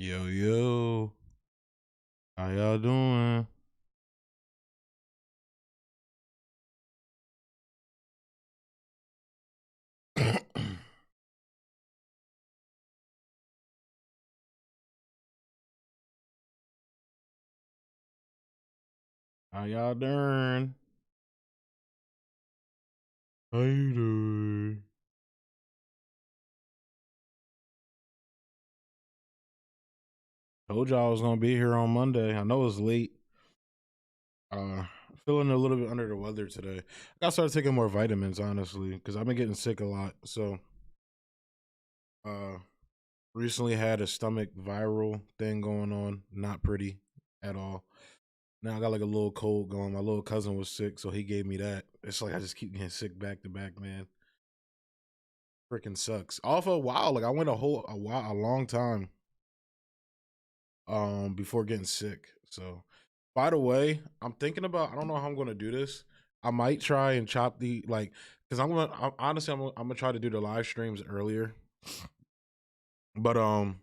Yo, yo. How y'all doing? How y'all doing? How you doing? Told y'all I was gonna be here on Monday. I know it's late. Feeling a little bit under the weather today. I gotta start taking more vitamins, honestly, because I've been getting sick a lot. So, uh, recently had a stomach viral thing going on. Not pretty at all. Now I got like a little cold going. My little cousin was sick, so he gave me that. It's like I just keep getting sick back to back, man. Freaking sucks. All for a while. Like I went a long time before getting sick. So by the way, I'm thinking about, I don't know how I'm gonna do this. I might try and chop the like because honestly I'm gonna try to do the live streams earlier. But yeah,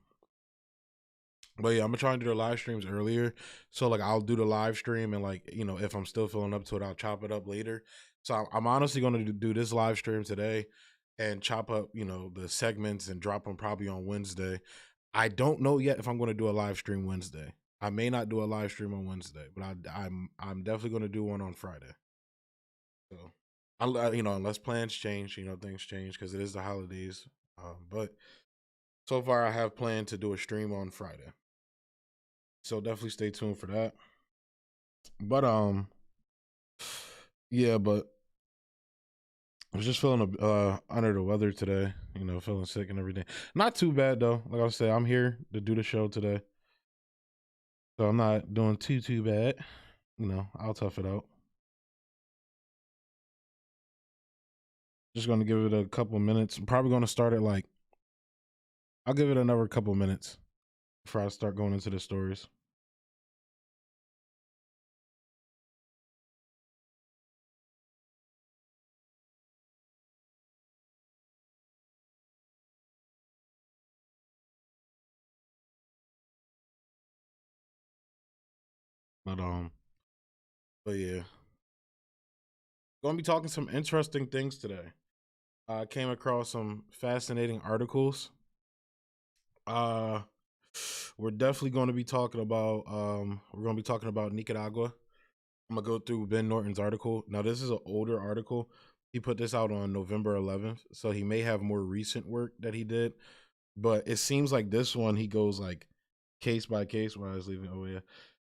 I'm gonna try and do the live streams earlier. So like I'll do the live stream and like, if I'm still feeling up to it, I'll chop it up later. So I'm honestly gonna do this live stream today and chop up, the segments and drop them probably on Wednesday. I don't know yet if I'm going to do a live stream Wednesday. I may not do a live stream on Wednesday, but I'm definitely going to do one on Friday. So, unless plans change, things change because it is the holidays. But so far, I have planned to do a stream on Friday. So definitely stay tuned for that. But yeah, but I was just feeling under the weather today. Feeling sick and everything. Not too bad though. Like I said, I'm here to do the show today. So I'm not doing too bad. I'll tough it out. Just gonna give it a couple minutes. I'm probably gonna start at like I'll give it another couple minutes before I start going into the stories. But yeah. Gonna be talking some interesting things today. I came across some fascinating articles. Uh we're definitely gonna be talking about Nicaragua. I'm gonna go through Ben Norton's article. Now this is an older article. He put this out on November 11th, so he may have more recent work that he did. But it seems like this one he goes like case by case while I was leaving OAS.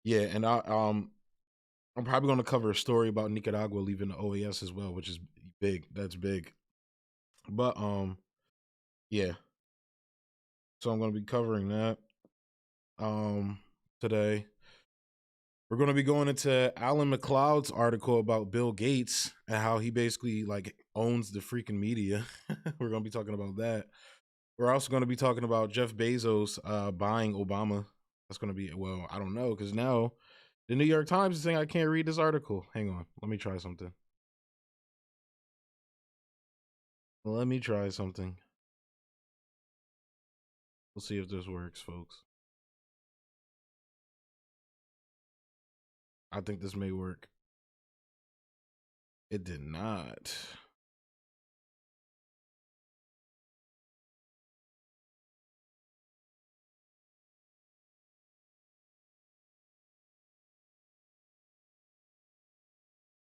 Yeah, and I'm probably gonna cover a story about Nicaragua leaving the OAS as well, which is big. That's big. But yeah. So I'm gonna be covering that today. We're going to be going into Alan McLeod's article about Bill Gates and how he basically like owns the freaking media. We're going to be talking about that. We're also going to be talking about Jeff Bezos buying Obama. That's going to be, well, I don't know, because now the New York Times is saying I can't read this article. Hang on. Let me try something. Let me try something. We'll see if this works, folks. I think this may work. It did not.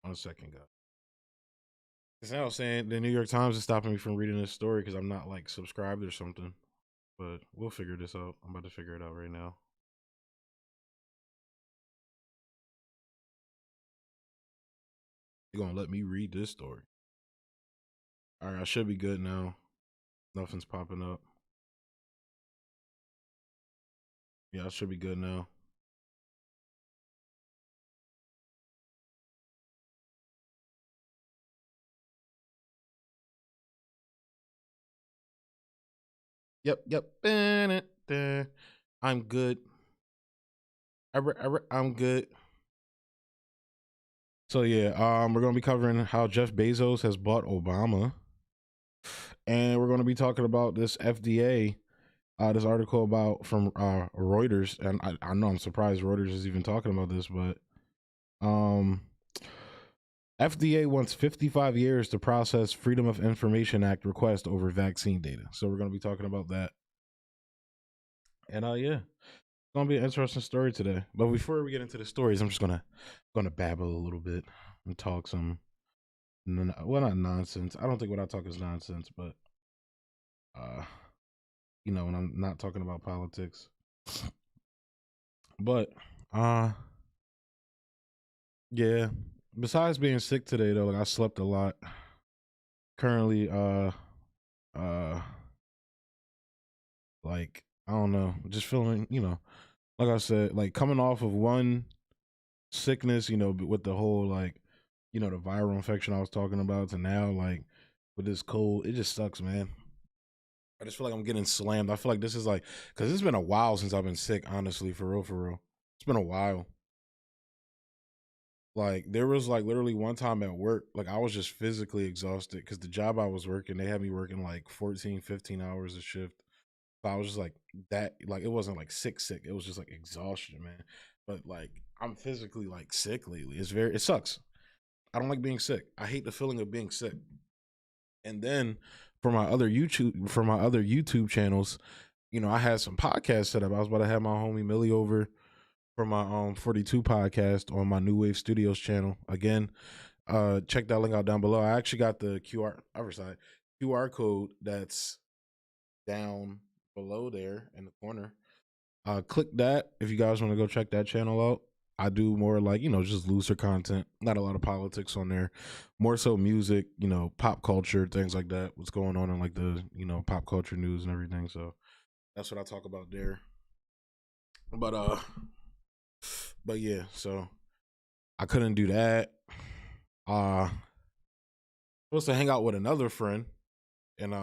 One second, guys. Because now saying the New York Times is stopping me from reading this story because I'm not like subscribed or something. But we'll figure this out. I'm about to figure it out right now. You're gonna let me read this story. All right, I should be good now. Nothing's popping up. Yeah, I should be good now. Yep. I'm good. I'm good. So yeah, we're gonna be covering how Jeff Bezos has bought Obama, and we're gonna be talking about this FDA This article about from Reuters, and I know I'm surprised Reuters is even talking about this, but um, FDA wants 55 years to process Freedom of Information Act request over vaccine data. So we're going to be talking about that, and yeah, it's going to be an interesting story today. But before we get into the stories, I'm just gonna babble a little bit and talk some, well, not nonsense. I don't think what I talk is nonsense, but uh, when I'm not talking about politics. But uh yeah. Besides being sick today though, like I slept a lot. Currently, uh like I don't know, just feeling, like I said, like coming off of one sickness, with the whole like, the viral infection I was talking about to now like with this cold, it just sucks, man. I just feel like I'm getting slammed. I feel like this is like, because it's been a while since I've been sick, honestly, for real, for real. It's been a while. Like there was like literally one time at work, like I was just physically exhausted because the job I was working, they had me working like 14, 15 hours a shift. So I was just like that, like it wasn't like sick. It was just like exhaustion, man. But like I'm physically like sick lately. It sucks. I don't like being sick. I hate the feeling of being sick. And then for my other YouTube channels, I had some podcasts set up. I was about to have my homie Millie over for my 42 podcast on my New Wave Studios channel. Again, check that link out down below. I actually got the QR code that's down below there in the corner. Click that if you guys want to go check that channel out. I do more like, just looser content, not a lot of politics on there, more so music, pop culture, things like that, what's going on in like the, pop culture news and everything. So that's what I talk about there. But yeah, so I couldn't do that. Uh Supposed to hang out with another friend and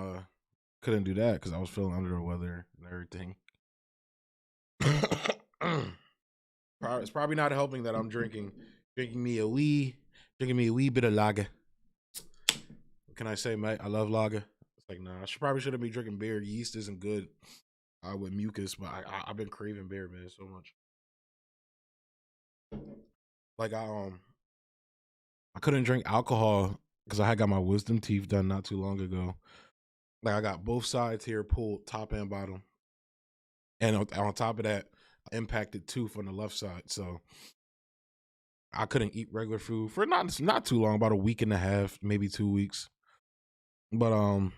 couldn't do that because I was feeling under the weather and everything. It's probably not helping that I'm drinking me a wee bit of lager. What can I say, mate? I love lager. It's like, nah, probably shouldn't be drinking beer. Yeast isn't good with mucus, but I've been craving beer, man, so much. Like I couldn't drink alcohol because I had got my wisdom teeth done not too long ago. Like I got both sides here pulled, top and bottom, and on top of that, impacted tooth on the left side. So I couldn't eat regular food for not too long, about a week and a half, maybe 2 weeks. But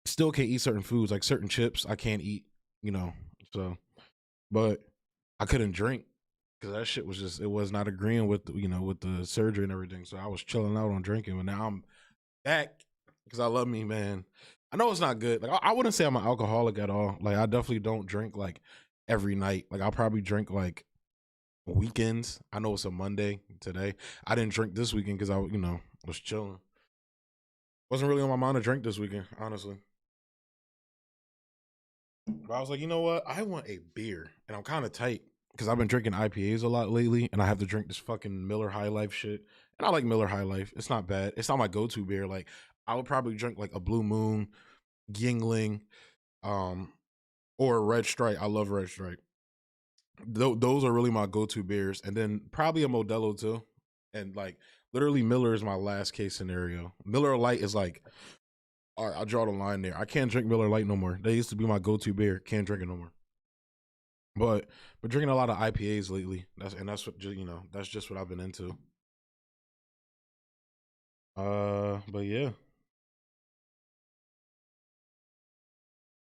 still can't eat certain foods, like certain chips I can't eat, So, but I couldn't drink because that shit was just, it was not agreeing with with the surgery and everything. So I was chilling out on drinking, but now I'm back because I love me, man. I know it's not good. Like I wouldn't say I'm an alcoholic at all. Like I definitely don't drink like every night. Like I'll probably drink like weekends. I know it's a Monday today. I didn't drink this weekend because I was chilling. Wasn't really on my mind to drink this weekend, honestly. But I was like, you know what? I want a beer, and I'm kind of tight because I've been drinking IPAs a lot lately, and I have to drink this fucking Miller High Life shit. And I like Miller High Life. It's not bad. It's not my go-to beer. Like I would probably drink like a Blue Moon, Yingling, um, or a Red Stripe. I love Red Stripe. Those are really my go-to beers, and then probably a Modelo too. And like literally, Miller is my last case scenario. Miller Lite is like, all right, I'll draw the line there. I can't drink Miller Lite no more. They used to be my go-to beer. Can't drink it no more. But drinking a lot of IPAs lately. That's what that's just what I've been into. But yeah,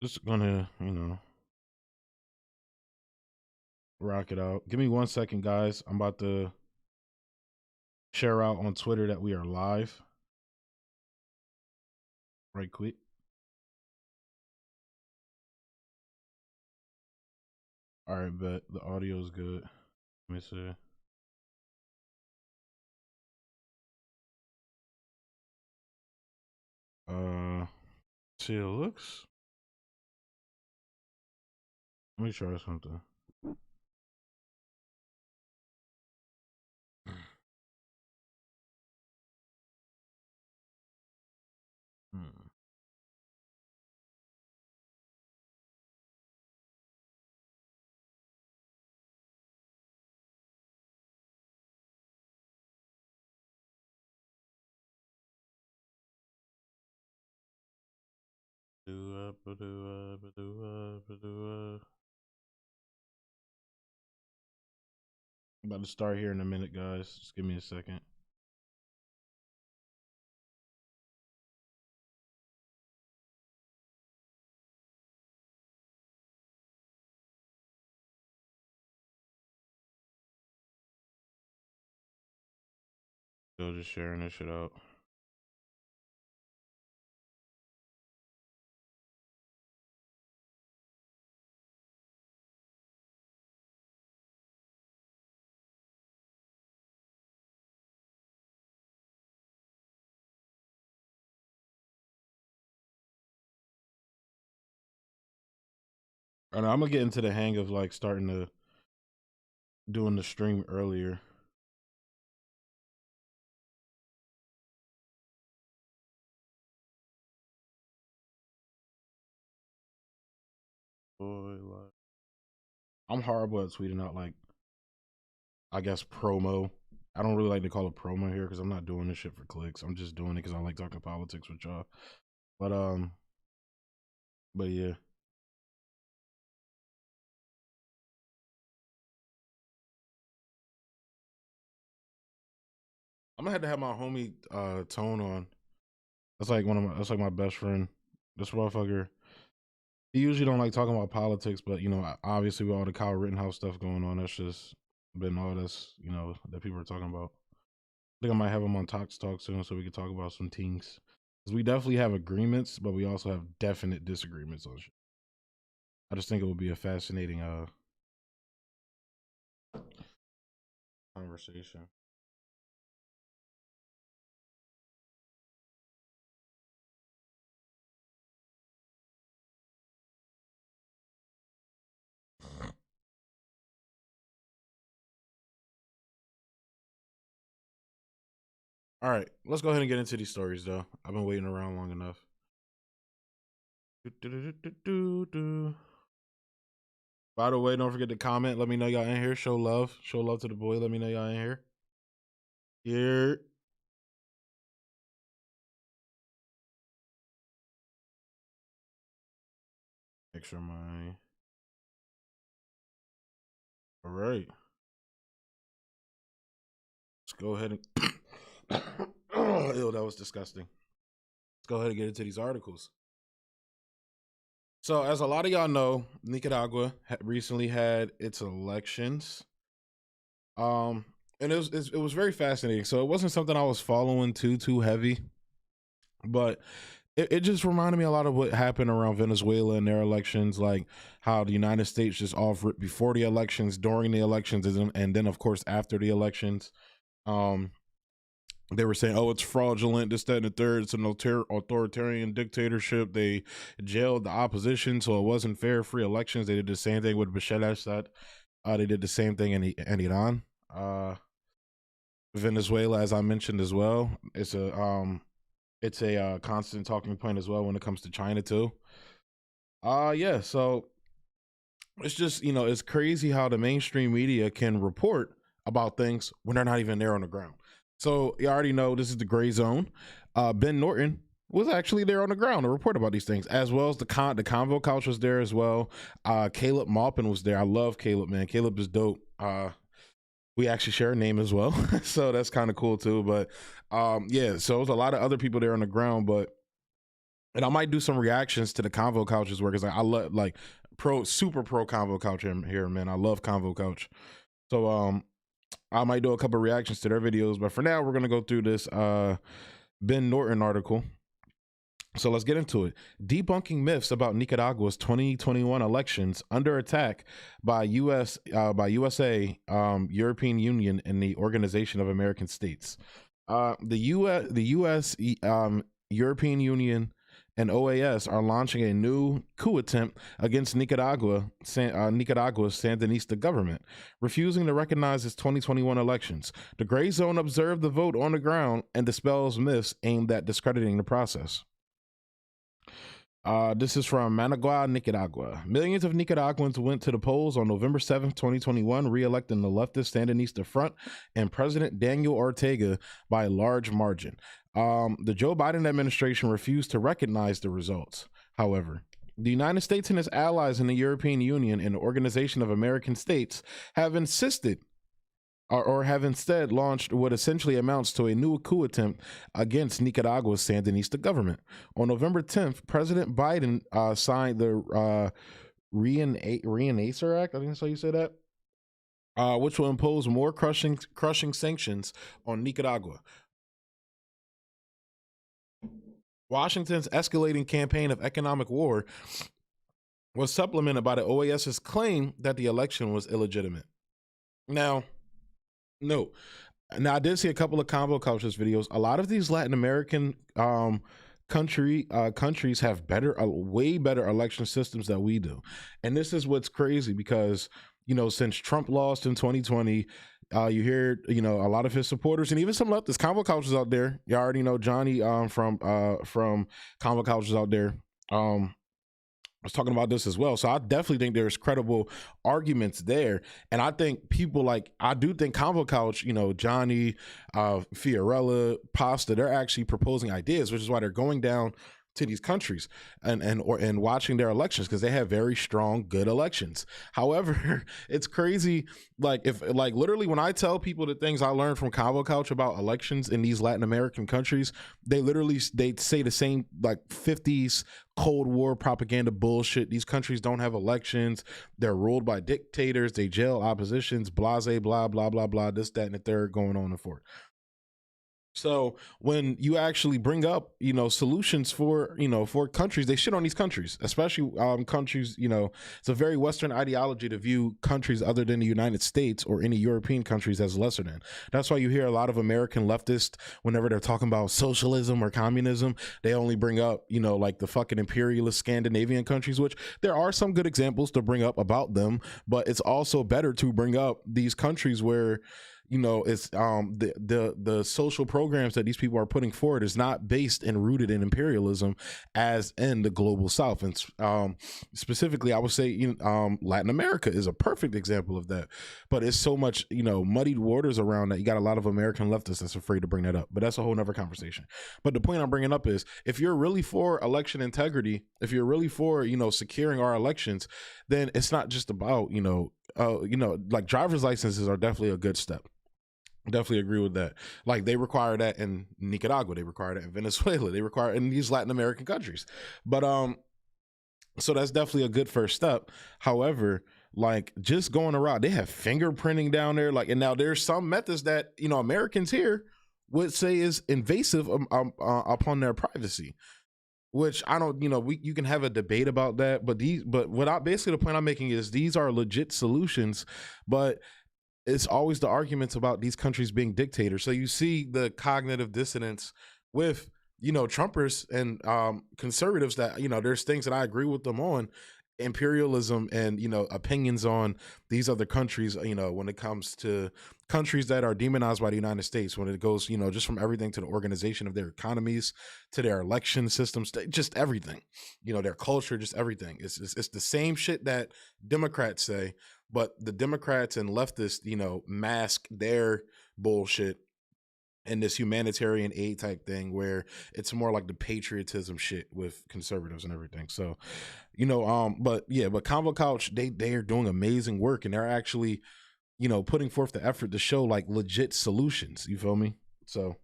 just gonna rock it out. Give me 1 second, guys. I'm about to share out on Twitter that we are live. Right quick. All right, but the audio is good. Let me see. See, it looks. Let me try something. Hmm. I'm about to start here in a minute, guys. Just give me a second. Still just sharing this shit out. And I'm gonna get into the hang of like starting to doing the stream earlier. I'm horrible at tweeting out like, I guess, promo. I don't really like to call it promo here because I'm not doing this shit for clicks. I'm just doing it because I like talking politics with y'all. But yeah. I'm gonna have to have my homie Tone on. That's like that's like my best friend. This motherfucker. He usually don't like talking about politics, but you know, obviously with all the Kyle Rittenhouse stuff going on, that's just been all that's, you know, that people are talking about. I think I might have him on Talk soon so we can talk about some things. Because we definitely have agreements, but we also have definite disagreements on shit. I just think it would be a fascinating conversation. All right, let's go ahead and get into these stories, though. I've been waiting around long enough. By the way, don't forget to comment. Let me know y'all in here. Show love. Show love to the boy. Let me know y'all in here. Here. Make sure my. All right. Let's go ahead and. Oh, ew, that was disgusting. Let's go ahead and get into these articles. So, as a lot of y'all know, Nicaragua recently had its elections. And it was very fascinating. So it wasn't something I was following too heavy, but it just reminded me a lot of what happened around Venezuela and their elections, like how the United States just offered before the elections, during the elections, and then of course after the elections. They were saying, oh, it's fraudulent, this, that, and the third. It's an authoritarian dictatorship. They jailed the opposition, so it wasn't fair, free elections. They did the same thing with Bashar al-Assad. They did the same thing in Iran. Venezuela, as I mentioned as well, it's a constant talking point as well when it comes to China too. Yeah, so it's just, you know, it's crazy how the mainstream media can report about things when they're not even there on the ground. So you already know this is the gray zone. Ben Norton was actually there on the ground to report about these things, as well as the convo couch was there as well. Caleb Maupin was there. I love Caleb, man. Caleb is dope. We actually share a name as well, so that's kind of cool too. But yeah, so there's a lot of other people there on the ground, and I might do some reactions to the convo couches work, because I love like super pro convo couch here, man. I love convo couch. So I might do a couple reactions to their videos, but for now we're gonna go through this Ben Norton article. So let's get into it. Debunking myths about Nicaragua's 2021 elections under attack by USA, European Union, and the Organization of American States. The U.S., European Union, and OAS are launching a new coup attempt against Nicaragua's Sandinista government, refusing to recognize its 2021 elections. The Gray Zone observed the vote on the ground and dispels myths aimed at discrediting the process. This is from Managua, Nicaragua. Millions of Nicaraguans went to the polls on November 7th, 2021, re-electing the leftist Sandinista Front and President Daniel Ortega by a large margin. The Joe Biden administration refused to recognize the results. However, The United States and its allies in the European Union and the Organization of American States have insisted or have instead launched what essentially amounts to a new coup attempt against Nicaragua's Sandinista government. On November 10th, President Biden signed the Reanacer Act, I think that's how you say that, which will impose more crushing sanctions on Nicaragua. Washington's escalating campaign of economic war was supplemented by the OAS's claim that the election was illegitimate. Now, I did see a couple of Convo Cultures videos. A lot of these Latin American countries have way better election systems than we do. And this is what's crazy because, since Trump lost in 2020, you hear, a lot of his supporters and even some leftists, Convo Cultures out there. You already know Johnny from Convo Cultures out there. Was talking about this as well. So I definitely think there's credible arguments there. And I think I do think Convo Couch, Johnny, Fiorella, Pasta, they're actually proposing ideas, which is why they're going down to these countries and watching their elections because they have very strong, good elections. However, it's crazy. Literally when I tell people the things I learned from Convo Couch about elections in these Latin American countries, they say the same 50s Cold War propaganda bullshit. These countries don't have elections. They're ruled by dictators. They jail oppositions, blase, blah, blah, blah, blah, this, that, and the third going on and forth. So when you actually bring up, solutions for countries, they shit on these countries, especially countries, it's a very Western ideology to view countries other than the United States or any European countries as lesser than. That's why you hear a lot of American leftists, whenever they're talking about socialism or communism, they only bring up, the fucking imperialist Scandinavian countries, which there are some good examples to bring up about them, but it's also better to bring up these countries where it's the social programs that these people are putting forward is not based and rooted in imperialism as in the global South. And specifically, I would say Latin America is a perfect example of that. But it's so much muddied waters around that you got a lot of American leftists that's afraid to bring that up. But that's a whole nother conversation. But the point I'm bringing up is if you're really for election integrity, if you're really for securing our elections, then it's not just about driver's licenses are definitely a good step. Definitely agree with that. They require that in Nicaragua, they require that in Venezuela, they require it in these Latin American countries. But so that's definitely a good first step. However, just going around, they have fingerprinting down there. And now there's some methods that Americans here would say is invasive upon their privacy. Which I don't, you can have a debate about that, but basically the point I'm making is these are legit solutions, but it's always the arguments about these countries being dictators. So you see the cognitive dissonance with, Trumpers and conservatives that, there's things that I agree with them on, imperialism and, opinions on these other countries, when it comes to countries that are demonized by the United States, when it goes, just from everything to the organization of their economies, to their election systems, just everything, their culture, just everything. It's the same shit that Democrats say, but the Democrats and leftists, mask their bullshit in this humanitarian aid type thing where it's more like the patriotism shit with conservatives and everything. So, but Convo Couch, they are doing amazing work and they're actually, putting forth the effort to show legit solutions. You feel me? So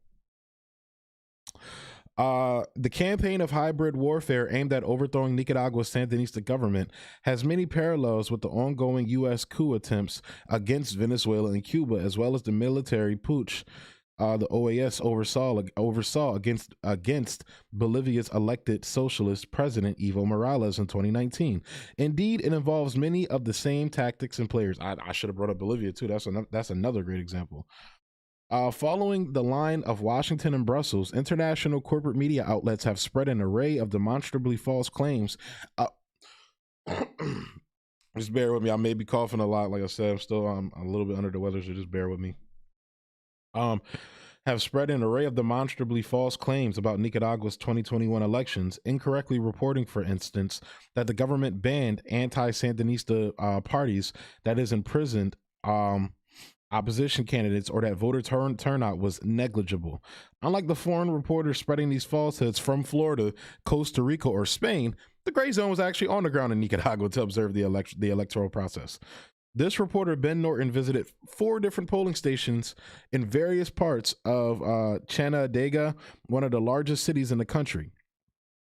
the campaign of hybrid warfare aimed at overthrowing Nicaragua's Sandinista government has many parallels with the ongoing U.S. coup attempts against Venezuela and Cuba, as well as the military putsch the OAS oversaw against Bolivia's elected socialist president Evo Morales in 2019. Indeed, it involves many of the same tactics and players. I should have brought up Bolivia too. That's another great example. Following the line of Washington and Brussels, international corporate media outlets have spread an array of demonstrably false claims. Just bear with me. I may be coughing a lot. Like I said, I'm a little bit under the weather, so just bear with me. Have spread an array of demonstrably false claims about Nicaragua's 2021 elections, incorrectly reporting, for instance, that the government banned anti-Sandinista parties, that is, imprisoned opposition candidates, or that voter turnout was negligible. Unlike the foreign reporters spreading these falsehoods from Florida, Costa Rica, or Spain, The gray zone was actually on the ground in Nicaragua to observe the electoral process. This reporter, Ben Norton, visited 4 different polling stations in various parts of Chanadega, one of the largest cities in the country.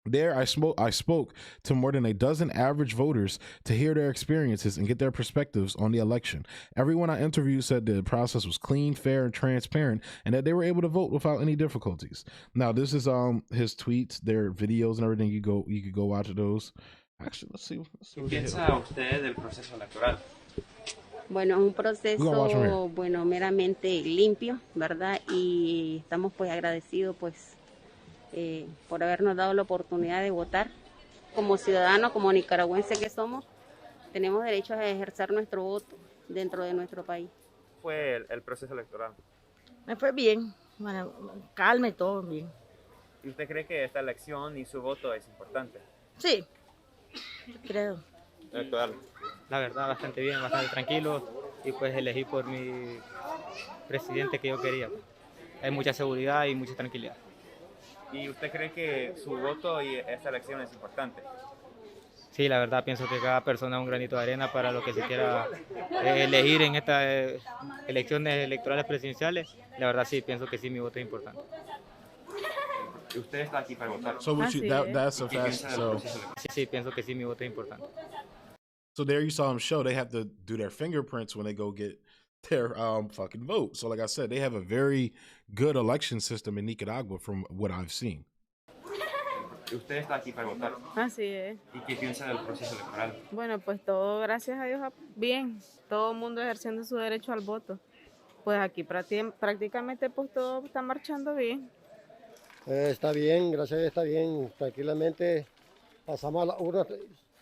There, I spoke to more than a dozen average voters to hear their experiences and get their perspectives on the election. Everyone I interviewed said the process was clean, fair, and transparent, and that they were able to vote without any difficulties. Now, this is his tweets, their videos, and everything. You could go watch those. Actually, let's see. ¿Qué piensa usted del proceso electoral? Bueno, es un proceso, bueno, meramente limpio, ¿verdad? Y estamos pues agradecidos pues por habernos dado la oportunidad de votar. Como ciudadanos, como nicaragüenses que somos, tenemos derecho a ejercer nuestro voto dentro de nuestro país. ¿Fue el proceso electoral? Me fue bien, bueno, calma y todo bien. ¿Y usted cree que esta elección y su voto es importante? Sí, creo. Electoral. La verdad, bastante bien, bastante tranquilo y pues elegí por mi presidente que yo quería. Hay mucha seguridad y mucha tranquilidad. ¿Y usted cree que su voto y esta elección es importante? Sí, la verdad pienso que cada persona es un granito de arena para lo que se quiera elegir en estas elecciones electorales presidenciales. La verdad sí, pienso que sí, mi voto es importante. ¿Y usted está aquí para votar? So that's a fast. So Sí, pienso que sí, mi voto es importante. So there you saw them show they have to do their fingerprints when they go get their fucking vote. So like I said, they have a very good election system in Nicaragua from what I've seen. ¿Usted está aquí para votar? Así es. ¿Y qué piensa del proceso electoral? Bueno, pues todo, gracias a Dios, bien. Todo el mundo ejerciendo su derecho al voto. Pues aquí prácticamente pues todo está marchando bien. Está bien, gracias a Dios está bien. Tranquilamente pasamos a la urna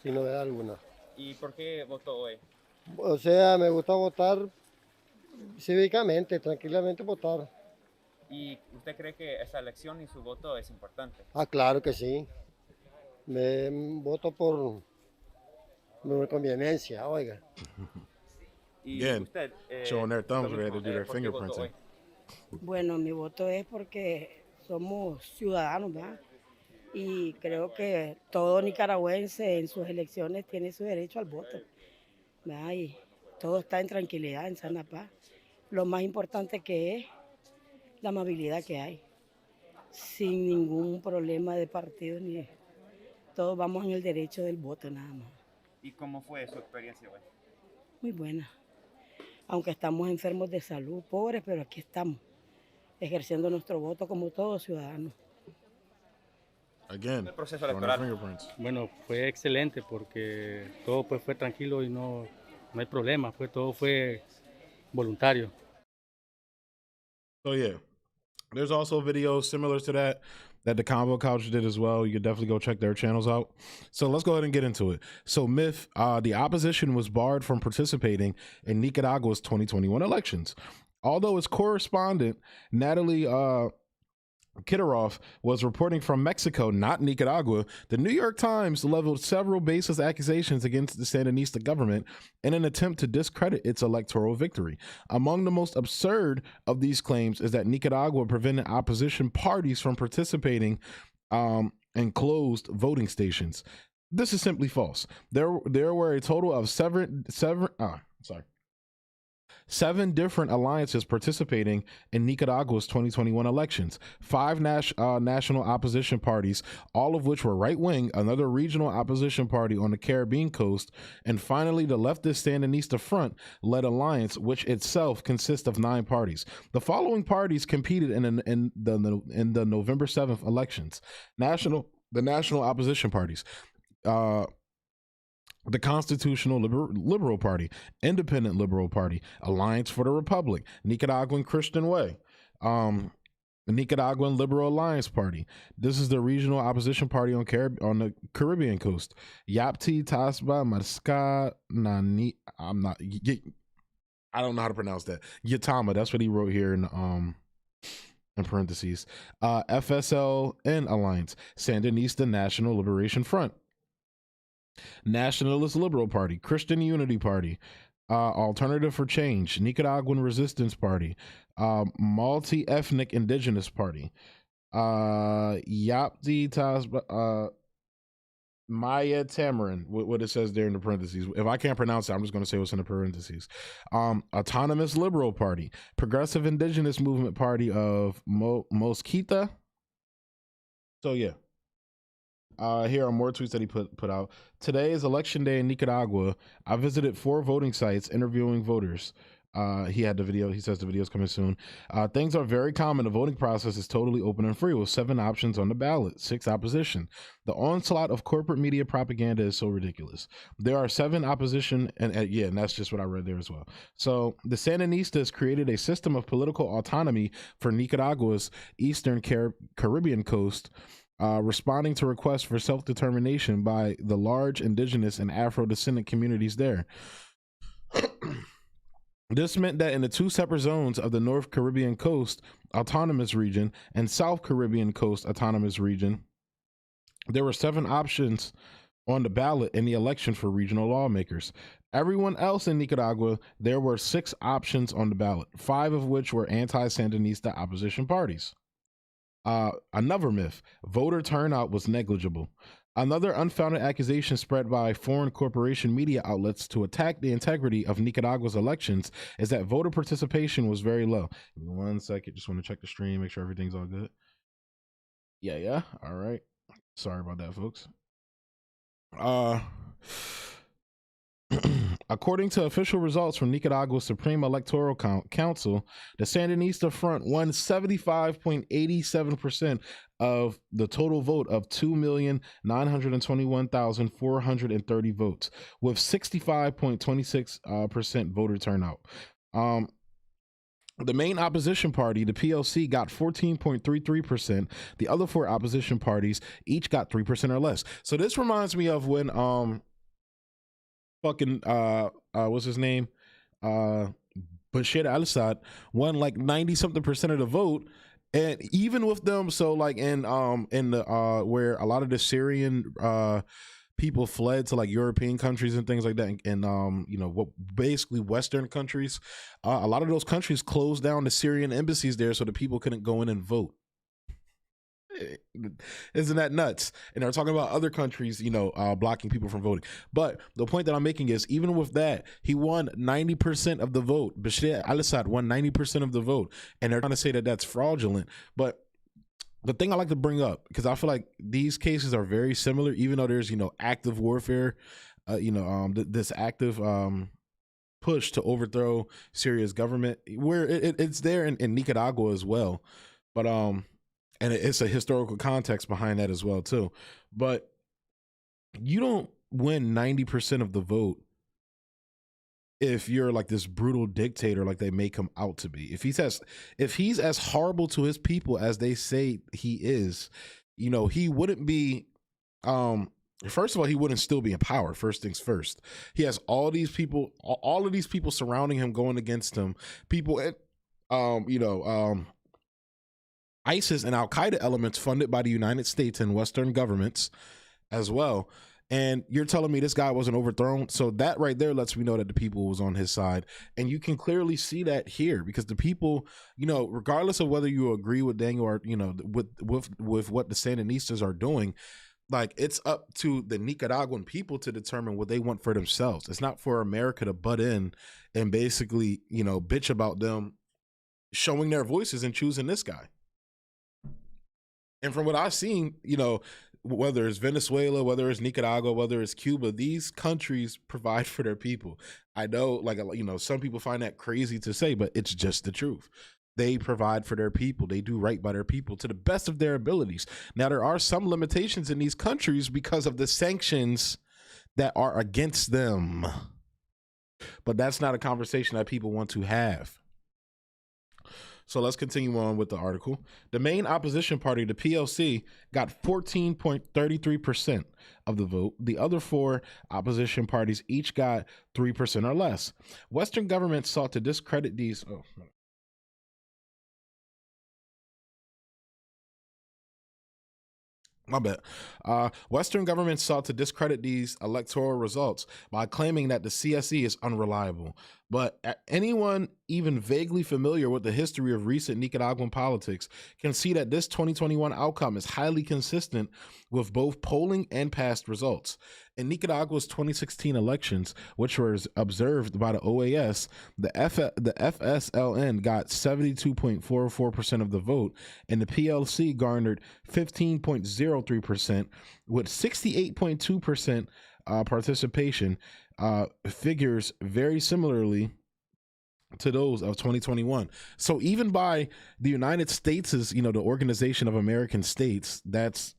sin novedad alguna. ¿Y por qué votó hoy? O sea, me gusta votar cívicamente, tranquilamente votar. ¿Y usted cree que esta elección y su voto es importante? Ah, claro que sí. Me voto por mi conveniencia, oiga. ¿Y Again, usted, showing their thumbs lo where they had to mismo, do their ¿por qué votó fingerprinting. hoy? Bueno, mi voto es porque somos ciudadanos, ¿verdad? Y creo que todo nicaragüense en sus elecciones tiene su derecho al voto, ¿verdad? Y todo está en tranquilidad, en sana paz. Lo más importante que es la amabilidad que hay, sin ningún problema de partido ni todos vamos en el derecho del voto nada más. ¿Y cómo fue su experiencia hoy? Muy buena. Aunque estamos enfermos de salud, pobres, pero aquí estamos, ejerciendo nuestro voto como todos ciudadanos. Again, El proceso showing their electoral. fingerprints. Bueno, fue excelente porque todo pues fue tranquilo y no hay problema, pues todo fue voluntario. So yeah, there's also videos similar to that the Convo Couch did as well. You can definitely go check their channels out. So let's go ahead and get into it. So Myth, the opposition was barred from participating in Nicaragua's 2021 elections. Although its correspondent, Natalie Kidaroff, was reporting from Mexico, not Nicaragua, the New York Times leveled several baseless accusations against the Sandinista government in an attempt to discredit its electoral victory. Among the most absurd of these claims is that Nicaragua prevented opposition parties from participating in closed voting stations. This is simply false. There were a total of seven different alliances participating in Nicaragua's 2021 elections. 5 national opposition parties, all of which were right-wing, another regional opposition party on the Caribbean coast, and finally the leftist Sandinista Front-led alliance, which itself consists of 9 parties. The following parties competed in the November 7th elections. The national opposition parties. The Constitutional Liberal Party, Independent Liberal Party, Alliance for the Republic, Nicaraguan Christian Way, Nicaraguan Liberal Alliance Party. This is the regional opposition party on the Caribbean coast. Yapti Tasba Maska Nani. I don't know how to pronounce that. Yatama. That's what he wrote here in parentheses. FSLN Alliance, Sandinista National Liberation Front. Nationalist Liberal Party, Christian Unity Party, Alternative for Change, Nicaraguan Resistance Party, Multi-Ethnic Indigenous Party, Yapti Tasba, Maya Tamarin, what it says there in the parentheses. If I can't pronounce it, I'm just going to say what's in the parentheses. Autonomous Liberal Party, Progressive Indigenous Movement Party of Mosquita. So yeah. Here are more tweets that he put out. Today is election day in Nicaragua. I visited 4 voting sites interviewing voters. He had the video. He says the video's coming soon. Things are very common. The voting process is totally open and free with 7 options on the ballot, 6 opposition. The onslaught of corporate media propaganda is so ridiculous. There are 7 opposition, and that's just what I read there as well. So the Sandinistas created a system of political autonomy for Nicaragua's eastern Caribbean coast, responding to requests for self-determination by the large indigenous and Afro-descendant communities there. This meant that in the 2 separate zones of the North Caribbean Coast Autonomous Region and South Caribbean Coast Autonomous Region, there were 7 options on the ballot in the election for regional lawmakers. Everyone else in Nicaragua, there were 6 options on the ballot, 5 of which were anti-Sandinista opposition parties. Another myth, voter turnout was negligible. Another unfounded accusation spread by foreign corporation media outlets to attack the integrity of Nicaragua's elections is that voter participation was very low. Give me 1 second. Just want to check the stream, make sure everything's all good. Yeah. All right. Sorry about that, folks. According to official results from Nicaragua's Supreme Electoral Council, the Sandinista Front won 75.87% of the total vote of 2,921,430 votes, with 65.26% voter turnout. The main opposition party, the PLC, got 14.33%. The other 4 opposition parties each got 3% or less. So this reminds me of when what's his name? Bashir al-Assad won like 90-something% of the vote. And even with them, so like in the where a lot of the Syrian people fled to like European countries and things like that, and basically Western countries, a lot of those countries closed down the Syrian embassies there so the people couldn't go in and vote. Isn't that nuts? And they're talking about other countries, blocking people from voting. But the point that I'm making is, even with that, he won 90% of the vote. Bashir al-Assad won 90% of the vote, and they're trying to say that that's fraudulent. But the thing I like to bring up, because I feel like these cases are very similar, even though there's active warfare, this active push to overthrow Syria's government, where it's there in Nicaragua as well. But and it's a historical context behind that as well too. But you don't win 90% of the vote if you're like this brutal dictator like they make him out to be. If he's as horrible to his people as they say he is, he wouldn't be first of all, he wouldn't still be in power. First things first. He has all of these people surrounding him, going against him. People ISIS and Al-Qaeda elements funded by the United States and Western governments as well. And you're telling me this guy wasn't overthrown? So that right there lets me know that the people was on his side. And you can clearly see that here, because the people, regardless of whether you agree with Daniel or, with what the Sandinistas are doing, like, it's up to the Nicaraguan people to determine what they want for themselves. It's not for America to butt in and basically, bitch about them showing their voices and choosing this guy. And from what I've seen, whether it's Venezuela, whether it's Nicaragua, whether it's Cuba, these countries provide for their people. I know, some people find that crazy to say, but it's just the truth. They provide for their people. They do right by their people to the best of their abilities. Now, there are some limitations in these countries because of the sanctions that are against them. But that's not a conversation that people want to have. So let's continue on with the article. The main opposition party, the PLC, got 14.33% of the vote. The other 4 opposition parties each got 3% or less. Western governments sought to discredit these. My bad. Western governments sought to discredit these electoral results by claiming that the CSE is unreliable. But anyone even vaguely familiar with the history of recent Nicaraguan politics can see that this 2021 outcome is highly consistent with both polling and past results. In Nicaragua's 2016 elections, which were observed by the OAS, the FSLN got 72.44% of the vote, and the PLC garnered 15.03%, with 68.2% participation. Figures very similarly to those of 2021. So even by the United States' the Organization of American States, that's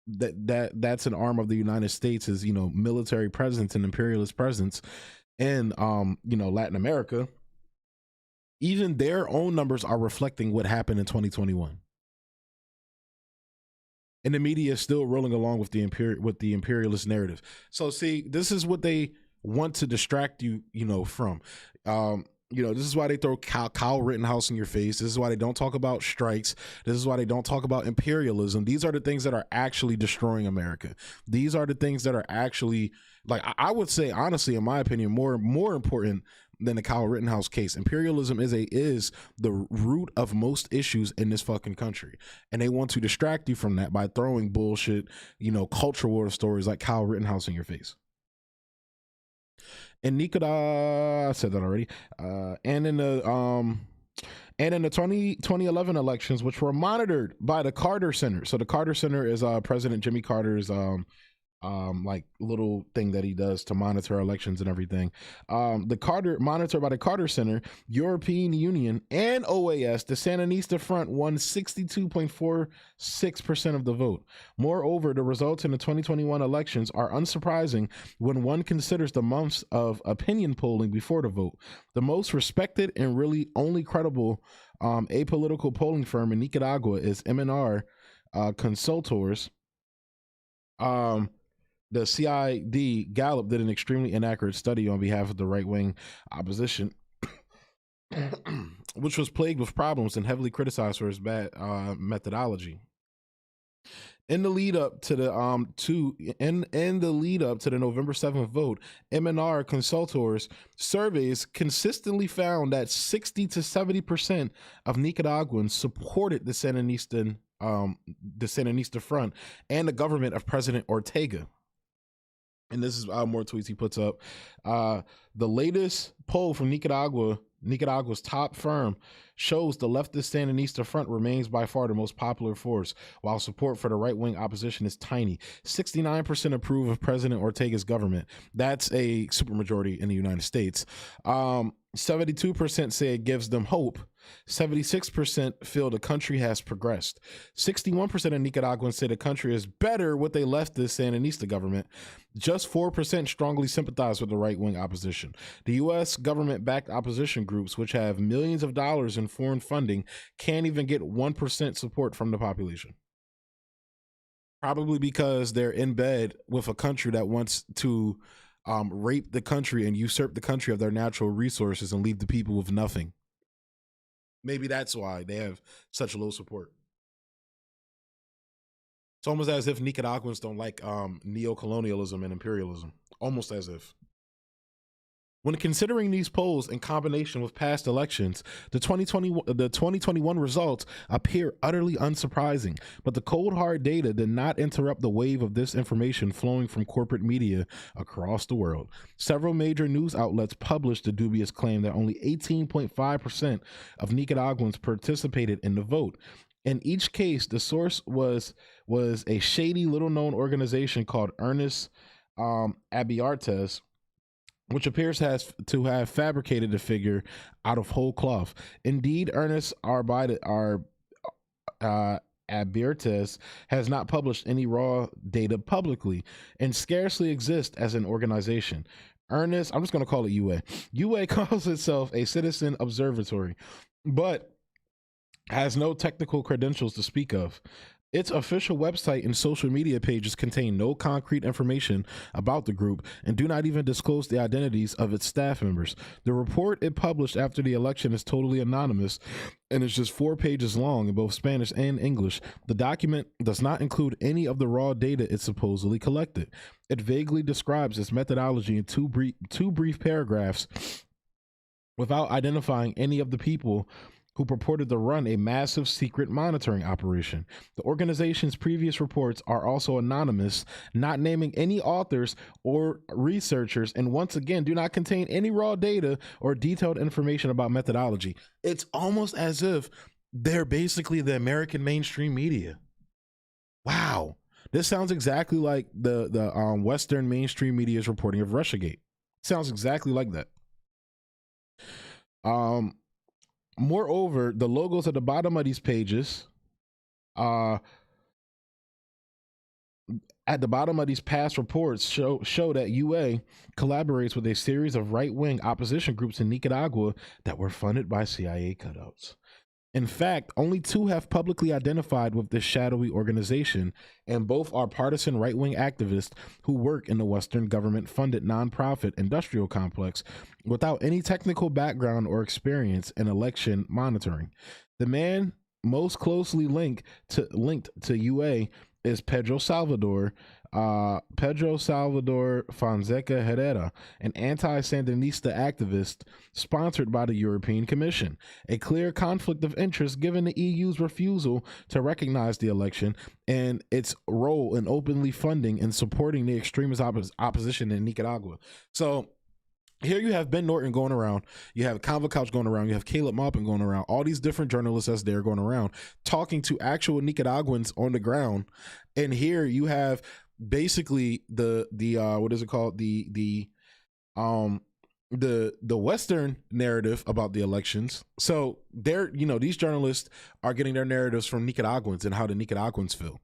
that's an arm of the United States' military presence and imperialist presence in Latin America. Even their own numbers are reflecting what happened in 2021. And the media is still rolling along with the imperialist narrative. So see, this is what they want to distract you, from. This is why they throw Kyle Rittenhouse in your face. This is why they don't talk about strikes. This is why they don't talk about imperialism. These are the things that are actually destroying America. These are the things that are actually, like, I would say, honestly, in my opinion, more important than the Kyle Rittenhouse case. Imperialism is the root of most issues in this fucking country, and they want to distract you from that by throwing bullshit, culture war stories like Kyle Rittenhouse in your face. In Nicaragua, I said that already, and in the 2011 elections, which were monitored by the Carter Center. So the Carter Center is President Jimmy Carter's like little thing that he does to monitor elections and everything. Monitored by the Carter Center, European Union, and OAS, the Sandinista Front won 62.46% of the vote. Moreover, the results in the 2021 elections are unsurprising when one considers the months of opinion polling before the vote. The most respected and really only credible apolitical polling firm in Nicaragua is MNR Consultors. The CID Gallup did an extremely inaccurate study on behalf of the right-wing opposition, which was plagued with problems and heavily criticized for its bad methodology. In the lead up to the November 7th vote, MNR Consultors surveys consistently found that 60 to 70% of Nicaraguans supported the Sandinista Front and the government of President Ortega. And this is more tweets he puts up. The latest poll from Nicaragua's top firm, shows the leftist Sandinista Front remains by far the most popular force, while support for the right-wing opposition is tiny. 69% approve of President Ortega's government. That's a supermajority in the United States. 72% say it gives them hope. 76% feel the country has progressed. 61% of Nicaraguans say the country is better with a leftist Sandinista government. Just 4% strongly sympathize with the right-wing opposition. The U.S. government-backed opposition groups, which have millions of dollars in foreign funding, can't even get 1% support from the population. Probably because they're in bed with a country that wants to rape the country and usurp the country of their natural resources and leave the people with nothing. Maybe that's why they have such low support. It's almost as if Nicaraguans don't like neo-colonialism and imperialism. Almost as if. When considering these polls in combination with past elections, the 2021 results appear utterly unsurprising, but the cold hard data did not interrupt the wave of disinformation flowing from corporate media across the world. Several major news outlets published the dubious claim that only 18.5% of Nicaraguans participated in the vote. In each case, the source was a shady, little-known organization called Ernest Abiartes, which appears to have fabricated the figure out of whole cloth. Indeed, Ernest Abiartes has not published any raw data publicly and scarcely exists as an organization. Ernest, I'm just going to call it UA. UA calls itself a citizen observatory, but has no technical credentials to speak of. Its official website and social media pages contain no concrete information about the group and do not even disclose the identities of its staff members. The report it published after the election is totally anonymous and is just 4 pages long in both Spanish and English. The document does not include any of the raw data it supposedly collected. It vaguely describes its methodology in two brief paragraphs without identifying any of the people who purported to run a massive secret monitoring operation. The organization's previous reports are also anonymous, not naming any authors or researchers, and once again, do not contain any raw data or detailed information about methodology. It's almost as if they're basically the American mainstream media. Wow. This sounds exactly like the Western mainstream media's reporting of Russiagate. Sounds exactly like that. Moreover, the logos at the bottom of these pages, at the bottom of these past reports show that UA collaborates with a series of right-wing opposition groups in Nicaragua that were funded by CIA cutouts. In fact, only 2 have publicly identified with this shadowy organization, and both are partisan right-wing activists who work in the Western government-funded nonprofit industrial complex without any technical background or experience in election monitoring. The man most closely linked to UA is Pedro Salvador Fonseca Herrera, an anti-Sandinista activist sponsored by the European Commission. A clear conflict of interest given the EU's refusal to recognize the election and its role in openly funding and supporting the extremist opposition in Nicaragua. So here you have Ben Norton going around, you have Convo Couch going around, you have Caleb Maupin going around, all these different journalists that's there going around talking to actual Nicaraguans on the ground, and here you have basically the what is it called, the Western narrative about the elections. So they're, these journalists are getting their narratives from Nicaraguans and how the Nicaraguans feel,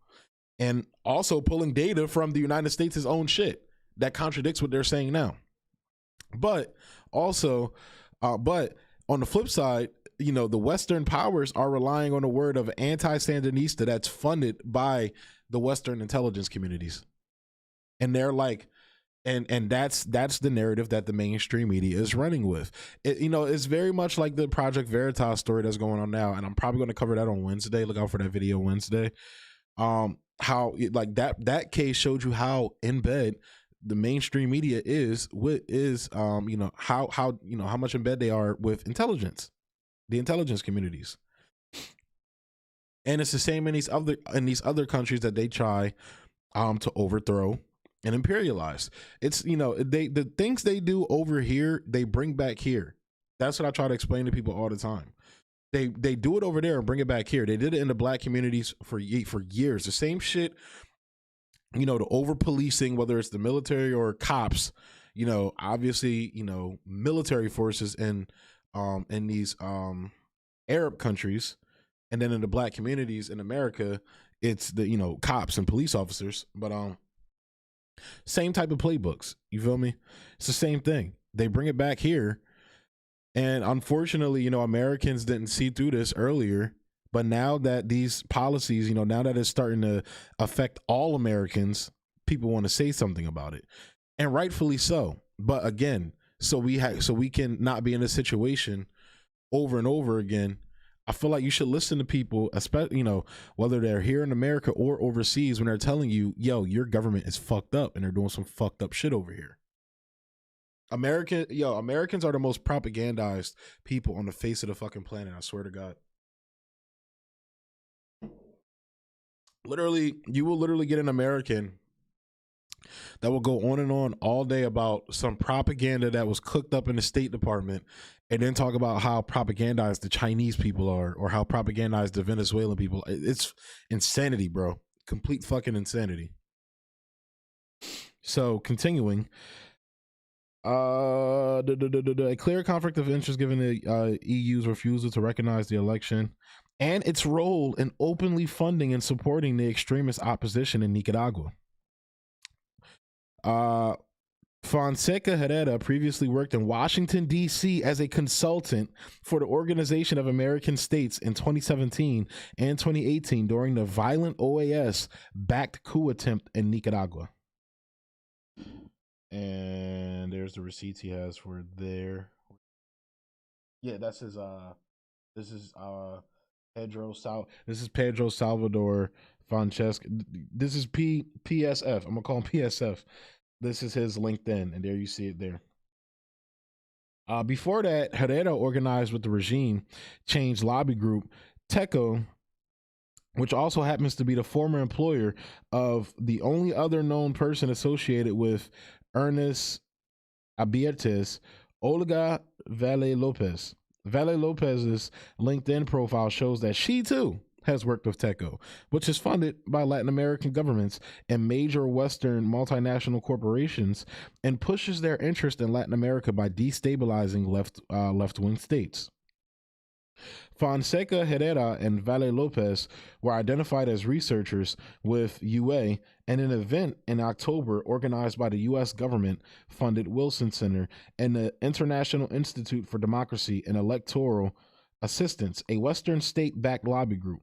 and also pulling data from the United States' own shit that contradicts what they're saying now. But also, but on the flip side, the Western powers are relying on the word of anti-Sandinista that's funded by the Western intelligence communities. And they're like, and that's the narrative that the mainstream media is running with. It's very much like the Project Veritas story that's going on now. And I'm probably going to cover that on Wednesday. Look out for that video Wednesday. How like that case showed you how in bed the mainstream media is how much in bed they are with intelligence, the intelligence communities. And it's the same in these other countries that they try to overthrow and imperialize. It's the things they do over here, they bring back here. That's what I try to explain to people all the time. They do it over there and bring it back here. They did it in the black communities for years. The same shit. The over policing, whether it's the military or cops, obviously, military forces in these Arab countries, and then in the black communities in America, it's the cops and police officers. But same type of playbooks. You feel me? It's the same thing. They bring it back here, and unfortunately, Americans didn't see through this earlier. But now that these policies, now that it's starting to affect all Americans, people want to say something about it, and rightfully so. But again, so we can not be in a situation over and over again. I feel like you should listen to people, especially whether they're here in America or overseas, when they're telling you, "Yo, your government is fucked up and they're doing some fucked up shit over here." Americans are the most propagandized people on the face of the fucking planet. I swear to God. Literally, you will literally get an American that will go on and on all day about some propaganda that was cooked up in the State Department, and then talk about how propagandized the Chinese people are, or how propagandized the Venezuelan people. It's insanity, bro. Complete fucking insanity. So continuing, a clear conflict of interest given the EU's refusal to recognize the election and its role in openly funding and supporting the extremist opposition in Nicaragua. Fonseca Herrera previously worked in Washington, D.C. as a consultant for the Organization of American States in 2017 and 2018 during the violent OAS-backed coup attempt in Nicaragua. And there's the receipts he has for there. Yeah, that's his this is Pedro Salvador Francesca. This is PSF. I'm gonna call him PSF. This is his LinkedIn, and there you see it there. Before that, Herrera organized with the regime change lobby group TECO, which also happens to be the former employer of the only other known person associated with Ernest Abiertes, Olga Valle Lopez. Valle Lopez's LinkedIn profile shows that she too has worked with TECO, which is funded by Latin American governments and major Western multinational corporations, and pushes their interest in Latin America by destabilizing left-wing states. Fonseca Herrera and Valle Lopez were identified as researchers with UA in an event in October organized by the U.S. government-funded Wilson Center and the International Institute for Democracy and Electoral Assistance, a Western state-backed lobby group.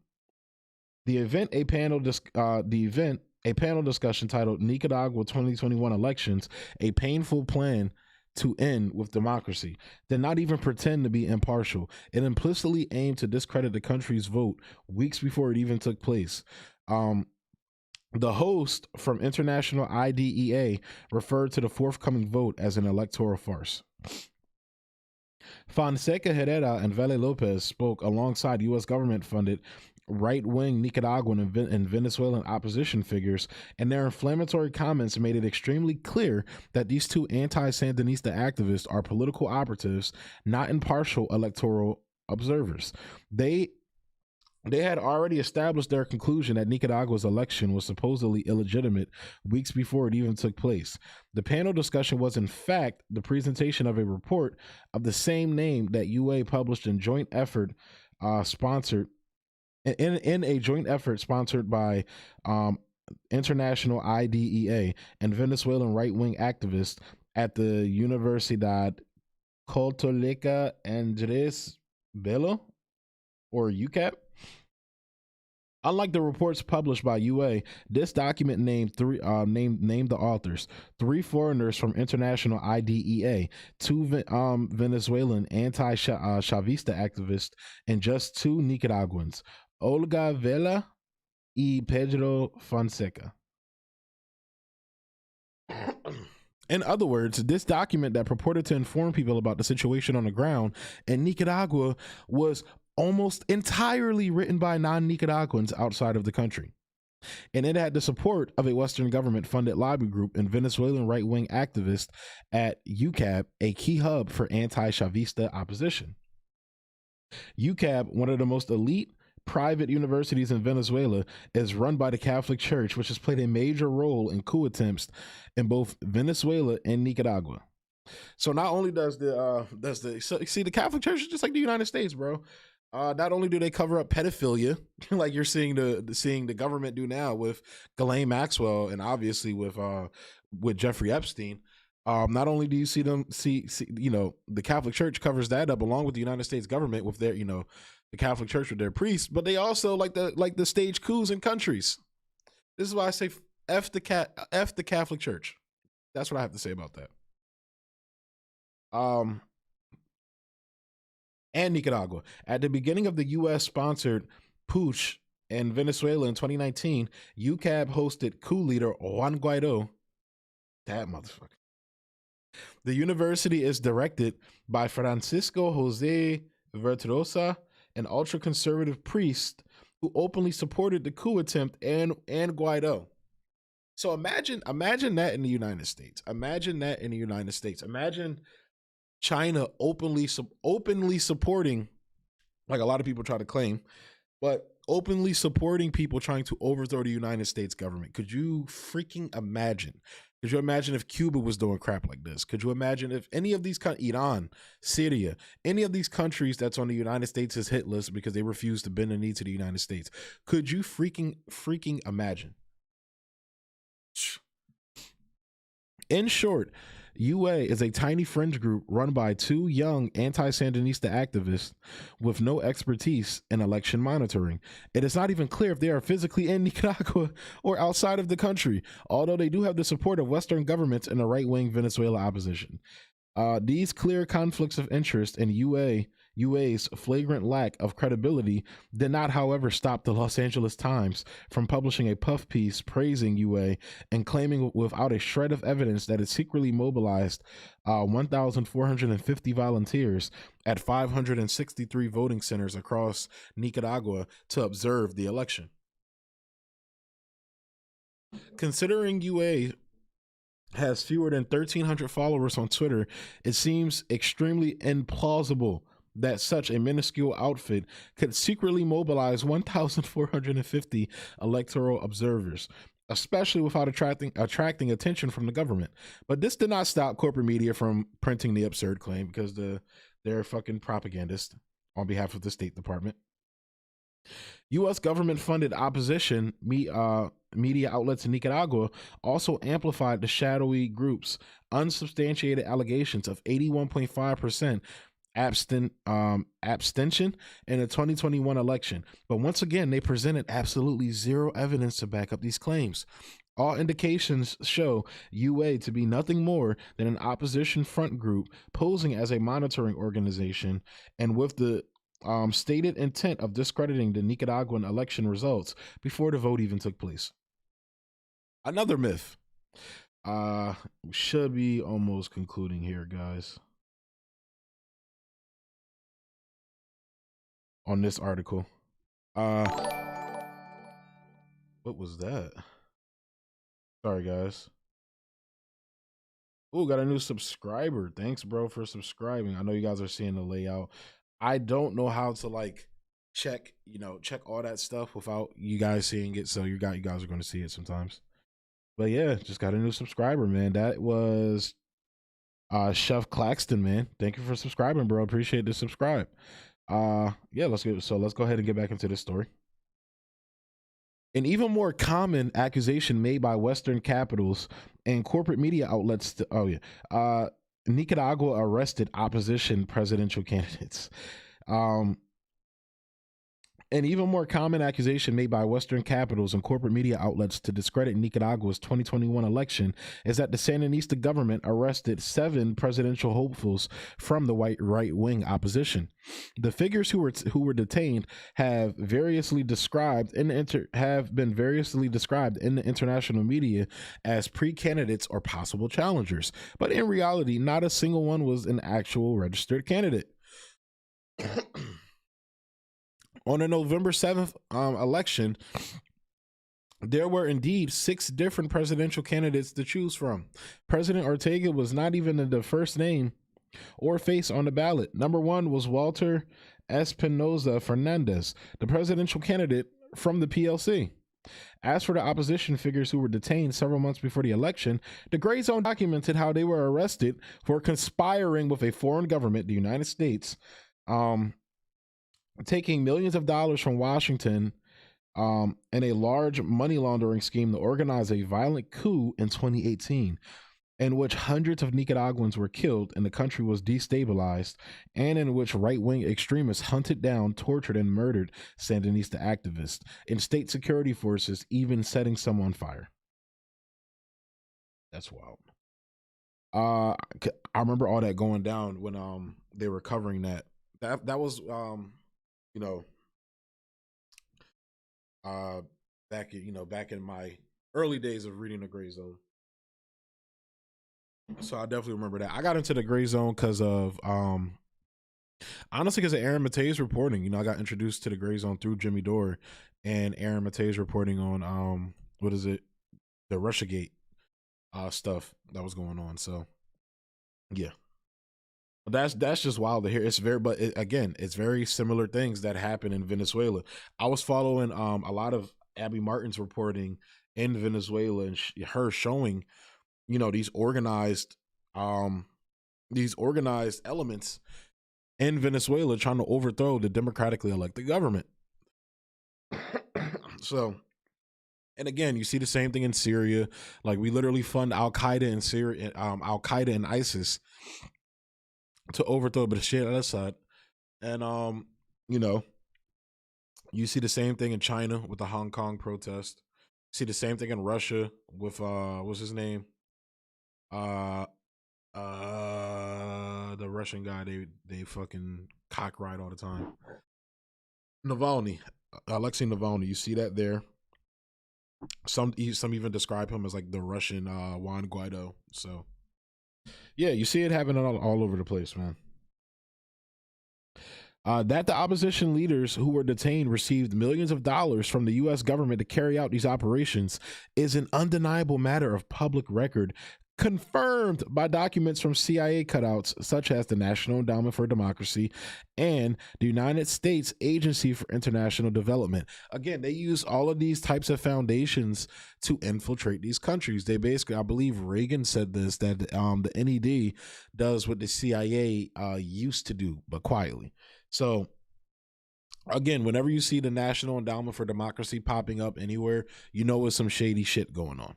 The event, a panel discussion titled Nicaragua 2021 Elections, a Painful Plan to End with Democracy, did not even pretend to be impartial. It implicitly aimed to discredit the country's vote weeks before it even took place. The host from International IDEA referred to the forthcoming vote as an electoral farce. Fonseca Herrera and Valle Lopez spoke alongside U.S. government-funded right-wing Nicaraguan and Venezuelan opposition figures, and their inflammatory comments made it extremely clear that these two anti-Sandinista activists are political operatives, not impartial electoral observers. They had already established their conclusion that Nicaragua's election was supposedly illegitimate weeks before it even took place. The panel discussion was, in fact, the presentation of a report of the same name that UA published in joint effort sponsored by International IDEA and Venezuelan right-wing activists at the Universidad Católica Andrés Bello, or UCAP. Unlike the reports published by UA, this document named the authors: 3 foreigners from International IDEA, 2 Venezuelan anti-Chavista activists, and just 2 Nicaraguans, Olga Vela y Pedro Fonseca. In other words, this document that purported to inform people about the situation on the ground in Nicaragua was almost entirely written by non-Nicaraguans outside of the country. And it had the support of a Western government-funded lobby group and Venezuelan right-wing activists at UCAP, a key hub for anti-Chavista opposition. UCAP, one of the most elite private universities in Venezuela, is run by the Catholic Church, which has played a major role in coup attempts in both Venezuela and Nicaragua. So not only does the Catholic Church is just like the United States, bro. Not only do they cover up pedophilia, like you're seeing the government do now with Ghislaine Maxwell and obviously with Jeffrey Epstein. Not only do you see them the Catholic Church covers that up along with the United States government with their the Catholic Church with their priests, but they also like the stage coups in countries. This is why I say F the Catholic Church. That's what I have to say about that. And Nicaragua. At the beginning of the U.S.-sponsored putsch in Venezuela in 2019, UCAP hosted coup leader Juan Guaido. That motherfucker. The university is directed by Francisco Jose Vertrosa, an ultra-conservative priest who openly supported the coup attempt and Guaido. So imagine that in the United States. Imagine China openly supporting, like a lot of people try to claim, but openly supporting people trying to overthrow the United States government. Could you freaking imagine? Could you imagine if Cuba was doing crap like this? Could you imagine if any of these Iran, Syria, any of these countries that's on the United States' hit list because they refuse to bend the knee to the United States? Could you freaking imagine? In short, UA is a tiny fringe group run by two young anti-Sandinista activists with no expertise in election monitoring. It is not even clear if they are physically in Nicaragua or outside of the country, although they do have the support of Western governments and the right-wing Venezuela opposition. These clear conflicts of interest and UA's flagrant lack of credibility did not, however, stop the Los Angeles Times from publishing a puff piece praising UA and claiming without a shred of evidence that it secretly mobilized 1,450 volunteers at 563 voting centers across Nicaragua to observe the election. Considering UA has fewer than 1,300 followers on Twitter, it seems extremely implausible that such a minuscule outfit could secretly mobilize 1,450 electoral observers, especially without attracting attention from the government. But this did not stop corporate media from printing the absurd claim, because they're fucking propagandists on behalf of the State Department. U.S. government-funded opposition media outlets in Nicaragua also amplified the shadowy group's unsubstantiated allegations of 81.5% abstention in the 2021 election. But once again, they presented absolutely zero evidence to back up these claims. All indications show UA to be nothing more than an opposition front group posing as a monitoring organization, and with the stated intent of discrediting the Nicaraguan election results before the vote even took place. Another myth. We should be almost concluding here, guys, on this article. What was that? Sorry, guys. Oh, got a new subscriber. Thanks, bro, for subscribing. I know you guys are seeing the layout. I don't know how to check all that stuff without you guys seeing it. So you guys are going to see it sometimes. But yeah, just got a new subscriber, man. That was Chef Claxton, man. Thank you for subscribing, bro. Appreciate the subscribe. Yeah, let's go ahead and get back into this story. An even more common accusation made by Western capitals and corporate media outlets Nicaragua arrested opposition presidential candidates. An even more common accusation made by Western capitals and corporate media outlets to discredit Nicaragua's 2021 election is that the Sandinista government arrested 7 presidential hopefuls from the right-wing opposition. The figures who were detained have been variously described in the international media as pre-candidates or possible challengers, but in reality, not a single one was an actual registered candidate. On the November 7th election, there were indeed 6 different presidential candidates to choose from. President Ortega was not even the first name or face on the ballot. Number 1 was Walter Espinoza Fernandez, the presidential candidate from the PLC. As for the opposition figures who were detained several months before the election, the Gray Zone documented how they were arrested for conspiring with a foreign government, the United States, taking millions of dollars from Washington in a large money laundering scheme to organize a violent coup in 2018, in which hundreds of Nicaraguans were killed and the country was destabilized, and in which right-wing extremists hunted down, tortured, and murdered Sandinista activists, and state security forces even setting some on fire. That's wild. I remember all that going down when they were covering that. That was back in my early days of reading the Gray Zone. So I definitely remember that. I got into the Gray Zone because of honestly because of Aaron Matei's reporting. I got introduced to the Gray Zone through Jimmy Dore and Aaron Matei's reporting on the Russiagate stuff that was going on. So yeah. That's just wild to hear. It's very similar things that happen in Venezuela. I was following a lot of Abby Martin's reporting in Venezuela and her showing, these organized elements in Venezuela trying to overthrow the democratically elected government. So And again, you see the same thing in Syria. Like, we literally fund Al Qaeda in Syria, Al Qaeda and ISIS to overthrow Bashar al-Assad. And you know, you see the same thing in China with the Hong Kong protest. You see the same thing in Russia with what's his name? The Russian guy they fucking cock ride all the time. Navalny, Alexei Navalny. You see that there. Some even describe him as like the Russian Juan Guaido. So yeah, you see it happening all over the place, man. That the opposition leaders who were detained received millions of dollars from the U.S. government to carry out these operations is an undeniable matter of public record, confirmed by documents from CIA cutouts such as the National Endowment for Democracy and the United States Agency for International Development. Again, they use all of these types of foundations to infiltrate these countries. They basically, I believe Reagan said this, that the NED does what the CIA used to do, but quietly. So again, whenever you see the National Endowment for Democracy popping up anywhere, you know there's some shady shit going on.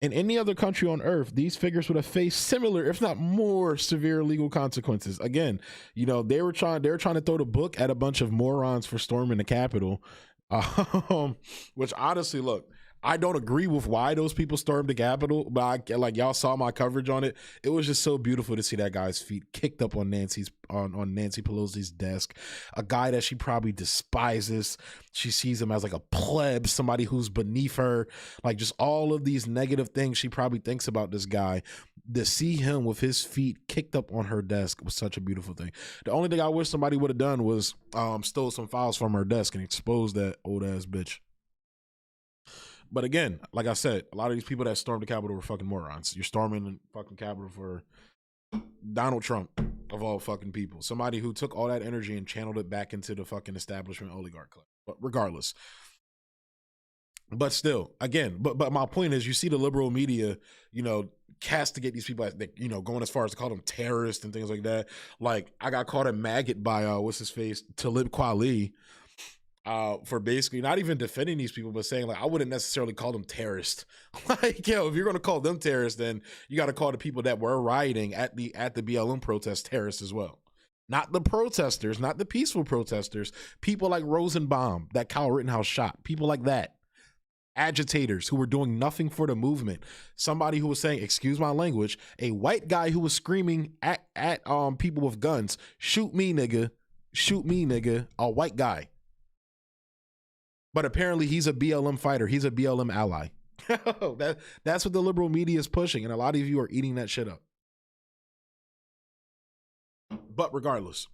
In any other country on earth, these figures would have faced similar, if not more severe legal consequences. Again, you know, they were trying to throw the book at a bunch of morons for storming the Capitol, which honestly, look, I don't agree with why those people stormed the Capitol, but like y'all saw my coverage on it. It was just so beautiful to see that guy's feet kicked up on Nancy Pelosi's desk. A guy that she probably despises. She sees him as like a pleb, somebody who's beneath her. Like, just all of these negative things she probably thinks about this guy. To see him with his feet kicked up on her desk was such a beautiful thing. The only thing I wish somebody would have done was stole some files from her desk and exposed that old ass bitch. But again, like I said, a lot of these people that stormed the Capitol were fucking morons. You're storming the fucking Capitol for Donald Trump, of all fucking people. Somebody who took all that energy and channeled it back into the fucking establishment oligarch club. But regardless. But still, again, but my point is, you see the liberal media, you know, castigate these people, you know, going as far as to call them terrorists and things like that. Like, I got called a maggot by, what's his face, Talib Kweli, for basically not even defending these people, but saying, like, I wouldn't necessarily call them terrorists. Like, yo, if you're going to call them terrorists, then you got to call the people that were rioting at the BLM protest terrorists as well. Not the protesters, not the peaceful protesters. People like Rosenbaum, that Kyle Rittenhouse shot. People like that. Agitators who were doing nothing for the movement. Somebody who was saying, excuse my language, a white guy who was screaming at people with guns, shoot me, nigga, a white guy. But apparently he's a BLM fighter. He's a BLM ally. That's what the liberal media is pushing. And a lot of you are eating that shit up. But regardless,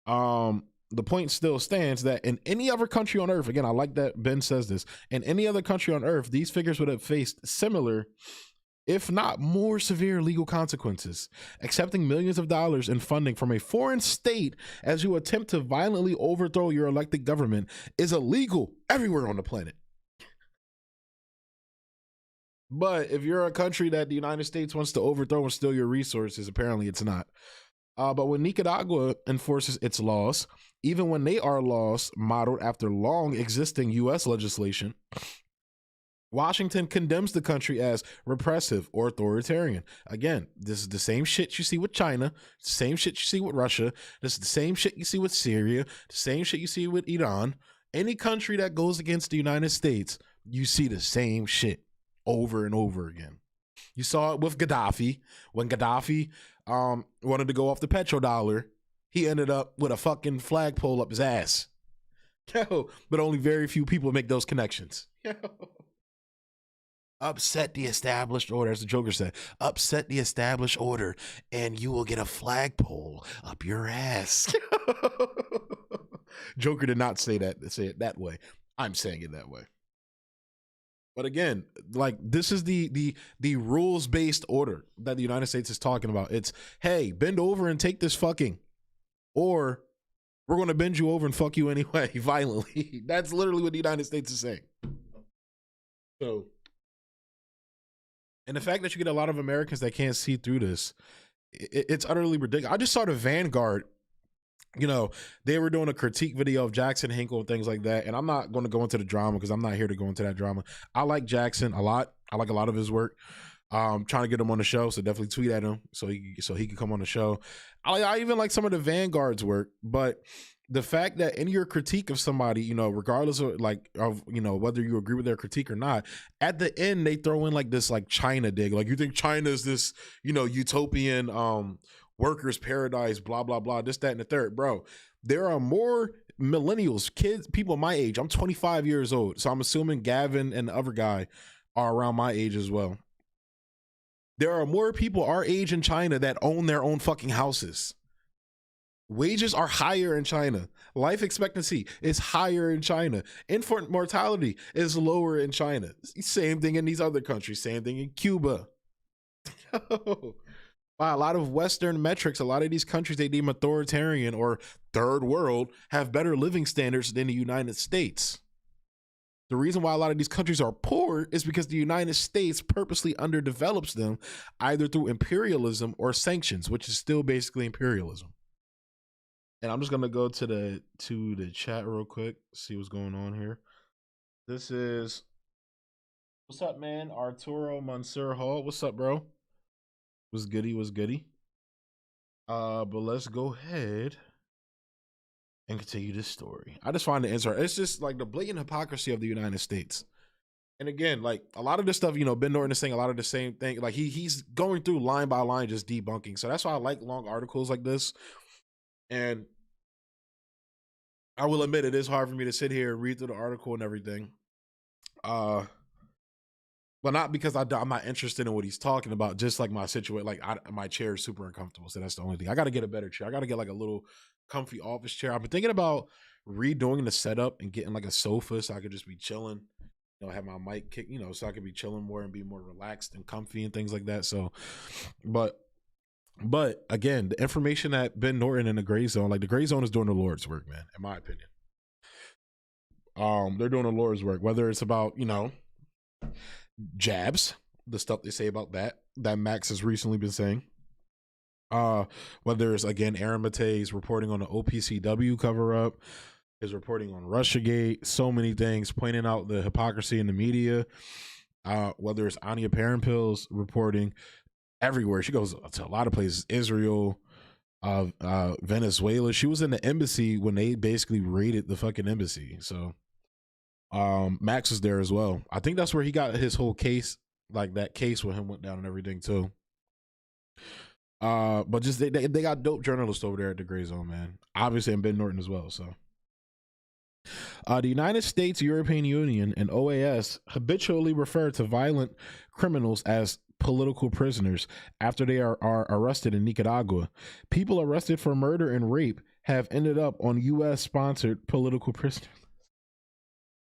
the point still stands that in any other country on earth, again, I like that Ben says this, in any other country on earth, these figures would have faced similar, if not more severe legal consequences. Accepting millions of dollars in funding from a foreign state as you attempt to violently overthrow your elected government is illegal everywhere on the planet. But if you're a country that the United States wants to overthrow and steal your resources, apparently it's not. But when Nicaragua enforces its laws, even when they are laws modeled after long existing U.S. legislation, Washington condemns the country as repressive or authoritarian. Again, this is the same shit you see with China, the same shit you see with Russia, this is the same shit you see with Syria, the same shit you see with Iran. Any country that goes against the United States, you see the same shit over and over again. You saw it with Gaddafi. When Gaddafi wanted to go off the petrodollar, he ended up with a fucking flagpole up his ass. Yo, but only very few people make those connections. Yo. Upset the established order, as the Joker said. Upset the established order, and you will get a flagpole up your ass. Joker did not say it that way. I'm saying it that way. But again, like, this is the rules-based order that the United States is talking about. It's, hey, bend over and take this fucking, or we're going to bend you over and fuck you anyway, violently. That's literally what the United States is saying. So, and the fact that you get a lot of Americans that can't see through this, it's utterly ridiculous. I just saw the Vanguard you know, they were doing a critique video of Jackson Hinkle and things like that. And I'm not going to go into the drama because I'm not here to go into that drama. I like Jackson a lot. I like a lot of his work. Trying to get him on the show, so definitely tweet at him so he can come on the show. I even like some of the Vanguard's work, but the fact that in your critique of somebody, you know, regardless of you know, whether you agree with their critique or not, at the end they throw in like this like China dig, like you think China is this, you know, utopian workers paradise, blah blah blah, this, that, and the third. Bro, there are more millennials, kids, people my age. I'm 25 years old, so I'm assuming Gavin and the other guy are around my age as well. There are more people our age in China that own their own fucking houses. Wages are higher in China. Life expectancy is higher in China. Infant mortality is lower in China. Same thing in these other countries. Same thing in Cuba. By a lot of Western metrics, a lot of these countries they deem authoritarian or third world have better living standards than the United States. The reason why a lot of these countries are poor is because the United States purposely underdevelops them either through imperialism or sanctions, which is still basically imperialism. And I'm just going to go to the chat real quick, see what's going on here. This is, what's up, man? Arturo Mansur Hall. What's up, bro? What's goody? What's goody? But let's go ahead and continue this story. I just find it interesting. It's just like the blatant hypocrisy of the United States. And again, like a lot of this stuff, you know, Ben Norton is saying a lot of the same thing. Like he's going through line by line, just debunking. So that's why I like long articles like this. And I will admit it is hard for me to sit here and read through the article and everything. But not because I'm not interested in what he's talking about. Just like my situation, like my chair is super uncomfortable. So that's the only thing. I got to get a better chair. I got to get like a little comfy office chair. I've been thinking about redoing the setup and getting like a sofa so I could just be chilling, you know, have my mic kick, you know, so I could be chilling more and be more relaxed and comfy and things like that. So, but again, the information that Ben Norton in the Gray Zone, like the Gray Zone is doing the Lord's work, man, in my opinion. They're doing the Lord's work, whether it's about, you know, jabs, the stuff they say about that Max has recently been saying. Whether it's, again, Aaron Matei's reporting on the OPCW cover-up, is reporting on Russiagate, so many things, pointing out the hypocrisy in the media. Whether it's Anya Parampil's reporting everywhere. She goes to a lot of places, Israel, Venezuela. She was in the embassy when they basically raided the fucking embassy. So Max was there as well. I think that's where he got his whole case, like that case with him went down and everything too. But just they got dope journalists over there at the Gray Zone, man. Obviously, and Ben Norton as well. So the United States, European Union, and OAS habitually refer to violent criminals as political prisoners after they are arrested in Nicaragua. People arrested for murder and rape have ended up on U.S.-sponsored political prisoners.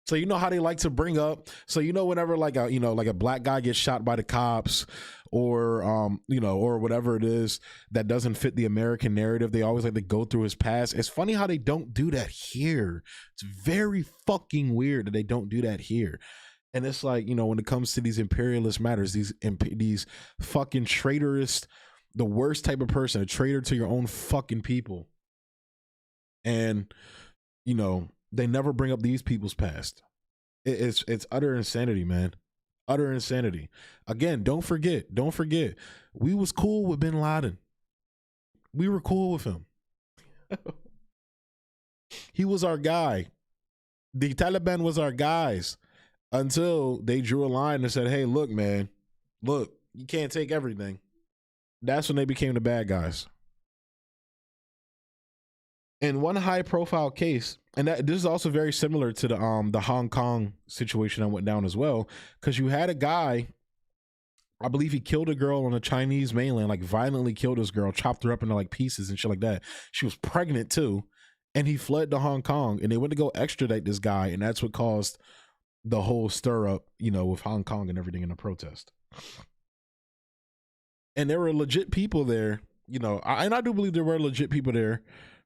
So you know how they like to bring up. So you know whenever like a black guy gets shot by the cops, or you know, or whatever it is that doesn't fit the American narrative, they always like to go through his past. It's funny how they don't do that here. It's very fucking weird that they don't do that here. And it's like, you know, when it comes to these imperialist matters, these fucking traitorous, the worst type of person, a traitor to your own fucking people. And you know, they never bring up these people's past. It's utter insanity, man. Utter insanity. Again, don't forget. We was cool with bin Laden. We were cool with him. He was our guy. The Taliban was our guys until they drew a line and said, hey, look, man, look, you can't take everything. That's when they became the bad guys. In one high profile case, and this is also very similar to the Hong Kong situation that went down as well, because you had a guy, I believe he killed a girl on the Chinese mainland, like violently killed this girl, chopped her up into like pieces and shit like that. She was pregnant too, and he fled to Hong Kong, and they went to go extradite this guy, and that's what caused the whole stir up, you know, with Hong Kong and everything in the protest. And there were legit people there, you know, and I do believe there were legit people there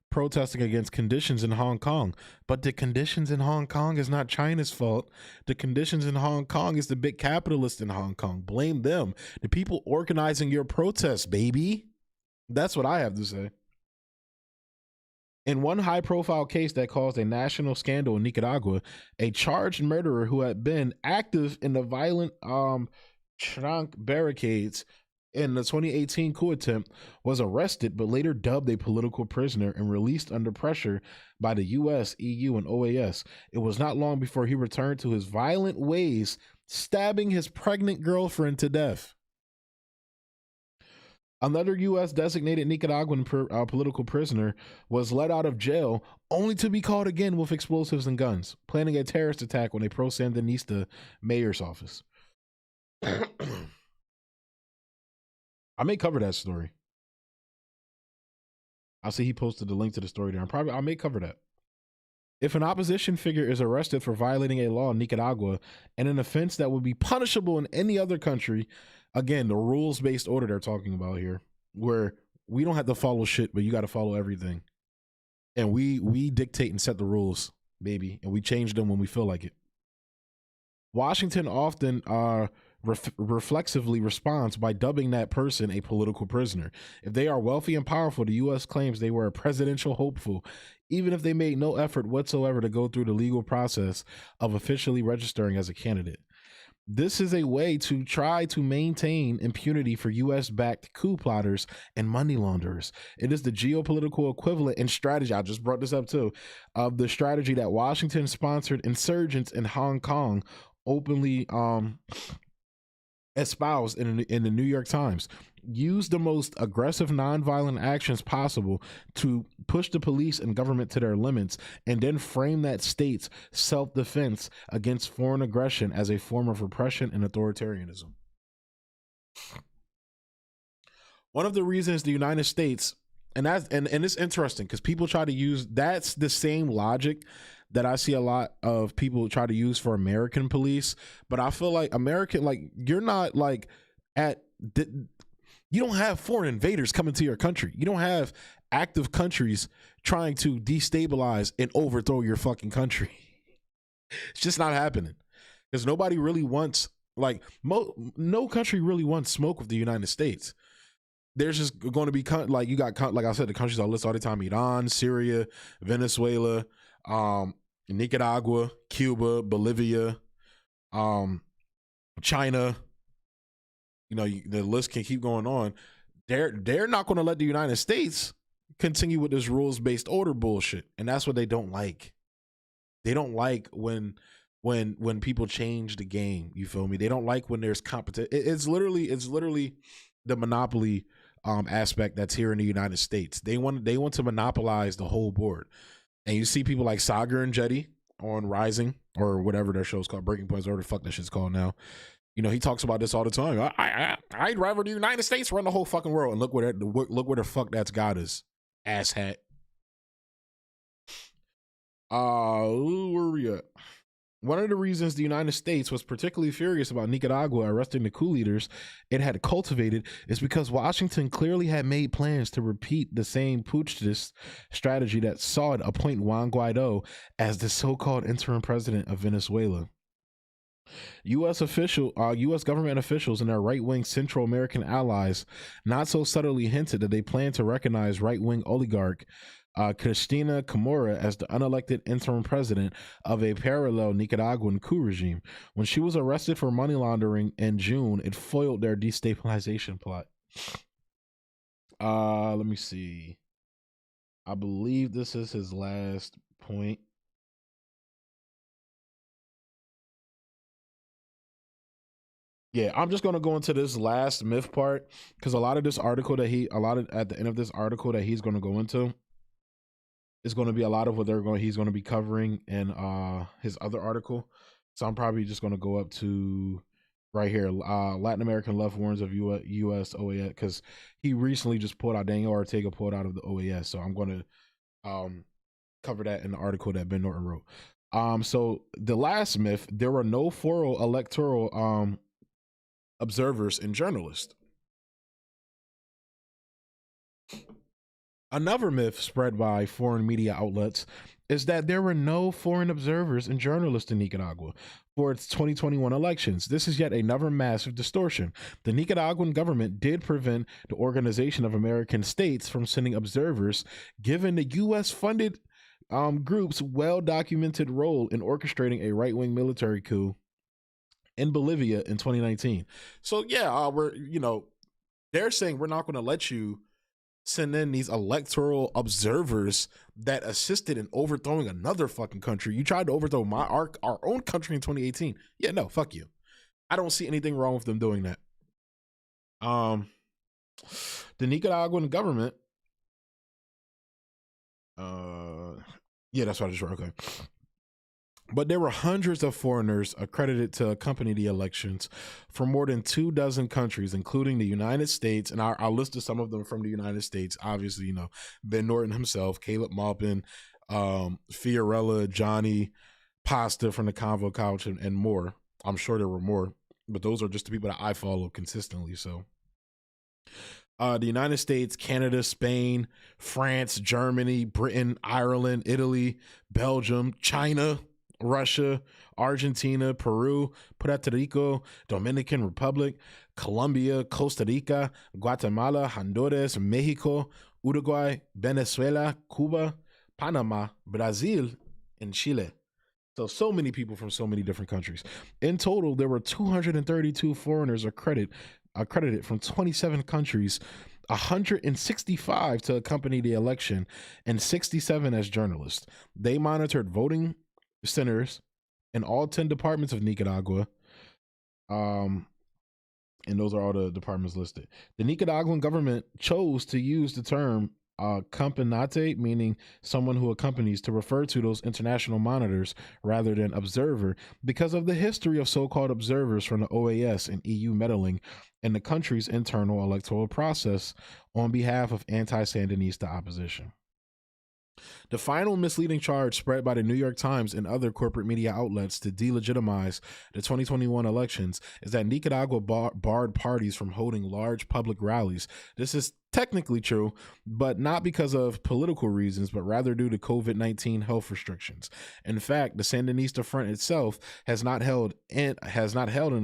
protesting against conditions in Hong Kong. But the conditions in Hong Kong is not China's fault. The conditions in Hong Kong is the big capitalists in Hong Kong. Blame them. The people organizing your protests, baby. That's what I have to say. In one high-profile case that caused a national scandal in Nicaragua, a charged murderer who had been active in the violent trunk barricades in the 2018 coup attempt was arrested, but later dubbed a political prisoner and released under pressure by the U.S., EU, and OAS. It was not long before he returned to his violent ways, stabbing his pregnant girlfriend to death. Another U.S. designated Nicaraguan political prisoner was let out of jail only to be caught again with explosives and guns, planning a terrorist attack on a pro-Sandinista mayor's office. I may cover that story. I'll see he posted the link to the story there. I may cover that. If an opposition figure is arrested for violating a law in Nicaragua and an offense that would be punishable in any other country, again, the rules-based order they're talking about here, where we don't have to follow shit, but you got to follow everything. And we dictate and set the rules, baby, and we change them when we feel like it. Washington often reflexively responds by dubbing that person a political prisoner. If they are wealthy and powerful, the U.S. claims they were a presidential hopeful, even if they made no effort whatsoever to go through the legal process of officially registering as a candidate. This is a way to try to maintain impunity for U.S.-backed coup plotters and money launderers. It is the geopolitical equivalent and strategy, I just brought this up too, of the strategy that Washington-sponsored insurgents in Hong Kong openly espoused in the New York Times. Use the most aggressive nonviolent actions possible to push the police and government to their limits, and then frame that state's self-defense against foreign aggression as a form of repression and authoritarianism. One of the reasons the United States, and it's interesting because people try to use, that's the same logic that I see a lot of people try to use for American police, but I feel like American, like, you're not like you don't have foreign invaders coming to your country. You don't have active countries trying to destabilize and overthrow your fucking country. It's just not happening because nobody really wants, like, no country really wants smoke with the United States. There's just going to be, like, you got, like I said, the countries I list all the time: Iran, Syria, Venezuela, Nicaragua, Cuba, Bolivia, China. You know, the list can keep going on. They're not going to let the United States continue with this rules-based order bullshit, and that's what they don't like. They don't like when people change the game. You feel me? They don't like when there's competition. It's literally the monopoly aspect that's here in the United States. They want to monopolize the whole board. And you see people like Sagar and Jetty on Rising, or whatever their show's called, Breaking Points, or whatever the fuck that shit's called now. You know, he talks about this all the time. I'd rather the United States run the whole fucking world. And look where the fuck that's got us, asshat. Where are we at? One of the reasons the United States was particularly furious about Nicaragua arresting the coup leaders it had cultivated is because Washington clearly had made plans to repeat the same putschist strategy that saw it appoint Juan Guaido as the so-called interim president of Venezuela. U.S. government officials and their right-wing Central American allies not so subtly hinted that they plan to recognize right-wing oligarch Cristina Chamorro as the unelected interim president of a parallel Nicaraguan coup regime. When she was arrested for money laundering in June, it foiled their destabilization plot. Let me see. I believe this is his last point. Yeah, I'm just going to go into this last myth part because at the end of this article that he's going to go into is going to be a lot of what he's going to be covering in his other article. So I'm probably just going to go up to right here, Latin American left warns of U.S. OAS, because he recently just Daniel Ortega pulled out of the OAS. So I'm going to cover that in the article that Ben Norton wrote. So the last myth: there were no foreign electoral observers and journalists. Another myth spread by foreign media outlets is that there were no foreign observers and journalists in Nicaragua for its 2021 elections. This is yet another massive distortion. The Nicaraguan government did prevent the Organization of American States from sending observers, given the U.S. funded group's well-documented role in orchestrating a right-wing military coup in Bolivia in 2019. So yeah, they're saying we're not going to let you send in these electoral observers that assisted in overthrowing another fucking country. You tried to overthrow our own country in 2018. Yeah, no, fuck you. I don't see anything wrong with them doing that. The Nicaraguan government. Yeah, that's what I just wrote. Okay. But there were hundreds of foreigners accredited to accompany the elections from more than 24 countries, including the United States. And I'll list some of them from the United States. Obviously, Ben Norton himself, Caleb Maupin, Fiorella, Johnny Pasta from the Convo Couch, and more. I'm sure there were more, but those are just the people that I follow consistently. So the United States, Canada, Spain, France, Germany, Britain, Ireland, Italy, Belgium, China, Russia, Argentina, Peru, Puerto Rico, Dominican Republic, Colombia, Costa Rica, Guatemala, Honduras, Mexico, Uruguay, Venezuela, Cuba, Panama, Brazil, and Chile. So many people from so many different countries. In total, there were 232 foreigners accredited from 27 countries, 165 to accompany the election, and 67 as journalists. They monitored voting centers in all 10 departments of Nicaragua. And those are all the departments listed. The Nicaraguan government chose to use the term acompañante, meaning someone who accompanies, to refer to those international monitors rather than observer, because of the history of so-called observers from the OAS and EU meddling in the country's internal electoral process on behalf of anti-Sandinista opposition. The final misleading charge spread by the New York Times and other corporate media outlets to delegitimize the 2021 elections is that Nicaragua barred parties from holding large public rallies. This is technically true, but not because of political reasons, but rather due to COVID-19 health restrictions. In fact, the Sandinista Front itself has not held an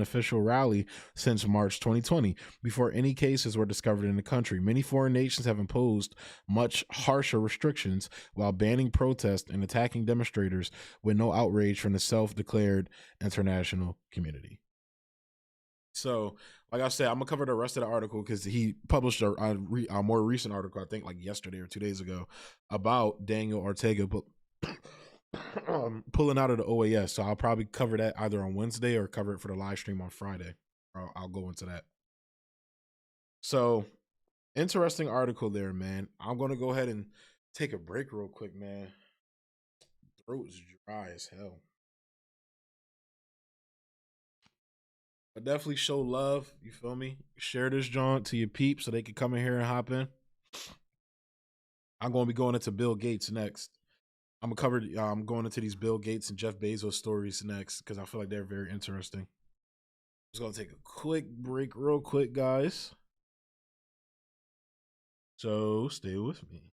official rally since March 2020, before any cases were discovered in the country. Many foreign nations have imposed much harsher restrictions while banning protests and attacking demonstrators with no outrage from the self-declared international community. So, like I said, I'm gonna cover the rest of the article because he published a more recent article, I think like yesterday or 2 days ago, about Daniel Ortega pulling out of the OAS. So I'll probably cover that either on Wednesday or cover it for the live stream on Friday. I'll go into that. So, interesting article there, man. I'm gonna go ahead and take a break real quick, man. Throat's dry as hell. But definitely show love, you feel me? Share this joint to your peeps so they can come in here and hop in. I'm going to be going into Bill Gates next. I'm going into these Bill Gates and Jeff Bezos stories next because I feel like they're very interesting. Just going to take a quick break real quick, guys. So stay with me.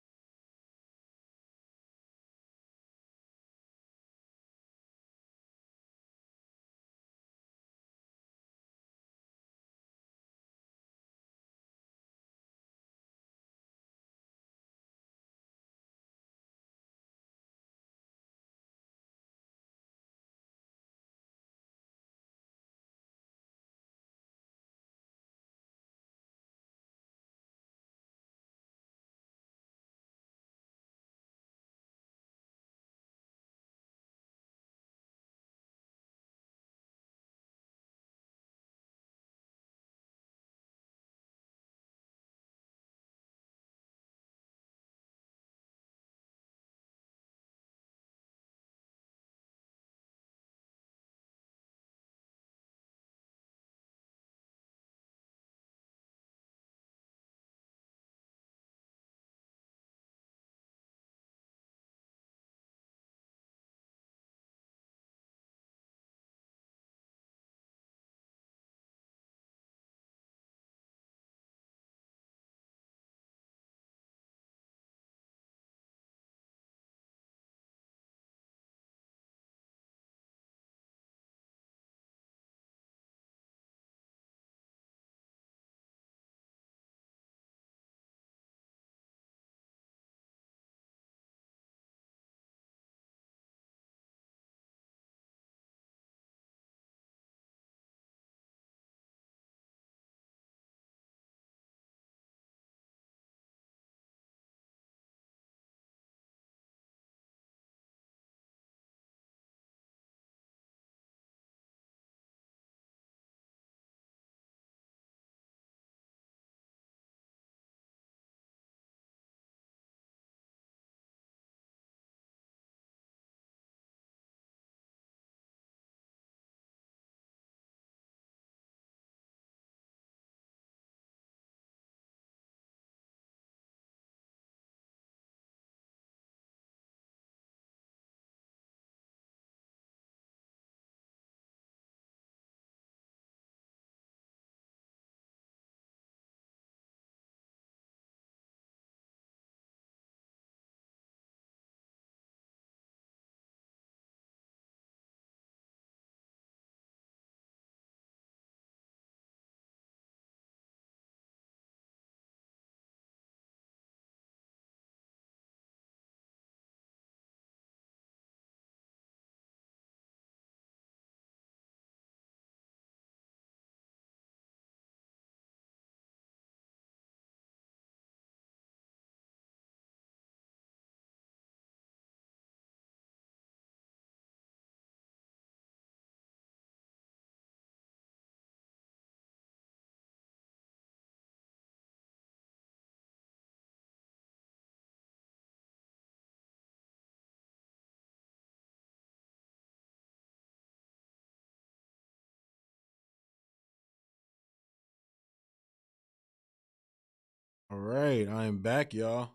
All right, I am back, y'all.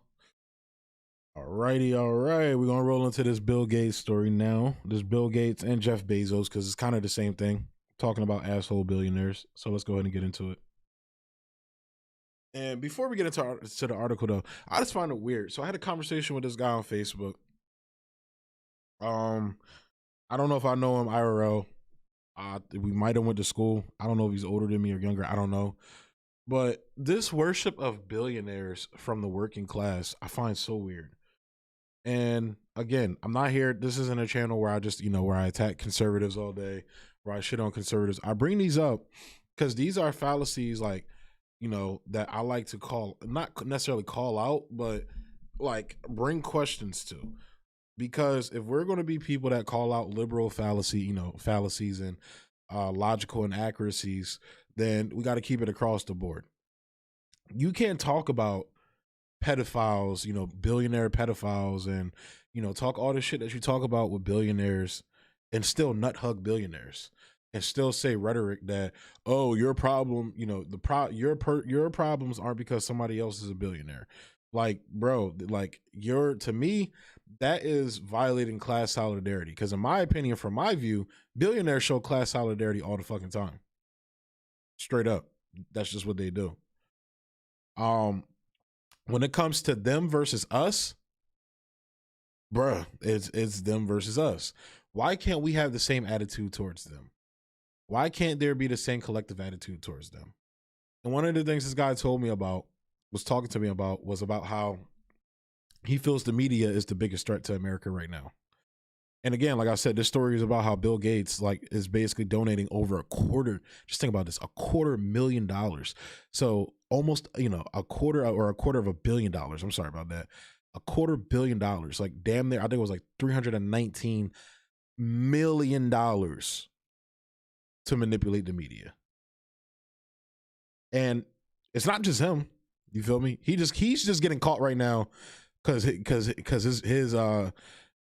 Alrighty, all right. We're gonna roll into this Bill Gates story now. This Bill Gates and Jeff Bezos, because it's kind of the same thing. Talking about asshole billionaires. So let's go ahead and get into it. And before we get into the article, though, I just find it weird. So I had a conversation with this guy on Facebook. I don't know if I know him IRL. We might have went to school. I don't know if he's older than me or younger. I don't know. But this worship of billionaires from the working class, I find so weird. And again, I'm not here. This isn't a channel where I just, where I attack conservatives all day, where I shit on conservatives. I bring these up because these are fallacies like, that I like to call, not necessarily call out, but like bring questions to. Because if we're going to be people that call out liberal fallacies and logical inaccuracies, then we got to keep it across the board. You can't talk about pedophiles, billionaire pedophiles, and talk all the shit that you talk about with billionaires and still nut hug billionaires and still say rhetoric that, oh, your problem, your problems aren't because somebody else is a billionaire. Like, bro, like to me, that is violating class solidarity. Because in my opinion, from my view, billionaires show class solidarity all the fucking time. Straight up. That's just what they do. When it comes to them versus us, bruh, it's them versus us. Why can't we have the same attitude towards them? Why can't there be the same collective attitude towards them? And one of the things this guy was talking to me about, was about how he feels the media is the biggest threat to America right now. And again, like I said, this story is about how Bill Gates is basically donating over just think about this, $250,000. So almost, a quarter of $1 billion. I'm sorry about that. $250 million, like damn near, I think it was like $319 million to manipulate the media. And it's not just him. You feel me? He's just getting caught right now because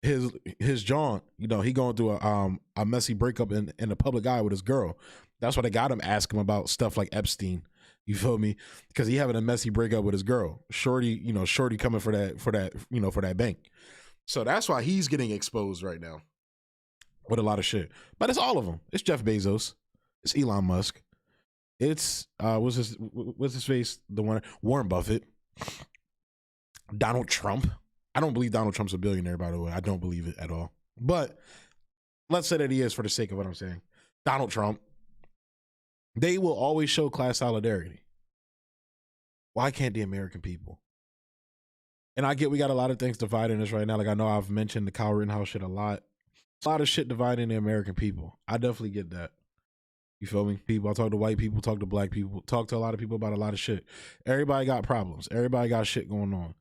his John, he going through a messy breakup in a public eye with his girl. That's why they got him asking him about stuff like Epstein. You feel me? Because he having a messy breakup with his girl. Shorty coming for that bank. So that's why he's getting exposed right now with a lot of shit. But it's all of them. It's Jeff Bezos. It's Elon Musk. It's what's his face? The one, Warren Buffett. Donald Trump. I don't believe Donald Trump's a billionaire, by the way. I don't believe it at all. But let's say that he is for the sake of what I'm saying. Donald Trump. They will always show class solidarity. Why can't the American people? And I get we got a lot of things dividing us right now. Like I know I've mentioned the Kyle Rittenhouse shit a lot. A lot of shit dividing the American people. I definitely get that. You feel me? People, I talk to white people, talk to black people, talk to a lot of people about a lot of shit. Everybody got problems. Everybody got shit going on.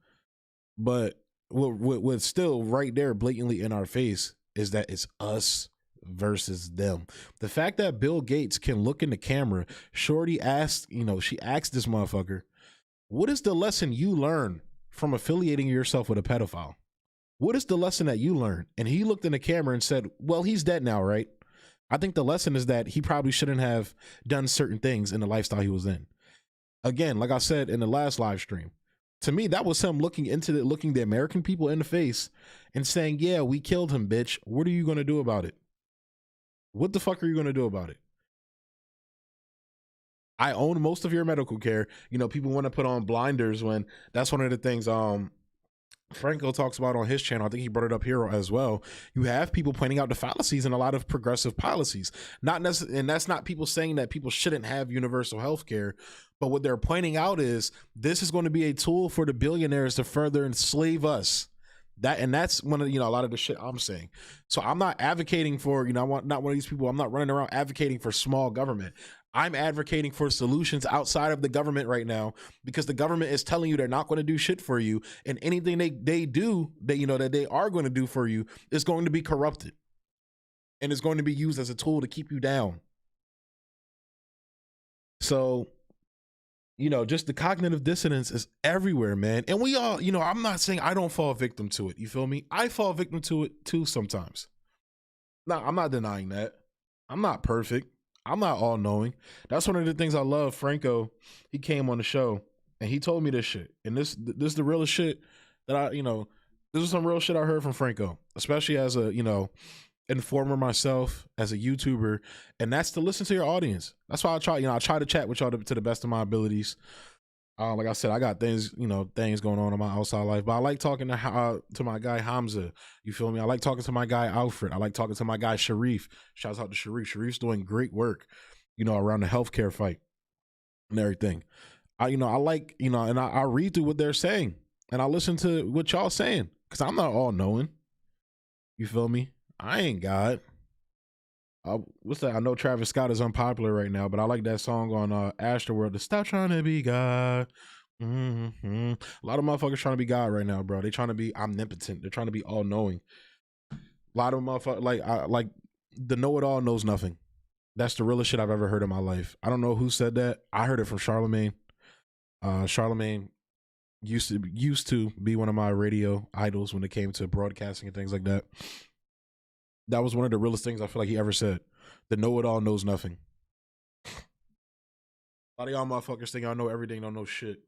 But what's still right there blatantly in our face is that it's us versus them. The fact that Bill Gates can look in the camera, Shorty asked, she asked this motherfucker, what is the lesson you learn from affiliating yourself with a pedophile? What is the lesson that you learned? And he looked in the camera and said, well, he's dead now, right? I think the lesson is that he probably shouldn't have done certain things in the lifestyle he was in. Again, like I said in the last live stream, to me, that was him looking the American people in the face and saying, yeah, we killed him, bitch. What are you going to do about it? What the fuck are you going to do about it? I own most of your medical care. People want to put on blinders when that's one of the things Franco talks about on his channel. I think he brought it up here as well. You have people pointing out the fallacies in a lot of progressive policies. And that's not people saying that people shouldn't have universal health care. But what they're pointing out is this is going to be a tool for the billionaires to further enslave us. That's one of a lot of the shit I'm saying. So I'm not advocating for, I'm not one of these people. I'm not running around advocating for small government. I'm advocating for solutions outside of the government right now, because the government is telling you they're not going to do shit for you, and anything they do that they are going to do for you is going to be corrupted, and it's going to be used as a tool to keep you down. So, just the cognitive dissonance is everywhere, man. And we all, I'm not saying I don't fall victim to it. You feel me? I fall victim to it too sometimes. No, I'm not denying that. I'm not perfect. I'm not all knowing. That's one of the things I love. Franco, he came on the show and he told me this shit. And this is the realest shit that this is some real shit I heard from Franco, especially as a, informer myself, as a YouTuber, and that's to listen to your audience. That's why I try to chat with y'all to the best of my abilities. Like I said, I got things going on in my outside life, but I like talking to my guy Hamza. You feel me? I like talking to my guy Alfred. I like talking to my guy Sharif. Shouts out to Sharif. Sharif's doing great work, around the healthcare fight and everything. I like, and I read through what they're saying and I listen to what y'all saying, because I'm not all knowing. You feel me? I ain't God. What's that? I know Travis Scott is unpopular right now, but I like that song on Astroworld, to stop trying to be God. A lot of motherfuckers trying to be God right now, bro. They trying to be omnipotent. They're trying to be all knowing. A lot of motherfuckers like the know-it-all knows nothing. That's the realest shit I've ever heard in my life. I don't know who said that. I heard it from Charlemagne. Charlemagne used to be one of my radio idols when it came to broadcasting and things like that. That was one of the realest things I feel like he ever said. The know-it-all knows nothing. A lot of y'all motherfuckers think y'all know everything, don't know shit.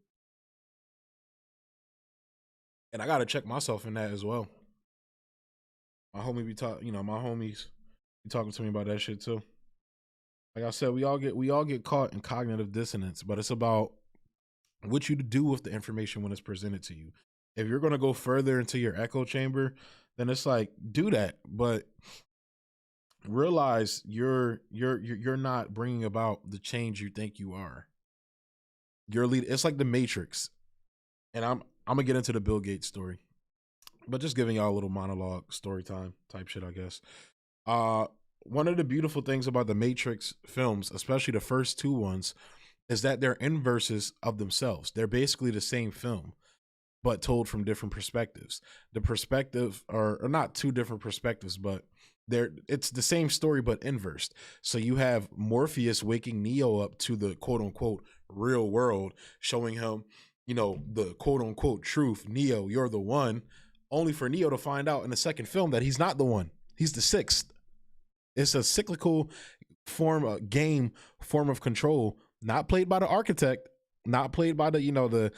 And I gotta check myself in that as well. My homie my homies be talking to me about that shit too. Like I said, we all get caught in cognitive dissonance, but it's about what you do with the information when it's presented to you. If you're gonna go further into your echo chamber, then it's like, do that, but realize you're not bringing about the change you think you are. It's like the Matrix, and I'm gonna get into the Bill Gates story, but just giving y'all a little monologue, story time type shit, I guess. One of the beautiful things about the Matrix films, especially the first two ones, is that they're inverses of themselves. They're basically the same film, but told from different perspectives. The perspective, or not two different perspectives, but it's the same story but inversed. So you have Morpheus waking Neo up to the quote unquote real world, showing him, the quote unquote truth. Neo, you're the one, only for Neo to find out in the second film that he's not the one. He's the sixth. It's a cyclical form of control, not played by the architect, not played by the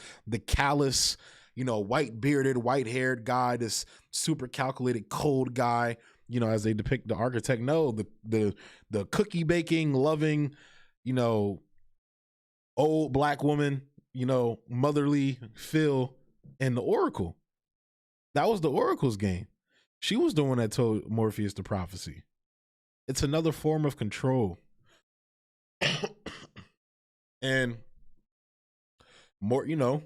callous, white bearded, white haired guy, this super calculated, cold guy, as they depict the architect. No, the cookie baking, loving, old black woman, motherly feel, and the Oracle. That was the Oracle's game. She was the one that told Morpheus the prophecy. It's another form of control. And Morpheus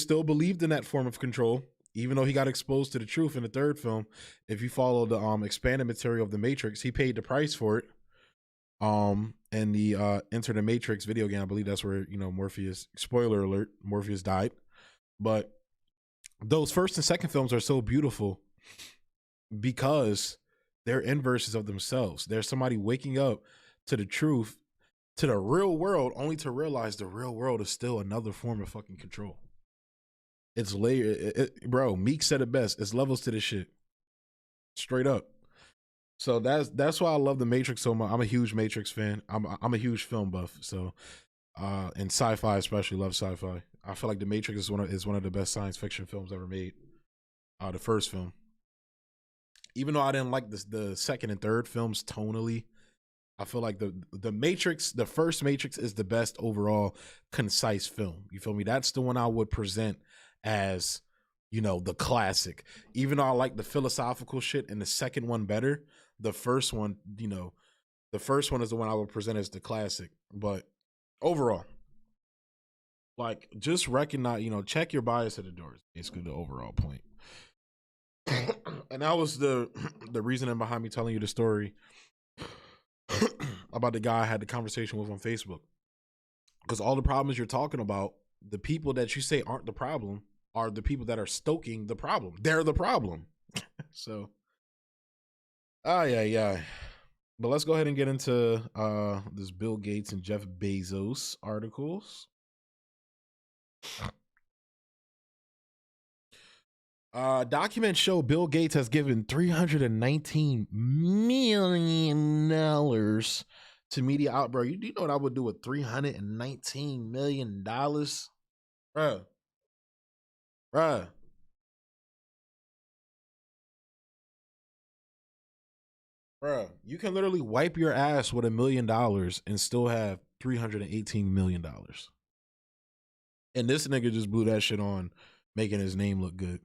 still believed in that form of control, even though he got exposed to the truth in the third film. If you follow the expanded material of the Matrix, he paid the price for it. And the Enter the Matrix video game, I believe that's where Morpheus, spoiler alert, Morpheus died. But those first and second films are so beautiful because they're inverses of themselves. There's somebody waking up to the truth, to the real world, only to realize the real world is still another form of fucking control. It's layered. Bro, Meek said it best. It's levels to this shit. Straight up. So that's why I love the Matrix so much. I'm a huge Matrix fan. I'm a huge film buff. So and sci-fi especially, love sci-fi. I feel like the Matrix is one of the best science fiction films ever made. The first film. Even though I didn't like the second and third films tonally, I feel like the Matrix, the first Matrix, is the best overall concise film. You feel me? That's the one I would present as, the classic. Even though I like the philosophical shit and the second one better, the first one, the first one is the one I would present as the classic. But overall, like, just recognize, check your bias at the door is basically the overall point. And that was the reasoning behind me telling you the story about the guy I had the conversation with on Facebook. Because all the problems you're talking about, the people that you say aren't the problem are the people that are stoking the problem. They're the problem. So, yeah. But let's go ahead and get into this Bill Gates and Jeff Bezos articles. Documents show Bill Gates has given $319 million to to media out, bro. You know what I would do with $319 million? Bruh. Bruh. Bruh. You can literally wipe your ass with $1 million and still have $318 million. And this nigga just blew that shit on, making his name look good.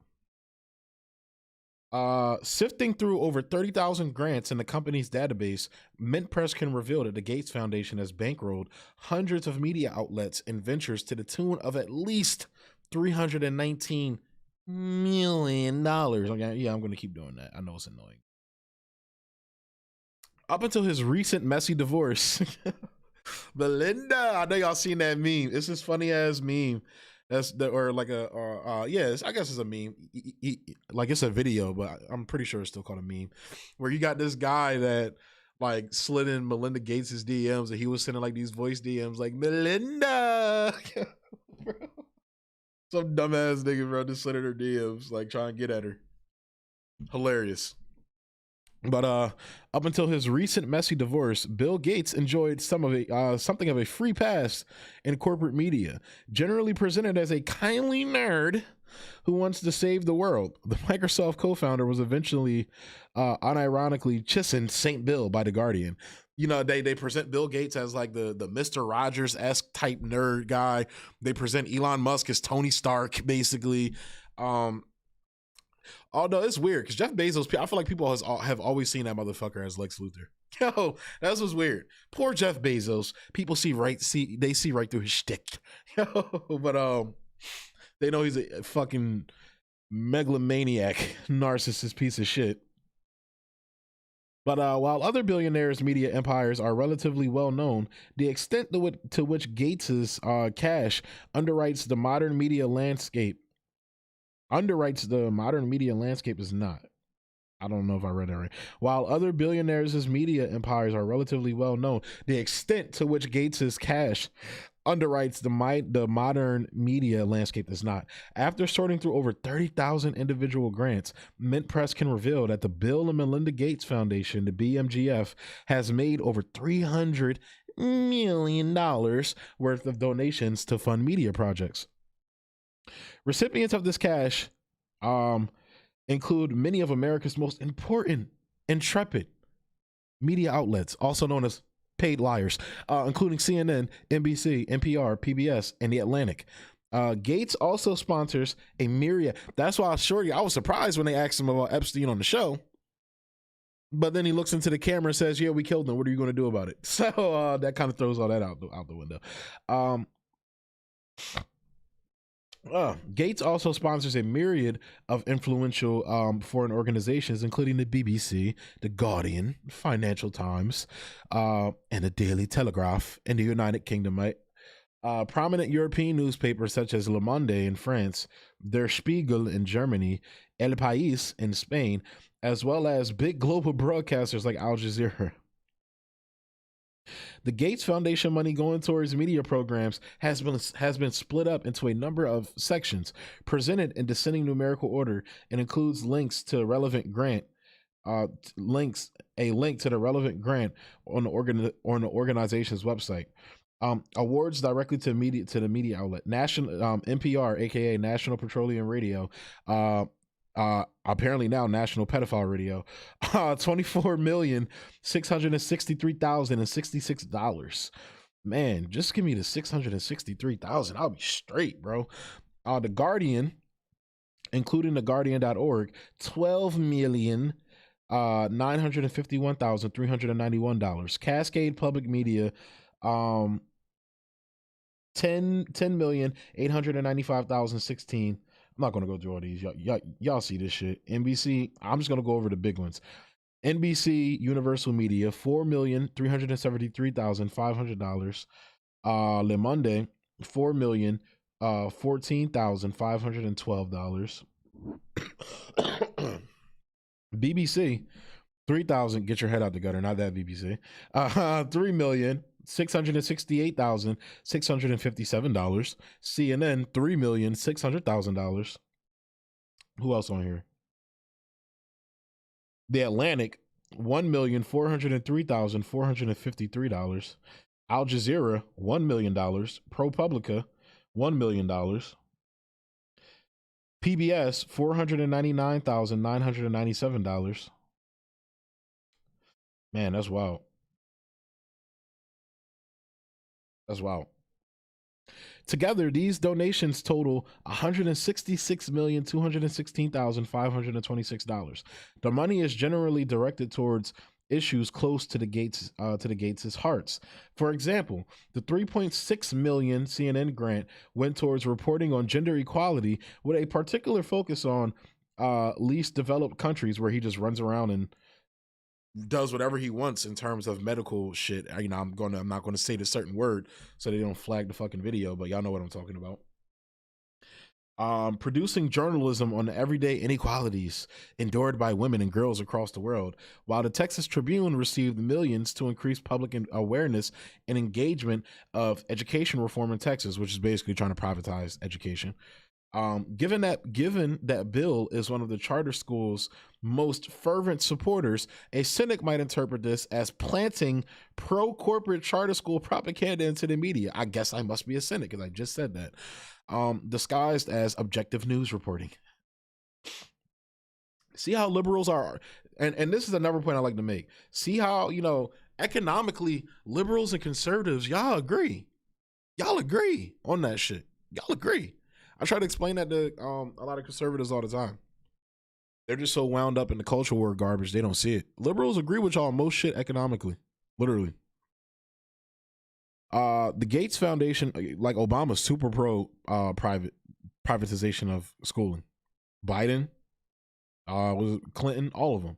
Sifting through over 30,000 grants in the company's database, Mint Press can reveal that the Gates Foundation has bankrolled hundreds of media outlets and ventures to the tune of at least $319 million. Okay, yeah, I'm going to keep doing that. I know it's annoying. Up until his recent messy divorce, Belinda, I know y'all seen that meme. It's this funny ass meme. That's the, or like a yes, I guess it's a meme. Like it's a video, but I'm pretty sure it's still called a meme. Where you got this guy that like slid in Melinda Gates's DMs, and he was sending like these voice DMs, like Melinda. Some dumbass nigga, bro, just slid in her DMs, like trying to get at her. Hilarious. But up until his recent messy divorce, Bill Gates enjoyed something of a free pass in corporate media, generally presented as a kindly nerd who wants to save the world. The Microsoft co-founder was eventually unironically christened Saint Bill by The Guardian. You know, they present Bill Gates as like the Mr. Rogers-esque type nerd guy. They present Elon Musk as Tony Stark, basically. Although it's weird because Jeff Bezos, I feel like people have always seen that motherfucker as Lex Luthor. Yo, that's what's weird. Poor Jeff Bezos. People see right through his shtick. Yo, but they know he's a fucking megalomaniac, narcissist piece of shit. But while other billionaires' media empires are relatively well known, the extent to which Gates's cash underwrites the modern media landscape is not. I don't know if I read that right. While other billionaires' media empires are relatively well known, the extent to which Gates's cash underwrites the modern media landscape is not. After sorting through over 30,000 individual grants, Mint Press can reveal that the Bill and Melinda Gates Foundation, the BMGF, has made over $300 million worth of donations to fund media projects. Recipients of this cash include many of America's most important, intrepid media outlets, also known as paid liars, including CNN, NBC, NPR, PBS, and The Atlantic. Gates also sponsors a myriad. That's why I was surprised when they asked him about Epstein on the show. But then he looks into the camera and says, yeah, we killed him. What are you going to do about it? So that kind of throws all that out the window. Gates also sponsors a myriad of influential foreign organizations, including the BBC, The Guardian, Financial Times, and the Daily Telegraph in the United Kingdom. Right? Prominent European newspapers such as Le Monde in France, Der Spiegel in Germany, El País in Spain, as well as big global broadcasters like Al Jazeera. The Gates Foundation money going towards media programs has been split up into a number of sections, presented in descending numerical order, and includes links to relevant grant, a link to the relevant grant on the organization's website. Awards directly to the media outlet, NPR, aka National Petroleum Radio. Apparently now National Pedophile Radio, $24,663,066. Man, just give me the 663,000. I'll be straight, bro. The Guardian, including theguardian.org, $12,951,391. Cascade Public Media, $10,895,016. I'm not going to go through all these. Y'all see this shit. NBC, I'm just going to go over the big ones. NBC Universal Media, $4,373,500. Le Monde, $4,014,512. BBC, $3,000. Get your head out the gutter, not that BBC. $3,668,657. CNN, $3,600,000. Who else on here? The Atlantic, $1,403,453. Al Jazeera, $1 million. ProPublica, $1 million. PBS, $499,997. Man, that's wild. That's wild. Together, these donations total $166,216,526. The money is generally directed towards issues close to the Gates' hearts. For example, the $3.6 million CNN grant went towards reporting on gender equality with a particular focus on least developed countries, where he just runs around and does whatever he wants in terms of medical shit. You know, I'm not gonna say the certain word so they don't flag the fucking video, but y'all know what I'm talking about. Producing journalism on the everyday inequalities endured by women and girls across the world, while the Texas Tribune received millions to increase public awareness and engagement of education reform in Texas, which is basically trying to privatize education. Given that Bill is one of the charter school's most fervent supporters, a cynic might interpret this as planting pro-corporate charter school propaganda into the media. I guess I must be a cynic because I just said that. Disguised as objective news reporting. See how liberals are, and this is another point I like to make. See how, you know, economically, liberals and conservatives, y'all agree on that shit. Y'all agree. I try to explain that to a lot of conservatives all the time. They're just so wound up in the culture war garbage, they don't see it. Liberals agree with y'all on most shit economically, literally. The Gates Foundation, like Obama, super pro privatization of schooling. Biden, was Clinton, all of them.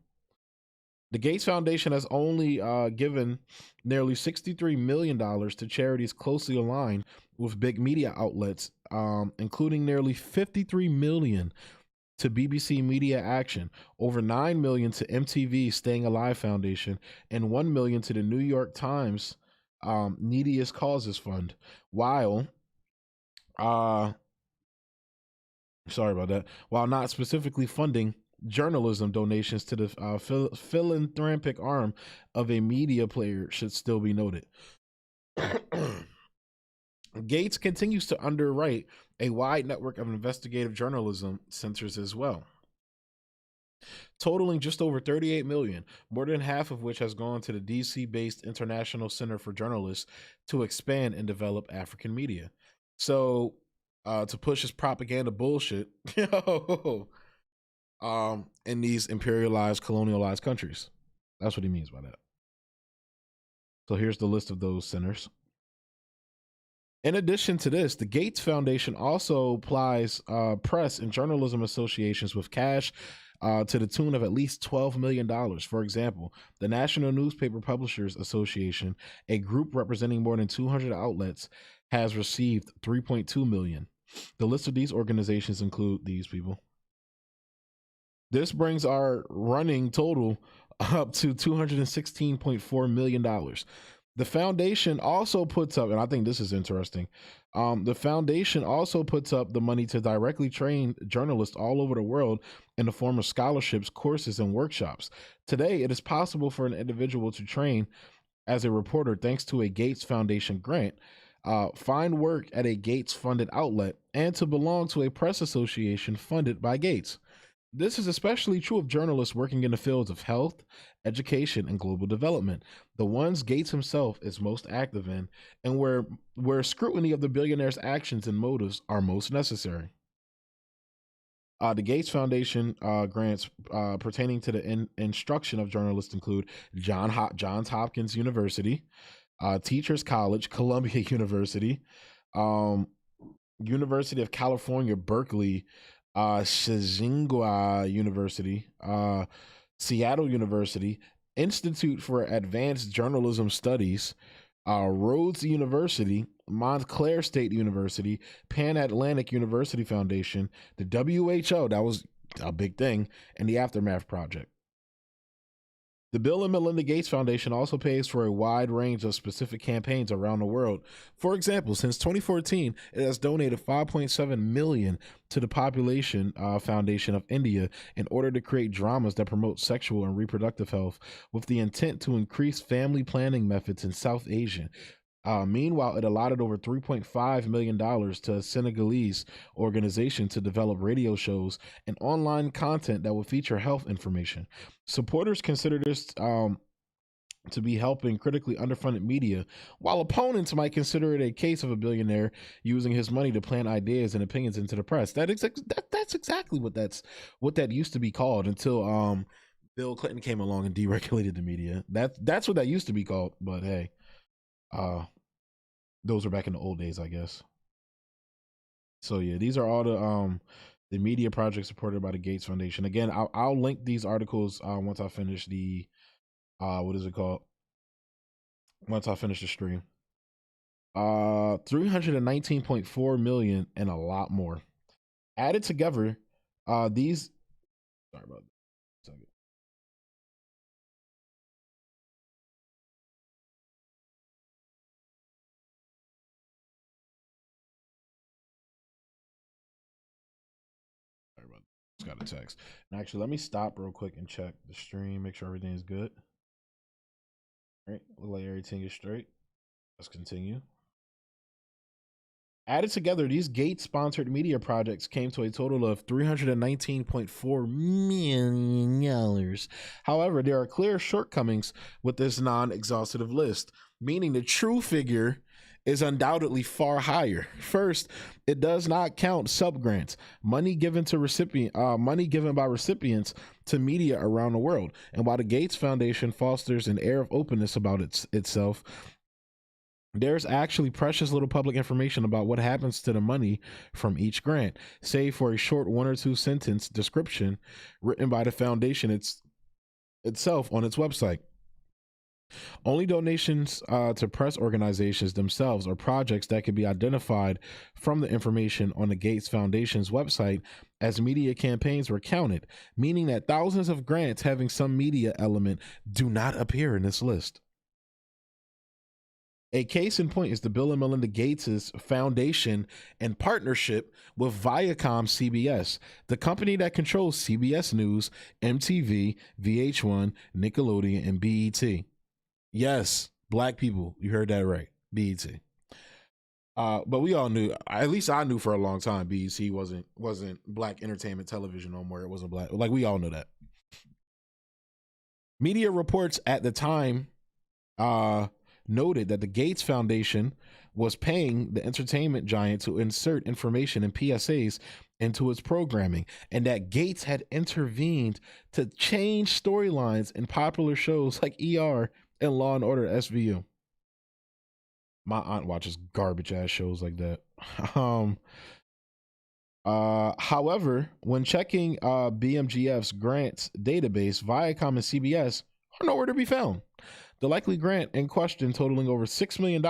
The Gates Foundation has only given nearly $63 million to charities closely aligned with big media outlets, including nearly $53 million to BBC Media Action, over $9 million to MTV Staying Alive Foundation, and $1 million to the New York Times Neediest Causes Fund. While sorry about that, while not specifically funding journalism, donations to the philanthropic arm of a media player should still be noted. Gates continues to underwrite a wide network of investigative journalism centers as well, totaling just over $38 million, more than half of which has gone to the DC-based International Center for Journalists to expand and develop African media. So, to push his propaganda bullshit, in these imperialized, colonialized countries. That's what he means by that. So here's the list of those centers. In addition to this, the Gates Foundation also plies press and journalism associations with cash to the tune of at least $12 million. For example, the National Newspaper Publishers Association, a group representing more than 200 outlets, has received $3.2 million. The list of these organizations include these people. This brings our running total up to $216.4 million. The foundation also puts up, and I think this is interesting, the foundation also puts up the money to directly train journalists all over the world in the form of scholarships, courses, and workshops. Today, it is possible for an individual to train as a reporter thanks to a Gates Foundation grant, find work at a Gates-funded outlet, and to belong to a press association funded by Gates. This is especially true of journalists working in the fields of health, education, and global development, the ones Gates himself is most active in, and where scrutiny of the billionaire's actions and motives are most necessary. The Gates Foundation grants pertaining to the instruction of journalists include Johns Hopkins University, Teachers College, Columbia University, University of California, Berkeley, Shizingua University, Seattle University, Institute for Advanced Journalism Studies, Rhodes University, Montclair State University, Pan Atlantic University Foundation, the WHO, that was a big thing, and the Aftermath Project. The Bill and Melinda Gates Foundation also pays for a wide range of specific campaigns around the world. For example, since 2014, it has donated $5.7 million to the Population Foundation of India in order to create dramas that promote sexual and reproductive health with the intent to increase family planning methods in South Asia. Meanwhile, it allotted over $3.5 million to a Senegalese organization to develop radio shows and online content that will feature health information. Supporters consider this to be helping critically underfunded media, while opponents might consider it a case of a billionaire using his money to plant ideas and opinions into the press. That's exactly what that used to be called until Bill Clinton came along and deregulated the media. That's what that used to be called. But hey. Those are back in the old days, I guess. So yeah, these are all the media projects supported by the Gates Foundation. Again, I'll link these articles once I finish the what is it called? Once I finish the stream. 319.4 million and a lot more. Added together, these sorry about that. Second. Just got a text. And actually, let me stop real quick and check the stream, make sure everything is good. All right, look like everything is straight. Let's continue. Added together, these Gates-sponsored media projects came to a total of $319.4 million. However, there are clear shortcomings with this non-exhaustive list, meaning the true figure is undoubtedly far higher. First, it does not count subgrants, money given by recipients to media around the world. And while the Gates Foundation fosters an air of openness about itself, there's actually precious little public information about what happens to the money from each grant, save for a short 1 or 2 sentence description written by the foundation itself on its website. Only donations to press organizations themselves or projects that can be identified from the information on the Gates Foundation's website as media campaigns were counted, meaning that thousands of grants having some media element do not appear in this list. A case in point is the Bill and Melinda Gates Foundation in partnership with Viacom CBS, the company that controls CBS News, MTV, VH1, Nickelodeon, and BET. Yes, black people, you heard that right, BET. But we all knew, at least I knew for a long time, BET wasn't black entertainment television no more. It wasn't black. Like, we all know that. Media reports at the time noted that the Gates Foundation was paying the entertainment giant to insert information and PSAs into its programming, and that Gates had intervened to change storylines in popular shows like ER and Law and Order SVU. My aunt watches garbage ass shows like that. However, when checking BMGF's grants database, Viacom and CBS are nowhere to be found. The likely grant in question, totaling over $6 million,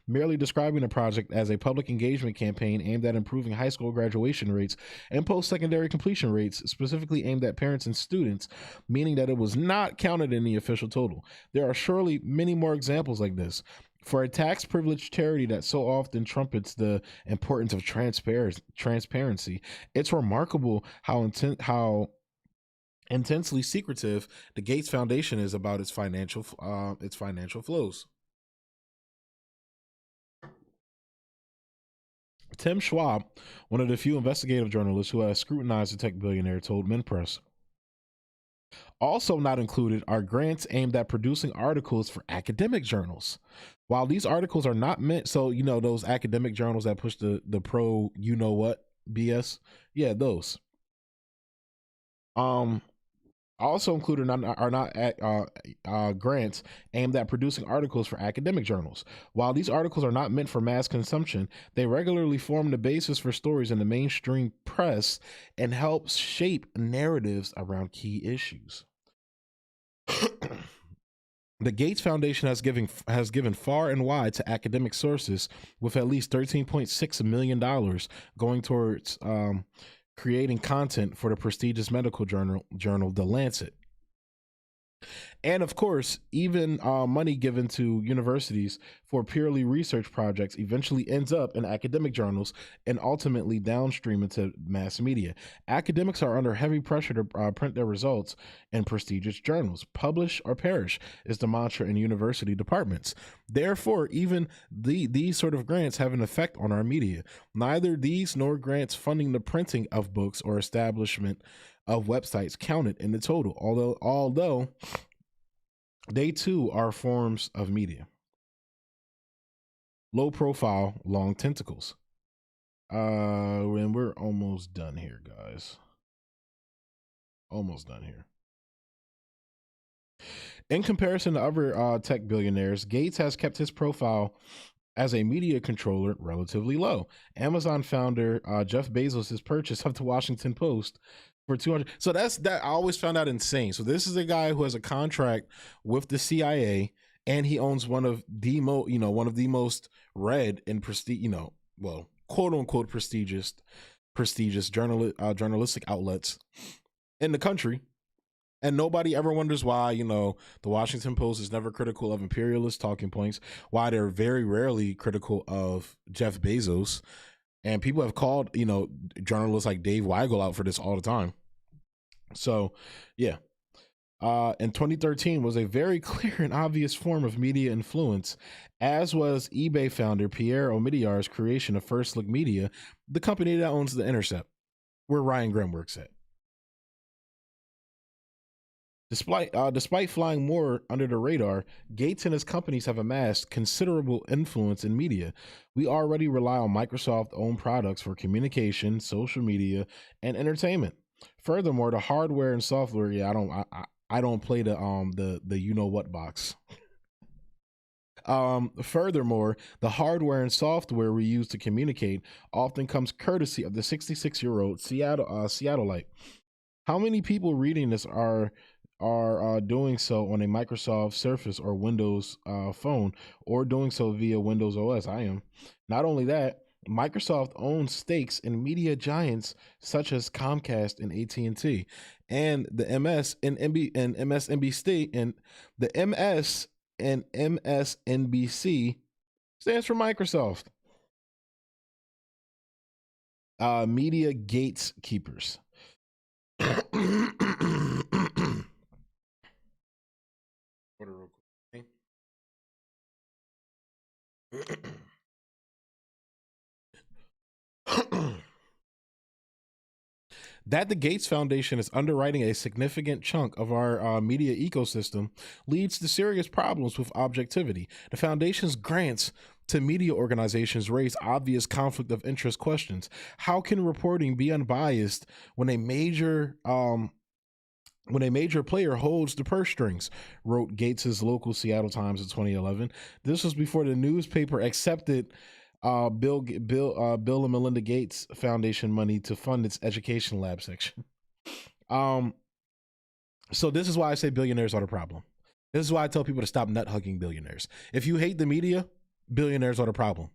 merely describing the project as a public engagement campaign aimed at improving high school graduation rates and post-secondary completion rates, specifically aimed at parents and students, meaning that it was not counted in the official total. There are surely many more examples like this. For a tax-privileged charity that so often trumpets the importance of transparency, it's remarkable how intensely secretive the Gates Foundation is about its financial flows. Tim Schwab, one of the few investigative journalists who has scrutinized the tech billionaire, told MinPress. Also not included are grants aimed at producing articles for academic journals. While these articles are not meant, so you know those academic journals that push the pro you know what BS, yeah, those. Also included are not grants aimed at producing articles for academic journals. While these articles are not meant for mass consumption, they regularly form the basis for stories in the mainstream press and help shape narratives around key issues. The Gates Foundation has given far and wide to academic sources, with at least $13.6 million going towards creating content for the prestigious medical journal The Lancet. And of course, even money given to universities for purely research projects eventually ends up in academic journals and ultimately downstream into mass media. Academics are under heavy pressure to print their results in prestigious journals. Publish or perish is the mantra in university departments. Therefore, even these sort of grants have an effect on our media. Neither these nor grants funding the printing of books or establishment of websites counted in the total, although they too are forms of media. Low profile, long tentacles. And we're almost done here, guys. Almost done here. In comparison to other tech billionaires, Gates has kept his profile as a media controller relatively low. Amazon founder Jeff Bezos' purchase of the Washington Post for 200. So that I always found that insane. So this is a guy who has a contract with the CIA, and he owns one of the most read and quote unquote prestigious journalistic outlets in the country. And nobody ever wonders why, the Washington Post is never critical of imperialist talking points, why they're very rarely critical of Jeff Bezos. And people have called, journalists like Dave Weigel out for this all the time. So, yeah. In 2013 was a very clear and obvious form of media influence, as was eBay founder Pierre Omidyar's creation of First Look Media, the company that owns The Intercept, where Ryan Grimm works at. Despite flying more under the radar, Gates and his companies have amassed considerable influence in media. We already rely on Microsoft-owned products for communication, social media, and entertainment. Furthermore, the hardware and software, I don't play the you know what box. Furthermore, the hardware and software we use to communicate often comes courtesy of the 66-year-old Seattleite. How many people reading this are doing so on a Microsoft Surface or Windows phone, or doing so via Windows OS? I am. Not only that, Microsoft owns stakes in media giants such as Comcast and AT&T, and the MS and MSNBC, and the MS and MSNBC stands for Microsoft. Media gatekeepers. That the Gates Foundation is underwriting a significant chunk of our media ecosystem leads to serious problems with objectivity. The foundation's grants to media organizations raise obvious conflict of interest questions. How can reporting be unbiased when a major player holds the purse strings? Wrote Gates's local Seattle Times in 2011. This was before the newspaper accepted Bill and Melinda Gates Foundation money to fund its education lab section. So this is why I say billionaires are the problem. This is why I tell people to stop nut hugging billionaires. If you hate the media, billionaires are the problem.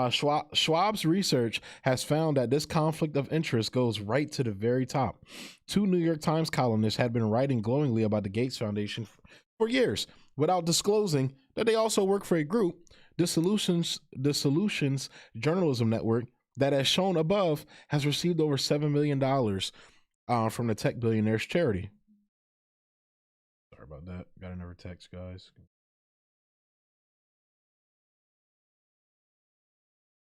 Schwab's research has found that this conflict of interest goes right to the very top. 2 New York Times columnists had been writing glowingly about the Gates Foundation for years, without disclosing that they also work for a group, the Solutions Journalism Network, that, as shown above, has received over $7 million from the tech billionaire's charity. Sorry about that. Got another text, guys.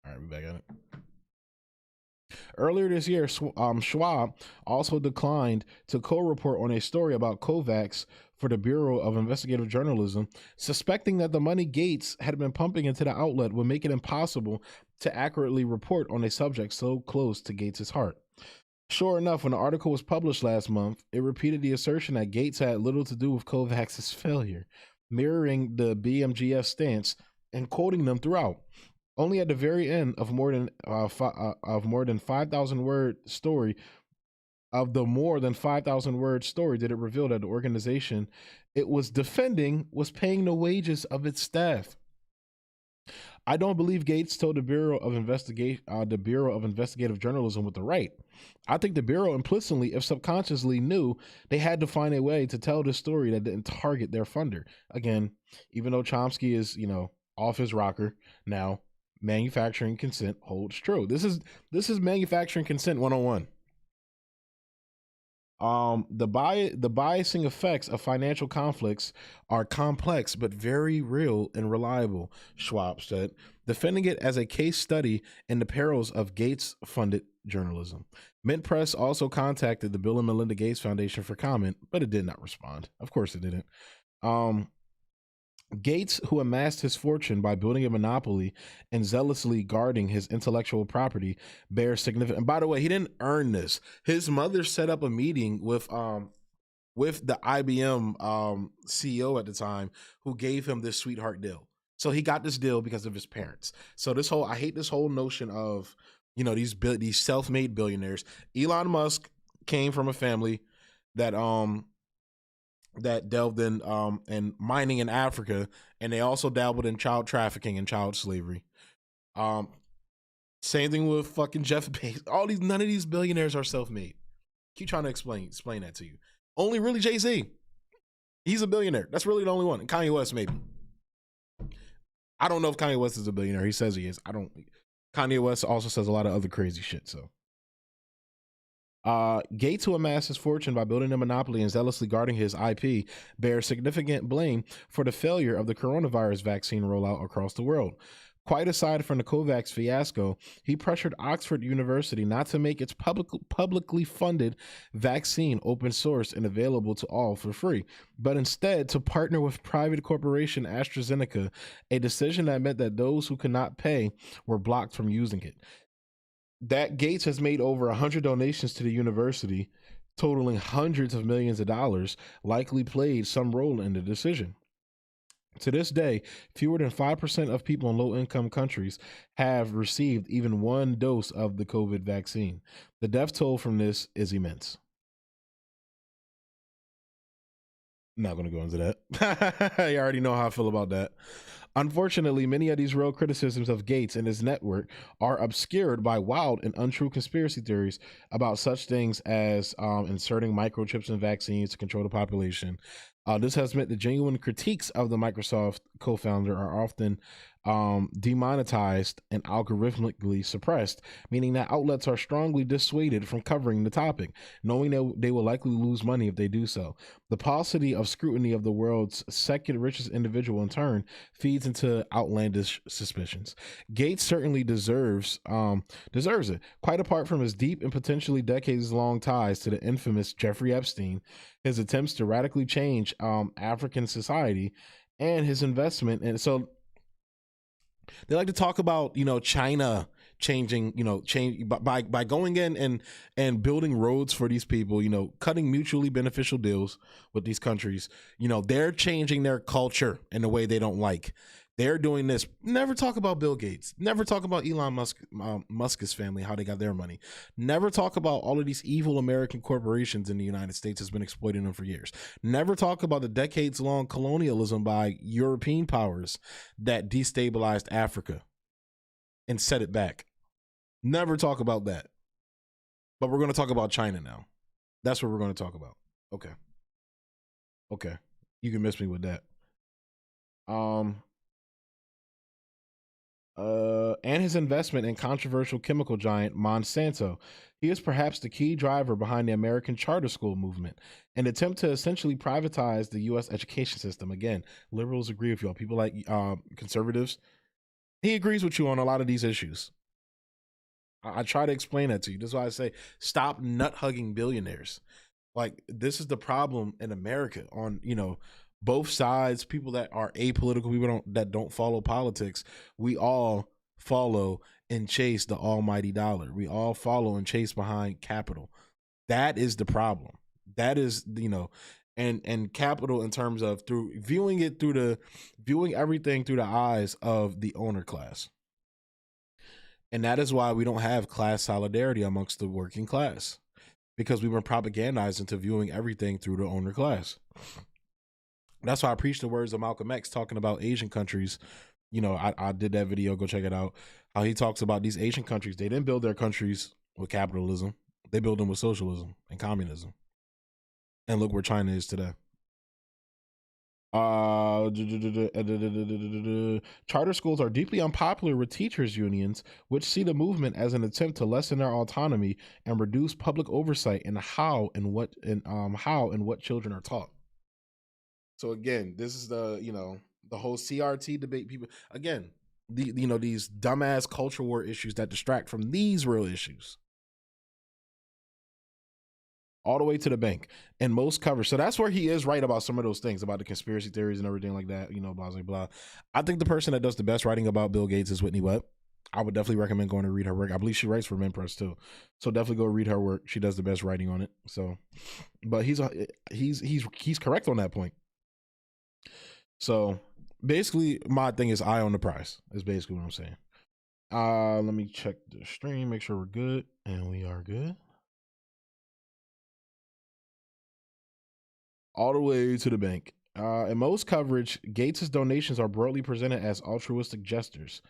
All right, we're back at it. Earlier this year, Schwab also declined to co-report on a story about COVAX for the Bureau of Investigative Journalism, suspecting that the money Gates had been pumping into the outlet would make it impossible to accurately report on a subject so close to Gates's heart. Sure enough, when the article was published last month, it repeated the assertion that Gates had little to do with COVAX's failure, mirroring the BMGF stance and quoting them throughout. Only at the very end of more than 5,000 word story, did it reveal that the organization it was defending was paying the wages of its staff. I don't believe Gates told the Bureau of Investigative Journalism with the right. I think the Bureau implicitly, if subconsciously, knew they had to find a way to tell this story that didn't target their funder. Again, even though Chomsky is, off his rocker now, manufacturing consent holds true. This is manufacturing consent 101. The biasing effects of financial conflicts are complex but very real and reliable, Schwab said, defending it as a case study in the perils of Gates-funded journalism. Mint Press also contacted the Bill and Melinda Gates Foundation for comment, but it did not respond. Of course it didn't. Gates, who amassed his fortune by building a monopoly and zealously guarding his intellectual property, bears significant. And by the way, he didn't earn this. His mother set up a meeting with the IBM CEO at the time, who gave him this sweetheart deal. So he got this deal because of his parents. So I hate this whole notion of these self-made billionaires. Elon Musk came from a family that delved in mining in Africa, and they also dabbled in child trafficking and child slavery. Same thing with fucking Jeff Bezos. None of these billionaires are self-made. Keep trying to explain that to you. Only really Jay-Z. He's a billionaire. That's really the only one. And Kanye West, maybe. I don't know if Kanye West is a billionaire. He says he is. Kanye West also says a lot of other crazy shit, so. Gates, who amassed his fortune by building a monopoly and zealously guarding his IP, bears significant blame for the failure of the coronavirus vaccine rollout across the world. Quite aside from the COVAX fiasco, he pressured Oxford University not to make its publicly funded vaccine open source and available to all for free, but instead to partner with private corporation AstraZeneca, a decision that meant that those who could not pay were blocked from using it. That Gates has made over 100 donations to the university, totaling hundreds of millions of dollars, likely played some role in the decision. To this day, fewer than 5% of people in low-income countries have received even one dose of the COVID vaccine. The death toll from this is immense. I'm not going to go into that. You already know how I feel about that. Unfortunately, many of these real criticisms of Gates and his network are obscured by wild and untrue conspiracy theories about such things as inserting microchips in vaccines to control the population. This has meant the genuine critiques of the Microsoft co-founder are often demonetized and algorithmically suppressed, meaning that outlets are strongly dissuaded from covering the topic, knowing that they will likely lose money if they do so. The paucity of scrutiny of the world's second richest individual in turn feeds into outlandish suspicions. Gates certainly deserves it, quite apart from his deep and potentially decades-long ties to the infamous Jeffrey Epstein, his attempts to radically change African society, and his investment. And so they like to talk about, China changing, by going in and building roads for these people, cutting mutually beneficial deals with these countries. They're changing their culture in a way they don't like. They're doing this. Never talk about Bill Gates. Never talk about Elon Musk's family, how they got their money. Never talk about all of these evil American corporations in the United States has been exploiting them for years. Never talk about the decades-long colonialism by European powers that destabilized Africa and set it back. Never talk about that. But we're going to talk about China now. That's what we're going to talk about. Okay. You can miss me with that. And his investment in controversial chemical giant Monsanto. He is perhaps the key driver behind the American charter school movement, an attempt to essentially privatize the U.S. education system. Again, liberals agree with y'all. People like conservatives, he agrees with you on a lot of these issues. I try to explain that to you. That's why I say stop nut-hugging billionaires. Like, this is the problem in America on, both sides, people that are apolitical, people that don't follow politics. We all follow and chase the almighty dollar. We all follow and chase behind capital. That is the problem. That is, and capital in terms of viewing everything through the eyes of the owner class. And that is why we don't have class solidarity amongst the working class, because we were propagandized into viewing everything through the owner class. That's why I preach the words of Malcolm X talking about Asian countries You know, I did that video. Go check it out. How he talks about these Asian countries. They didn't build their countries with capitalism. They built them with socialism and communism. And look where China is today. Charter schools are deeply unpopular with teachers unions, which see the movement as an attempt to lessen their autonomy and reduce public oversight in how and what children are taught. So again, this is the whole CRT debate. People again, these dumbass culture war issues that distract from these real issues. All the way to the bank and most coverage. So that's where he is right about some of those things, about the conspiracy theories and everything like that, blah, blah, blah. I think the person that does the best writing about Bill Gates is Whitney Webb. I would definitely recommend going to read her work. I believe she writes for MenPress too. So definitely go read her work. She does the best writing on it. So, but he's correct on that point. So basically my thing is eye on the prize is basically what I'm saying. Let me check the stream, make sure we're good. And we are good. All the way to the bank. In most coverage, Gates' donations are broadly presented as altruistic gestures.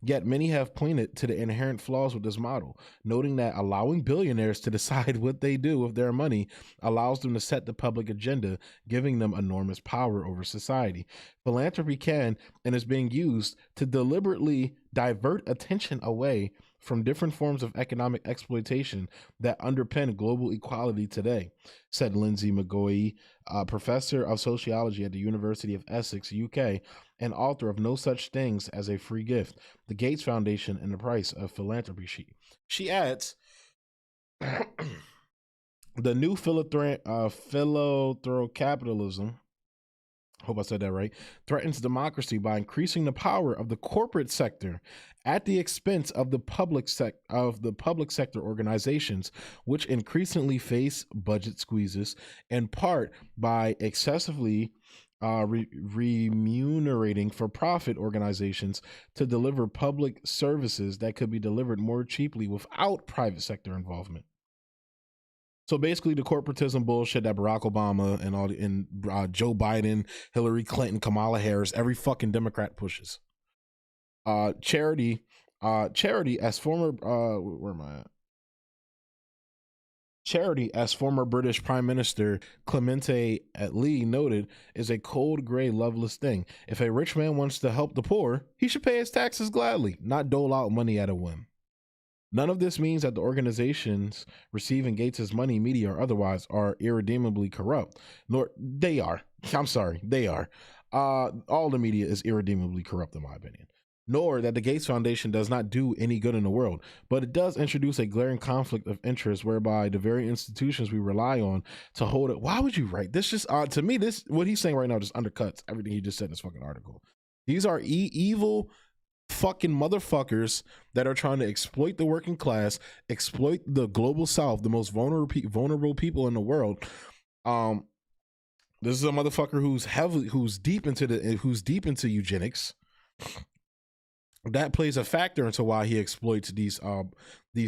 Yet many have pointed to the inherent flaws with this model, noting that allowing billionaires to decide what they do with their money allows them to set the public agenda, giving them enormous power over society. Philanthropy can and is being used to deliberately divert attention away from different forms of economic exploitation that underpin global equality today, said Lindsay McGoey, professor of sociology at the University of Essex, UK, and author of No Such Things as a Free Gift, the Gates Foundation and the Price of Philanthropy. She adds, the new philothrocapitalism, hope I said that right, threatens democracy by increasing the power of the corporate sector at the expense of the public sector organizations, which increasingly face budget squeezes, in part by excessively remunerating for-profit organizations to deliver public services that could be delivered more cheaply without private sector involvement. So basically, the corporatism bullshit that Barack Obama and Joe Biden, Hillary Clinton, Kamala Harris, every fucking Democrat pushes. Charity as former British Prime Minister Clemente Attlee noted, is a cold, gray, loveless thing. If a rich man wants to help the poor, he should pay his taxes gladly, not dole out money at a whim. None of this means that the organizations receiving Gates' money, media or otherwise, are irredeemably corrupt. Nor they are. I'm sorry, they are. All the media is irredeemably corrupt, in my opinion. Nor that the Gates Foundation does not do any good in the world, but it does introduce a glaring conflict of interest whereby the very institutions we rely on to hold it. Why would you write this? Just to me, this what he's saying right now just undercuts everything he just said in this fucking article. These are evil fucking motherfuckers that are trying to exploit the working class, exploit the global south, the most vulnerable people in the world. This is a motherfucker who's deep into eugenics. That plays a factor into why he exploits these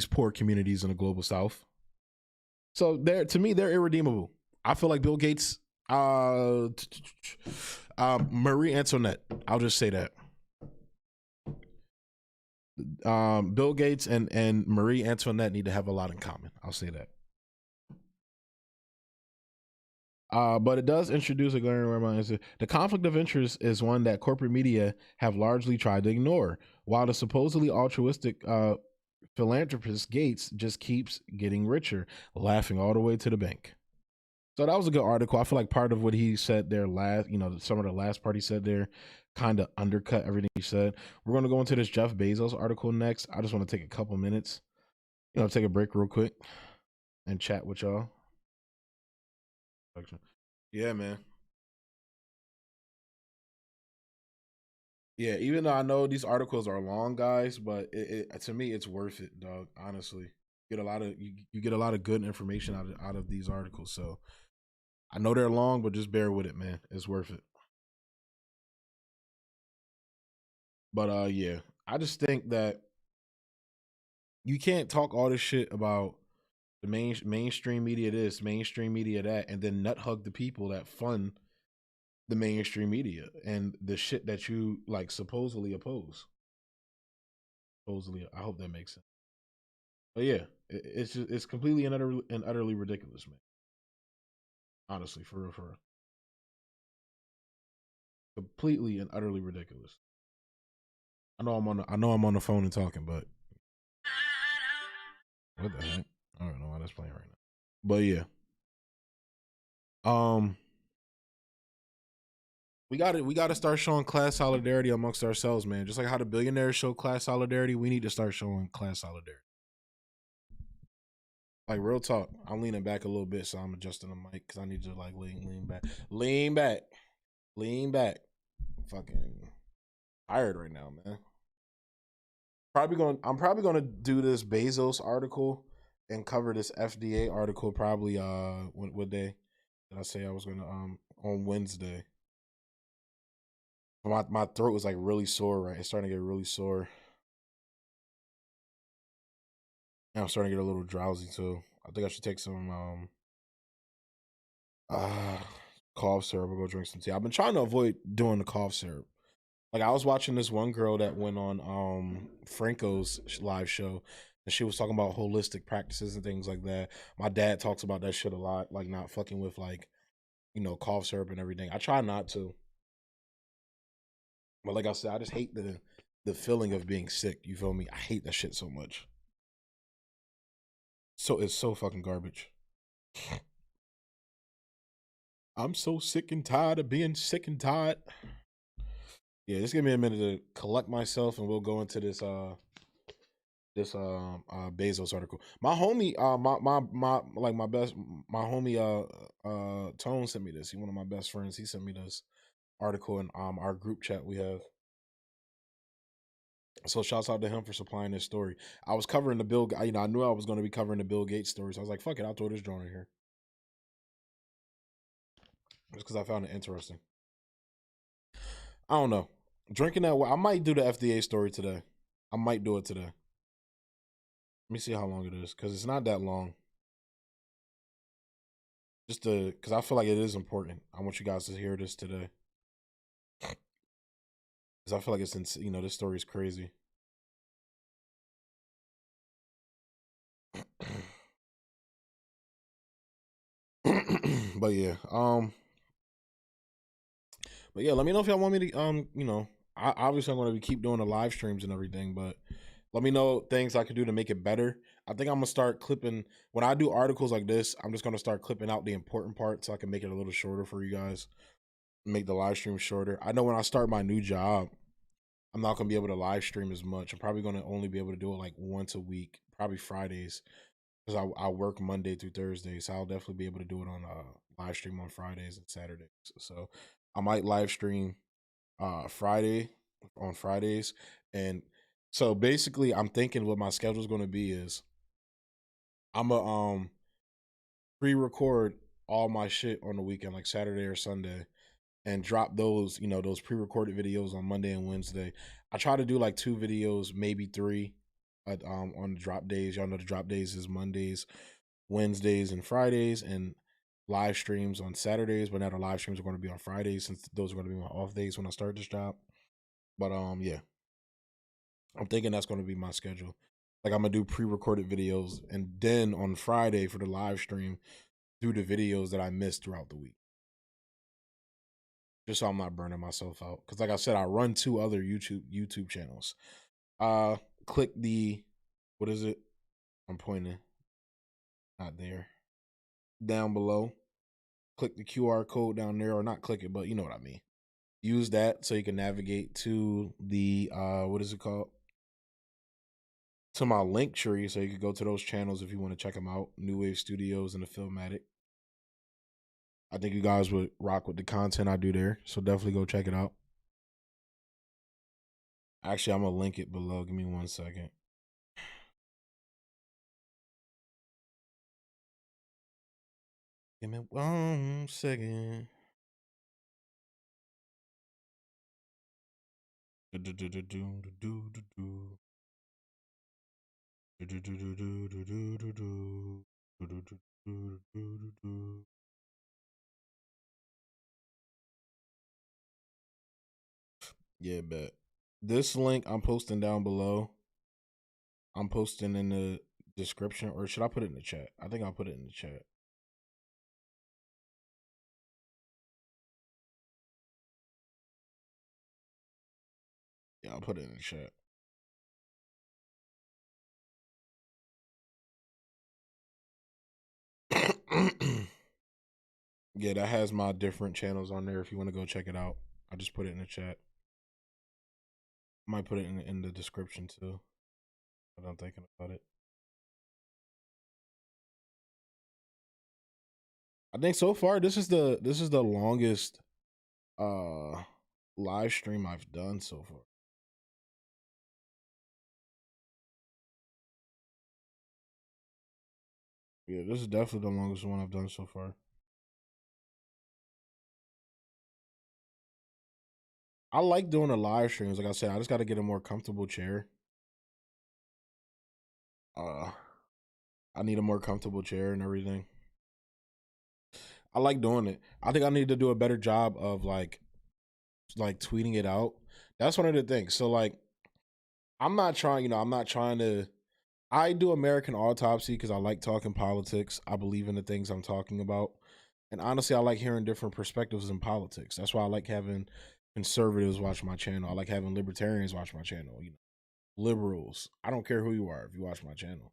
poor communities in the global south. So to me, they're irredeemable. I feel like Bill Gates, Marie Antoinette. I'll just say that. Bill Gates and Marie Antoinette need to have a lot in common. I'll say that. But it does introduce a glaring reminder. The conflict of interest is one that corporate media have largely tried to ignore, while the supposedly altruistic philanthropist Gates just keeps getting richer, laughing all the way to the bank. So that was a good article. I feel like part of what he said there some of the last part he said there kind of undercut everything he said. We're going to go into this Jeff Bezos article next. I just want to take a couple minutes, take a break real quick and chat with y'all. Yeah, man. Yeah, even though I know these articles are long, guys, but to me, it's worth it, dog. Honestly, you get a lot of good information out of these articles. So I know they're long, but just bear with it, man. It's worth it. But yeah, I just think that you can't talk all this shit about the mainstream media this, mainstream media that, and then nut hug the people that fund the mainstream media and the shit that you like supposedly oppose. Supposedly, I hope that makes sense. But yeah, it's completely and utterly ridiculous, man. Honestly, for real. Completely and utterly ridiculous. I know I'm on the phone and talking, but what the heck? I don't know why that's playing right now. But yeah. We got to start showing class solidarity amongst ourselves, man. Just like how the billionaires show class solidarity, we need to start showing class solidarity. Like real talk, I'm leaning back a little bit, so I'm adjusting the mic because I need to like lean back. Fucking tired right now, man. I'm probably gonna do this Bezos article and cover this FDA article probably what day did I say I was gonna on Wednesday. My throat was like really sore, right? It's starting to get really sore. And I'm starting to get a little drowsy too. I think I should take some cough syrup or go drink some tea. I've been trying to avoid doing the cough syrup. Like I was watching this one girl that went on Franco's live show, and she was talking about holistic practices and things like that. My dad talks about that shit a lot, like not fucking with like, cough syrup and everything. I try not to. But like I said, I just hate the feeling of being sick. You feel me? I hate that shit so much. So it's so fucking garbage. I'm so sick and tired of being sick and tired. Yeah, just give me a minute to collect myself, and we'll go into this Bezos article. My homie, my homie Tone sent me this. He one of my best friends. He sent me this article in our group chat we have. So shouts out to him for supplying this story. I was covering the Bill. I knew I was going to be covering the Bill Gates story, so I was like, "Fuck it, I'll throw this joint in here," just because I found it interesting. I don't know. Drinking that, I might do the FDA story today. I might do it today. Let me see how long it is, because it's not that long. Just because I feel like it is important. I want you guys to hear this today, because I feel like it's this story is crazy. But yeah, let me know if y'all want me to obviously I'm going to keep doing the live streams and everything, but let me know things I could do to make it better. I think I'm gonna start clipping when I do articles like this. I'm just gonna start clipping out the important parts so I can make it a little shorter for you guys, make the live stream shorter. I know when I start my new job, I'm not gonna be able to live stream as much. I'm probably gonna only be able to do it like once a week, probably Fridays, because I work Monday through Thursday, so I'll definitely be able to do it on live stream on Fridays and Saturdays. So I might live stream on Fridays, and so basically I'm thinking what my schedule is going to be is I'm a pre-record all my shit on the weekend, like Saturday or Sunday, and drop those those pre-recorded videos on Monday and Wednesday. I try to do like 2 videos, maybe 3 on the drop days. Y'all know the drop days is Mondays, Wednesdays, and Fridays, and live streams on Saturdays, but now the live streams are going to be on Fridays since those are going to be my off days when I start this job. But yeah, I'm thinking that's going to be my schedule. Like I'm gonna do pre-recorded videos, and then on Friday for the live stream, do the videos that I missed throughout the week, just so I'm not burning myself out. Because like I said, I run 2 other YouTube channels. Click the, what is it? I'm pointing, not there. Down below, click the QR code down there, or not click it, but you know what I mean. Use that so you can navigate to the what is it called? To my link tree, so you can go to those channels if you want to check them out. New Wave Studios and the Filmatic. I think you guys would rock with the content I do there, so definitely go check it out. Actually, I'm gonna link it below. Give me 1 second. Give me 1 second. Yeah, bet. This link I'm posting down below. I'm posting in the description, or should I put it in the chat? I think I'll put it in the chat. Yeah, I'll put it in the chat. Yeah, that has my different channels on there if you want to go check it out. I just put it in the chat. Might put it in the description too. But I'm thinking about it. I think so far this is the longest live stream I've done so far. Yeah, this is definitely the longest one I've done so far. I like doing the live streams. Like I said, I just got to get a more comfortable chair. I need a more comfortable chair and everything. I like doing it. I think I need to do a better job of like tweeting it out. That's one of the things. So like, I'm not trying to. I do American Autopsy because I like talking politics. I believe in the things I'm talking about. And honestly, I like hearing different perspectives in politics. That's why I like having conservatives watch my channel. I like having libertarians watch my channel. You know, liberals. I don't care who you are if you watch my channel.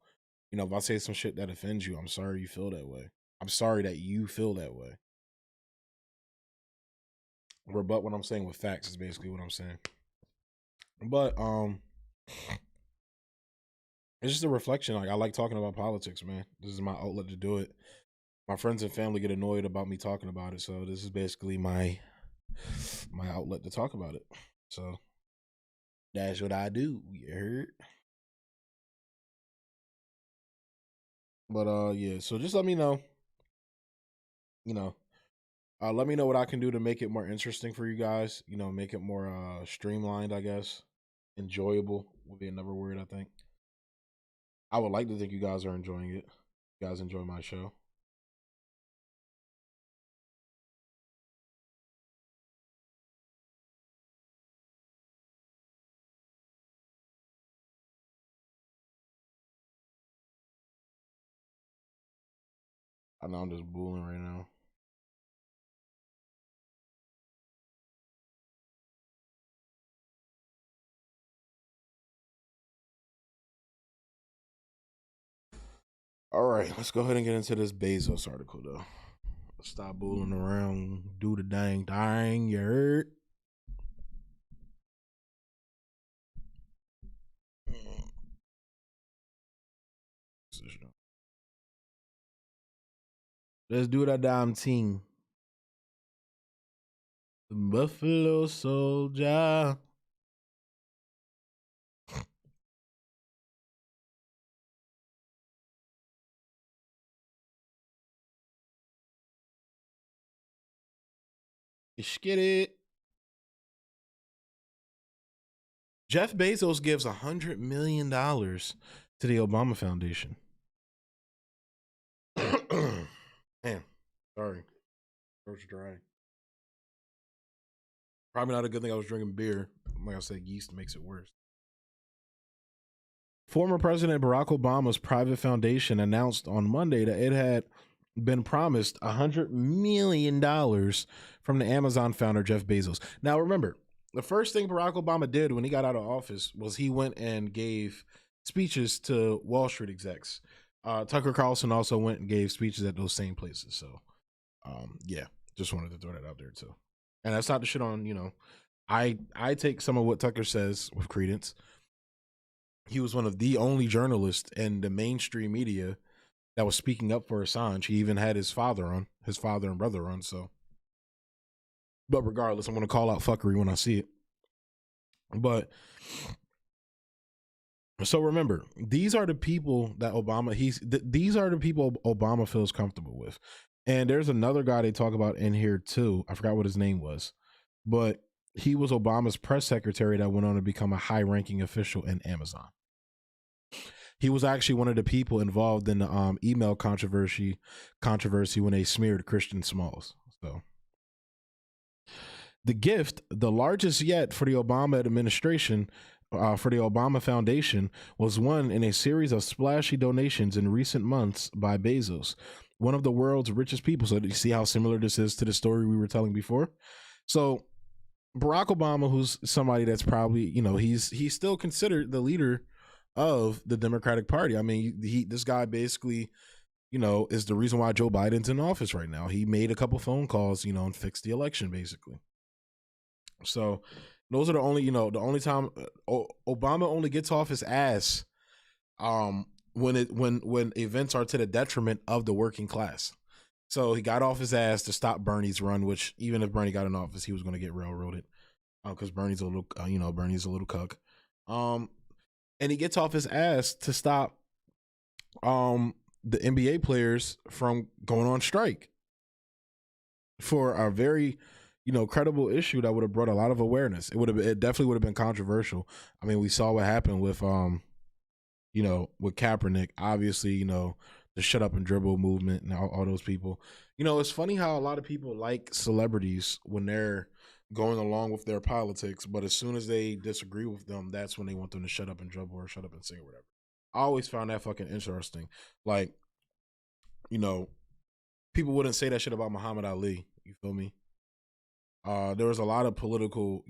You know, if I say some shit that offends you, I'm sorry you feel that way. I'm sorry that you feel that way. Rebut what I'm saying with facts is basically what I'm saying. But it's just a reflection. Like, I like talking about politics, man. This is my outlet to do it. My friends and family get annoyed about me talking about it, so this is basically my outlet to talk about it. So that's what I do. You heard? But yeah. So just let me know. You know, let me know what I can do to make it more interesting for you guys. You know, make it more streamlined, I guess. Enjoyable would be another word, I think. I would like to think you guys are enjoying it. You guys enjoy my show. I know I'm just bullying right now. All right, let's go ahead and get into this Bezos article, though. Stop bullying around. Do the dang thing. You heard? Let's do that damn thing. Buffalo Soldier. Get it. Jeff Bezos gives $100 million to the Obama Foundation. Man, sorry. Throat's dry. Probably not a good thing I was drinking beer. Like I said, yeast makes it worse. Former President Barack Obama's private foundation announced on Monday that it had been promised $100 million from the Amazon founder, Jeff Bezos. Now, remember, the first thing Barack Obama did when he got out of office was he went and gave speeches to Wall Street execs. Tucker Carlson also went and gave speeches at those same places. So, yeah, just wanted to throw that out there too. And that's not the shit on, you know, I take some of what Tucker says with credence. He was one of the only journalists in the mainstream media that was speaking up for Assange. He even had his father and brother on. So, but regardless, I'm going to call out fuckery when I see it. But so remember, these are the people that these are the people Obama feels comfortable with. And there's another guy they talk about in here too. I forgot what his name was, but he was Obama's press secretary that went on to become a high-ranking official in Amazon. He was actually one of the people involved in the email controversy when they smeared Christian Smalls. So, The gift, the largest yet for the Obama administration, for the Obama Foundation, was won in a series of splashy donations in recent months by Bezos, one of the world's richest people. So you see how similar this is to the story we were telling before? So Barack Obama, who's somebody that's probably, he's still considered the leader of the Democratic Party. I mean, this guy basically, is the reason why Joe Biden's in office right now. He made a couple phone calls, and fixed the election basically. So those are the only time Obama only gets off his ass when events are to the detriment of the working class. So he got off his ass to stop Bernie's run, which even if Bernie got in office, he was going to get railroaded because Bernie's a little cuck. And he gets off his ass to stop the NBA players from going on strike for a very credible issue that would have brought a lot of awareness. It definitely would have been controversial. I mean, we saw what happened with with Kaepernick. Obviously, the shut up and dribble movement and all those people. It's funny how a lot of people like celebrities when they're going along with their politics, but as soon as they disagree with them, that's when they want them to shut up and dribble or shut up and sing or whatever. I always found that fucking interesting. Like, people wouldn't say that shit about Muhammad Ali. You feel me? There was a lot of political,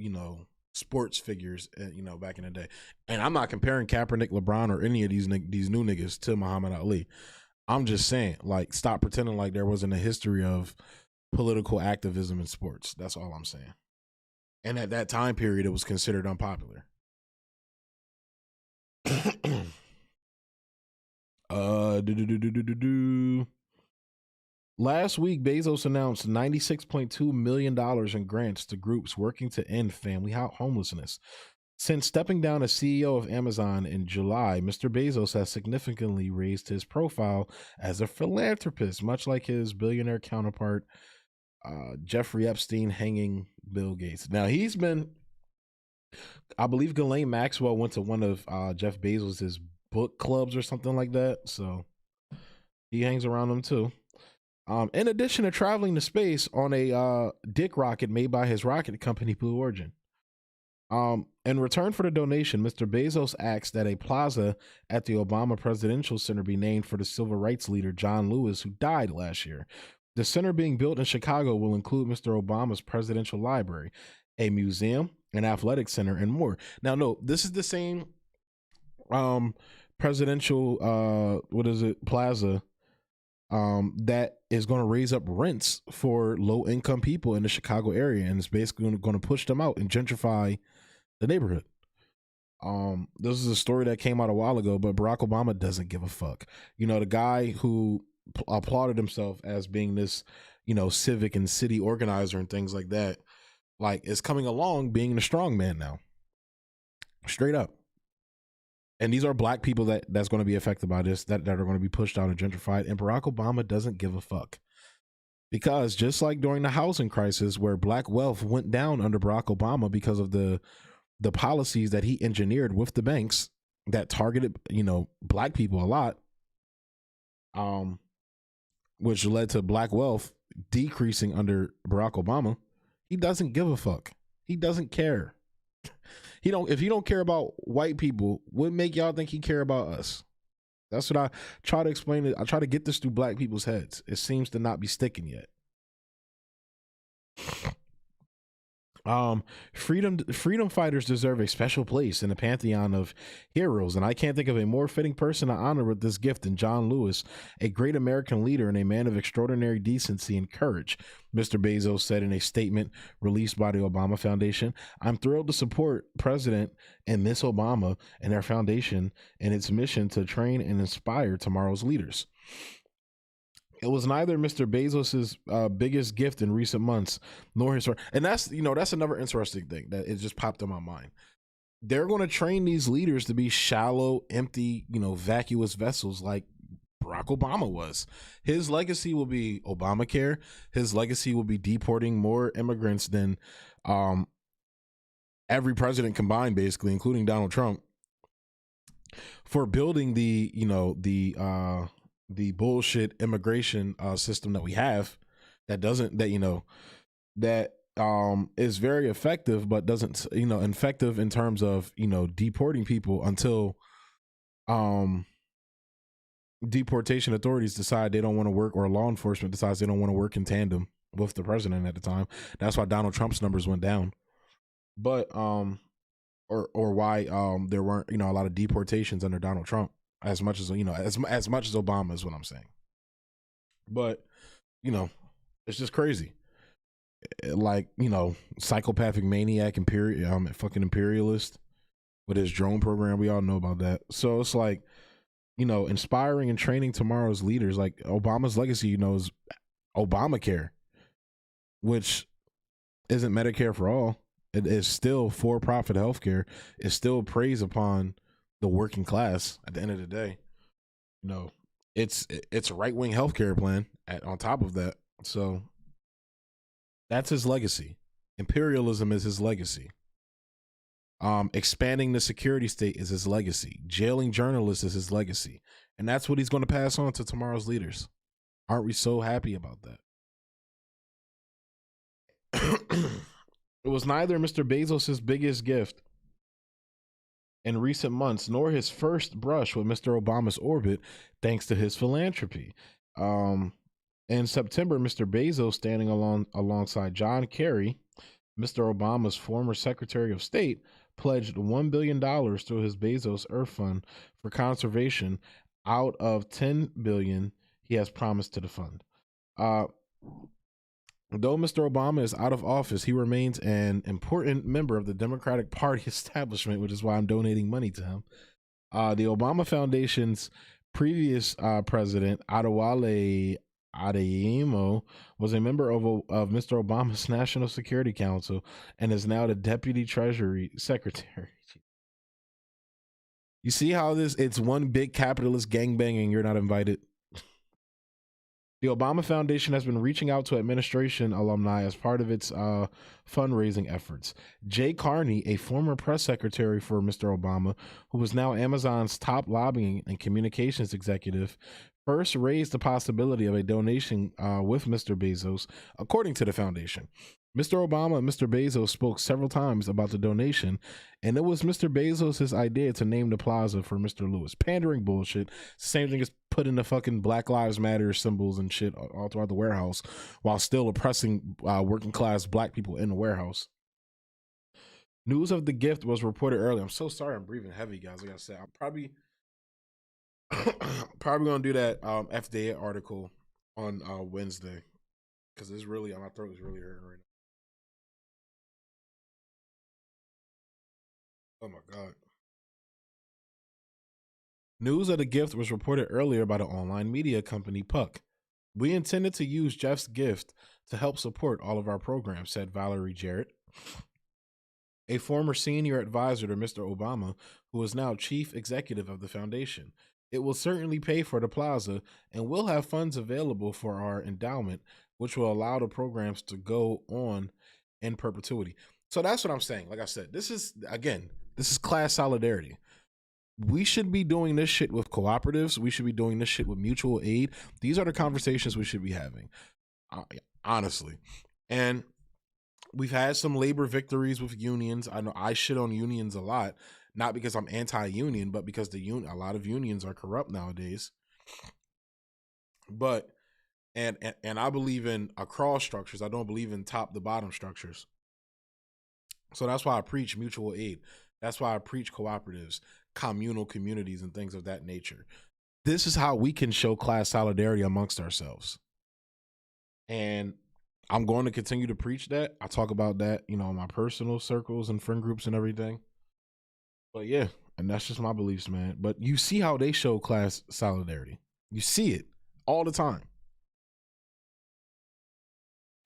sports figures, back in the day. And I'm not comparing Kaepernick, LeBron, or any of these new niggas to Muhammad Ali. I'm just saying, like, stop pretending like there wasn't a history of political activism in sports. That's all I'm saying. And at that time period, it was considered unpopular. Last week, Bezos announced $96.2 million in grants to groups working to end family homelessness. Since stepping down as CEO of Amazon in July, Mr. Bezos has significantly raised his profile as a philanthropist, much like his billionaire counterpart, Jeffrey Epstein, hanging Bill Gates. Now, he's been, I believe Ghislaine Maxwell went to one of Jeff Bezos' book clubs or something like that, so he hangs around them too. In addition to traveling to space on a dick rocket made by his rocket company, Blue Origin. In return for the donation, Mr. Bezos asked that a plaza at the Obama Presidential Center be named for the civil rights leader John Lewis, who died last year. The center being built in Chicago will include Mr. Obama's presidential library, a museum, an athletic center, and more. Now, no, this is the same presidential plaza that is going to raise up rents for low-income people in the Chicago area, and it's basically going to push them out and gentrify the neighborhood. This is a story that came out a while ago, but Barack Obama doesn't give a fuck. The guy who applauded himself as being this, civic and city organizer and things like that, like, is coming along being the strong man now. Straight up. And these are black people that's going to be affected by this, that are going to be pushed out and gentrified. And Barack Obama doesn't give a fuck. Because just like during the housing crisis, where black wealth went down under Barack Obama because of the policies that he engineered with the banks that targeted, black people a lot, which led to black wealth decreasing under Barack Obama, he doesn't give a fuck. He doesn't care. If he don't care about white people, what make y'all think he care about us? That's what I try to explain. I try to get this through black people's heads. It seems to not be sticking yet. Freedom fighters deserve a special place in the pantheon of heroes, and I can't think of a more fitting person to honor with this gift than John Lewis, a great American leader and a man of extraordinary decency and courage, Mr. Bezos said in a statement released by the Obama Foundation. I'm thrilled to support President and Miss Obama and their foundation in its mission to train and inspire tomorrow's leaders. It was neither Mr. Bezos's biggest gift in recent months, nor his, and that's another interesting thing that it just popped in my mind. They're going to train these leaders to be shallow, empty, vacuous vessels like Barack Obama was. His legacy will be Obamacare. His legacy will be deporting more immigrants than every president combined, basically, including Donald Trump, for building the bullshit immigration system that we have that is very effective, but doesn't, effective in terms of, deporting people until deportation authorities decide they don't want to work, or law enforcement decides they don't want to work in tandem with the president at the time. That's why Donald Trump's numbers went down. But or why there weren't, a lot of deportations under Donald Trump as much as, as much as Obama is what I'm saying. But, it's just crazy. Like, psychopathic maniac, fucking imperialist with his drone program. We all know about that. So it's like, inspiring and training tomorrow's leaders. Like Obama's legacy, is Obamacare, which isn't Medicare for all. It is still for-profit healthcare. It still preys upon the working class at the end of the day. It's a right-wing healthcare plan on top of that. So that's his legacy. Imperialism is his legacy. Expanding the security state is his legacy. Jailing journalists is his legacy. And that's what he's going to pass on to tomorrow's leaders. Aren't we so happy about that? It was neither Mr. Bezos' biggest gift in recent months, nor his first brush with Mr. Obama's orbit, thanks to his philanthropy. In September, Mr. Bezos, standing alongside John Kerry, Mr. Obama's former Secretary of State, pledged $1 billion through his Bezos Earth Fund for conservation out of $10 billion he has promised to the fund. Though Mr. Obama is out of office, he remains an important member of the Democratic Party establishment, which is why I'm donating money to him. The Obama Foundation's previous president, Adewale Adeyemo, was a member of Mr. Obama's National Security Council and is now the Deputy Treasury Secretary. You see how it's one big capitalist gangbanging, you're not invited. The Obama Foundation has been reaching out to administration alumni as part of its fundraising efforts. Jay Carney, a former press secretary for Mr. Obama, who is now Amazon's top lobbying and communications executive, first raised the possibility of a donation with Mr. Bezos, according to the foundation. Mr. Obama and Mr. Bezos spoke several times about the donation, and it was Mr. Bezos' idea to name the plaza for Mr. Lewis. Pandering bullshit. Same thing as putting the fucking Black Lives Matter symbols and shit all throughout the warehouse while still oppressing working class black people in the warehouse. News of the gift was reported earlier. I'm so sorry I'm breathing heavy, guys. Like I said, I'm probably going to do that FDA article on Wednesday because it's really, my throat is really hurting right now. Oh my God. News of the gift was reported earlier by the online media company Puck. We intended to use Jeff's gift to help support all of our programs, said Valerie Jarrett, a former senior advisor to Mr. Obama, who is now chief executive of the foundation. It will certainly pay for the plaza, and we'll have funds available for our endowment, which will allow the programs to go on in perpetuity. So that's what I'm saying. Like I said, this is class solidarity. We should be doing this shit with cooperatives. We should be doing this shit with mutual aid. These are the conversations we should be having, honestly. And we've had some labor victories with unions. I know I shit on unions a lot, not because I'm anti-union, but because a lot of unions are corrupt nowadays. But and I believe in across structures. I don't believe in top to bottom structures. So that's why I preach mutual aid. That's why I preach cooperatives, communal communities, and things of that nature. This is how we can show class solidarity amongst ourselves. And I'm going to continue to preach that. I talk about that, in my personal circles and friend groups and everything. But yeah, and that's just my beliefs, man. But you see how they show class solidarity. You see it all the time.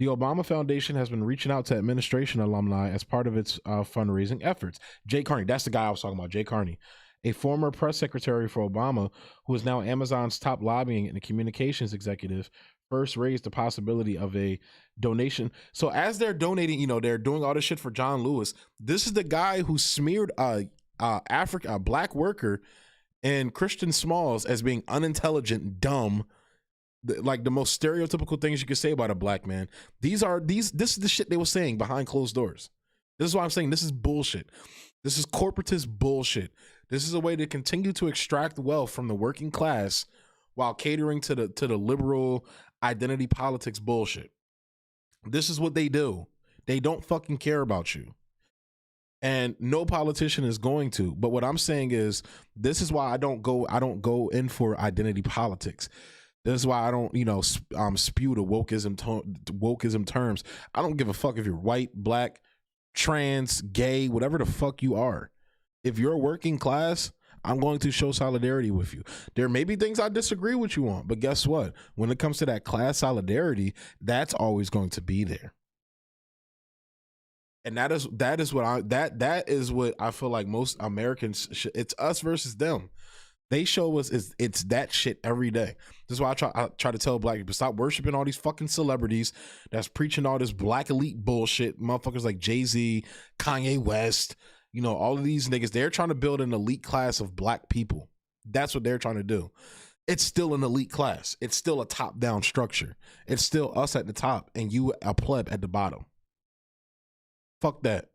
The Obama Foundation has been reaching out to administration alumni as part of its fundraising efforts. Jay Carney, that's the guy I was talking about, Jay Carney, a former press secretary for Obama, who is now Amazon's top lobbying and communications executive, first raised the possibility of a donation. So as they're donating, they're doing all this shit for John Lewis. This is the guy who smeared a black worker and Christian Smalls as being unintelligent, dumb, like the most stereotypical things you could say about a black man. This is the shit they were saying behind closed doors. This is why I'm saying this is bullshit. This is corporatist bullshit. This is a way to continue to extract wealth from the working class while catering to the liberal identity politics bullshit. This is what they do. They don't fucking care about you. And no politician is going to. But what I'm saying is, this is why I don't go in for identity politics. This is why I don't, spew the wokeism terms. I don't give a fuck if you're white, black, trans, gay, whatever the fuck you are. If you're working class, I'm going to show solidarity with you. There may be things I disagree with you on, but guess what? When it comes to that class solidarity, that's always going to be there. And that is what I feel like most Americans it's us versus them. They show us it's that shit every day. This is why I try to tell black people, stop worshiping all these fucking celebrities that's preaching all this black elite bullshit. Motherfuckers like Jay-Z, Kanye West, all of these niggas, they're trying to build an elite class of black people. That's what they're trying to do. It's still an elite class. It's still a top-down structure. It's still us at the top and you a pleb at the bottom. Fuck that.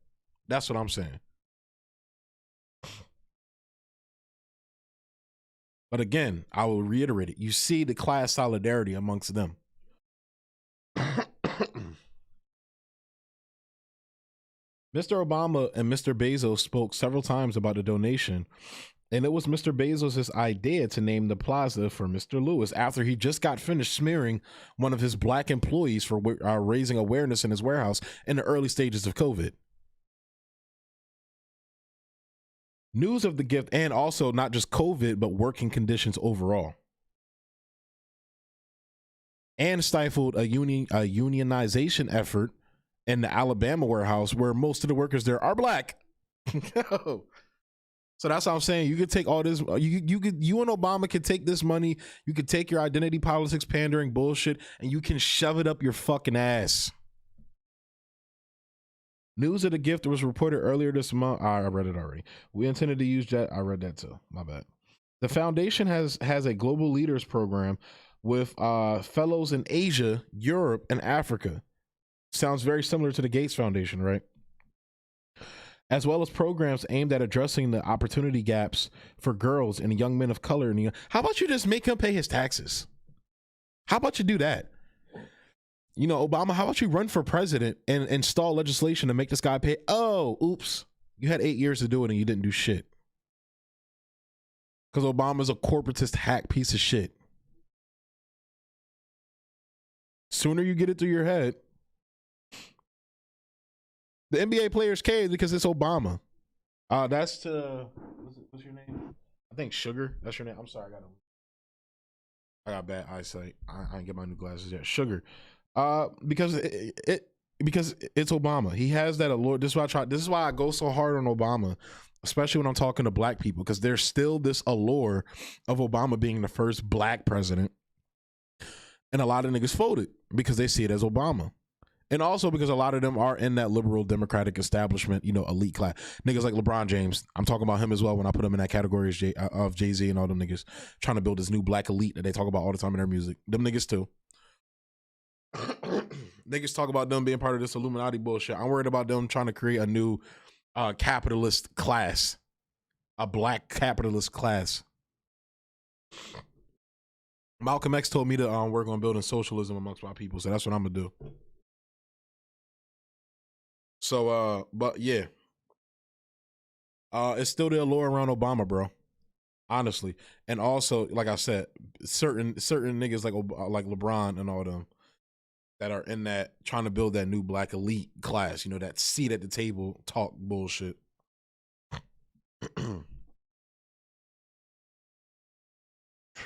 That's what I'm saying. But again, I will reiterate it. You see the class solidarity amongst them. Mr. Obama and Mr. Bezos spoke several times about the donation, and it was Mr. Bezos' idea to name the plaza for Mr. Lewis after he just got finished smearing one of his black employees for raising awareness in his warehouse in the early stages of COVID. News of the gift, and also not just COVID, but working conditions overall, and stifled a unionization effort in the Alabama warehouse where most of the workers there are black. So that's what I'm saying. You could take all this. You and Obama could take this money. You could take your identity politics pandering bullshit, and you can shove it up your fucking ass. News of the gift was reported earlier this month. I read it already. We intended to use that. I read that too. My bad. The foundation has a global leaders program with fellows in Asia, Europe, and Africa. Sounds very similar to the Gates Foundation, right? As well as programs aimed at addressing the opportunity gaps for girls and young men of color. How about you just make him pay his taxes? How about you do that? Obama, how about you run for president and install legislation to make this guy pay? Oh, oops. You had 8 years to do it and you didn't do shit. Because Obama's a corporatist hack piece of shit. Sooner you get it through your head. The NBA players cave because it's Obama. That's to what's your name? I think Sugar. That's your name. I'm sorry, I got bad eyesight. I didn't get my new glasses yet. Sugar. Because it's Obama. He has that allure. This is why I go so hard on Obama, especially when I'm talking to black people, because there's still this allure of Obama being the first black president, and a lot of niggas voted because they see it as Obama. And also because a lot of them are in that liberal democratic establishment, elite class. Niggas like LeBron James. I'm talking about him as well when I put him in that category of Jay-Z and all them niggas trying to build this new black elite that they talk about all the time in their music. Them niggas too. Niggas talk about them being part of this Illuminati bullshit. I'm worried about them trying to create a new capitalist class. A black capitalist class. Malcolm X told me to work on building socialism amongst my people, so that's what I'm gonna do. So, but yeah, it's still the allure around Obama, bro. Honestly, and also, like I said, certain niggas like LeBron and all them that are in that trying to build that new black elite class. That seat at the table talk bullshit.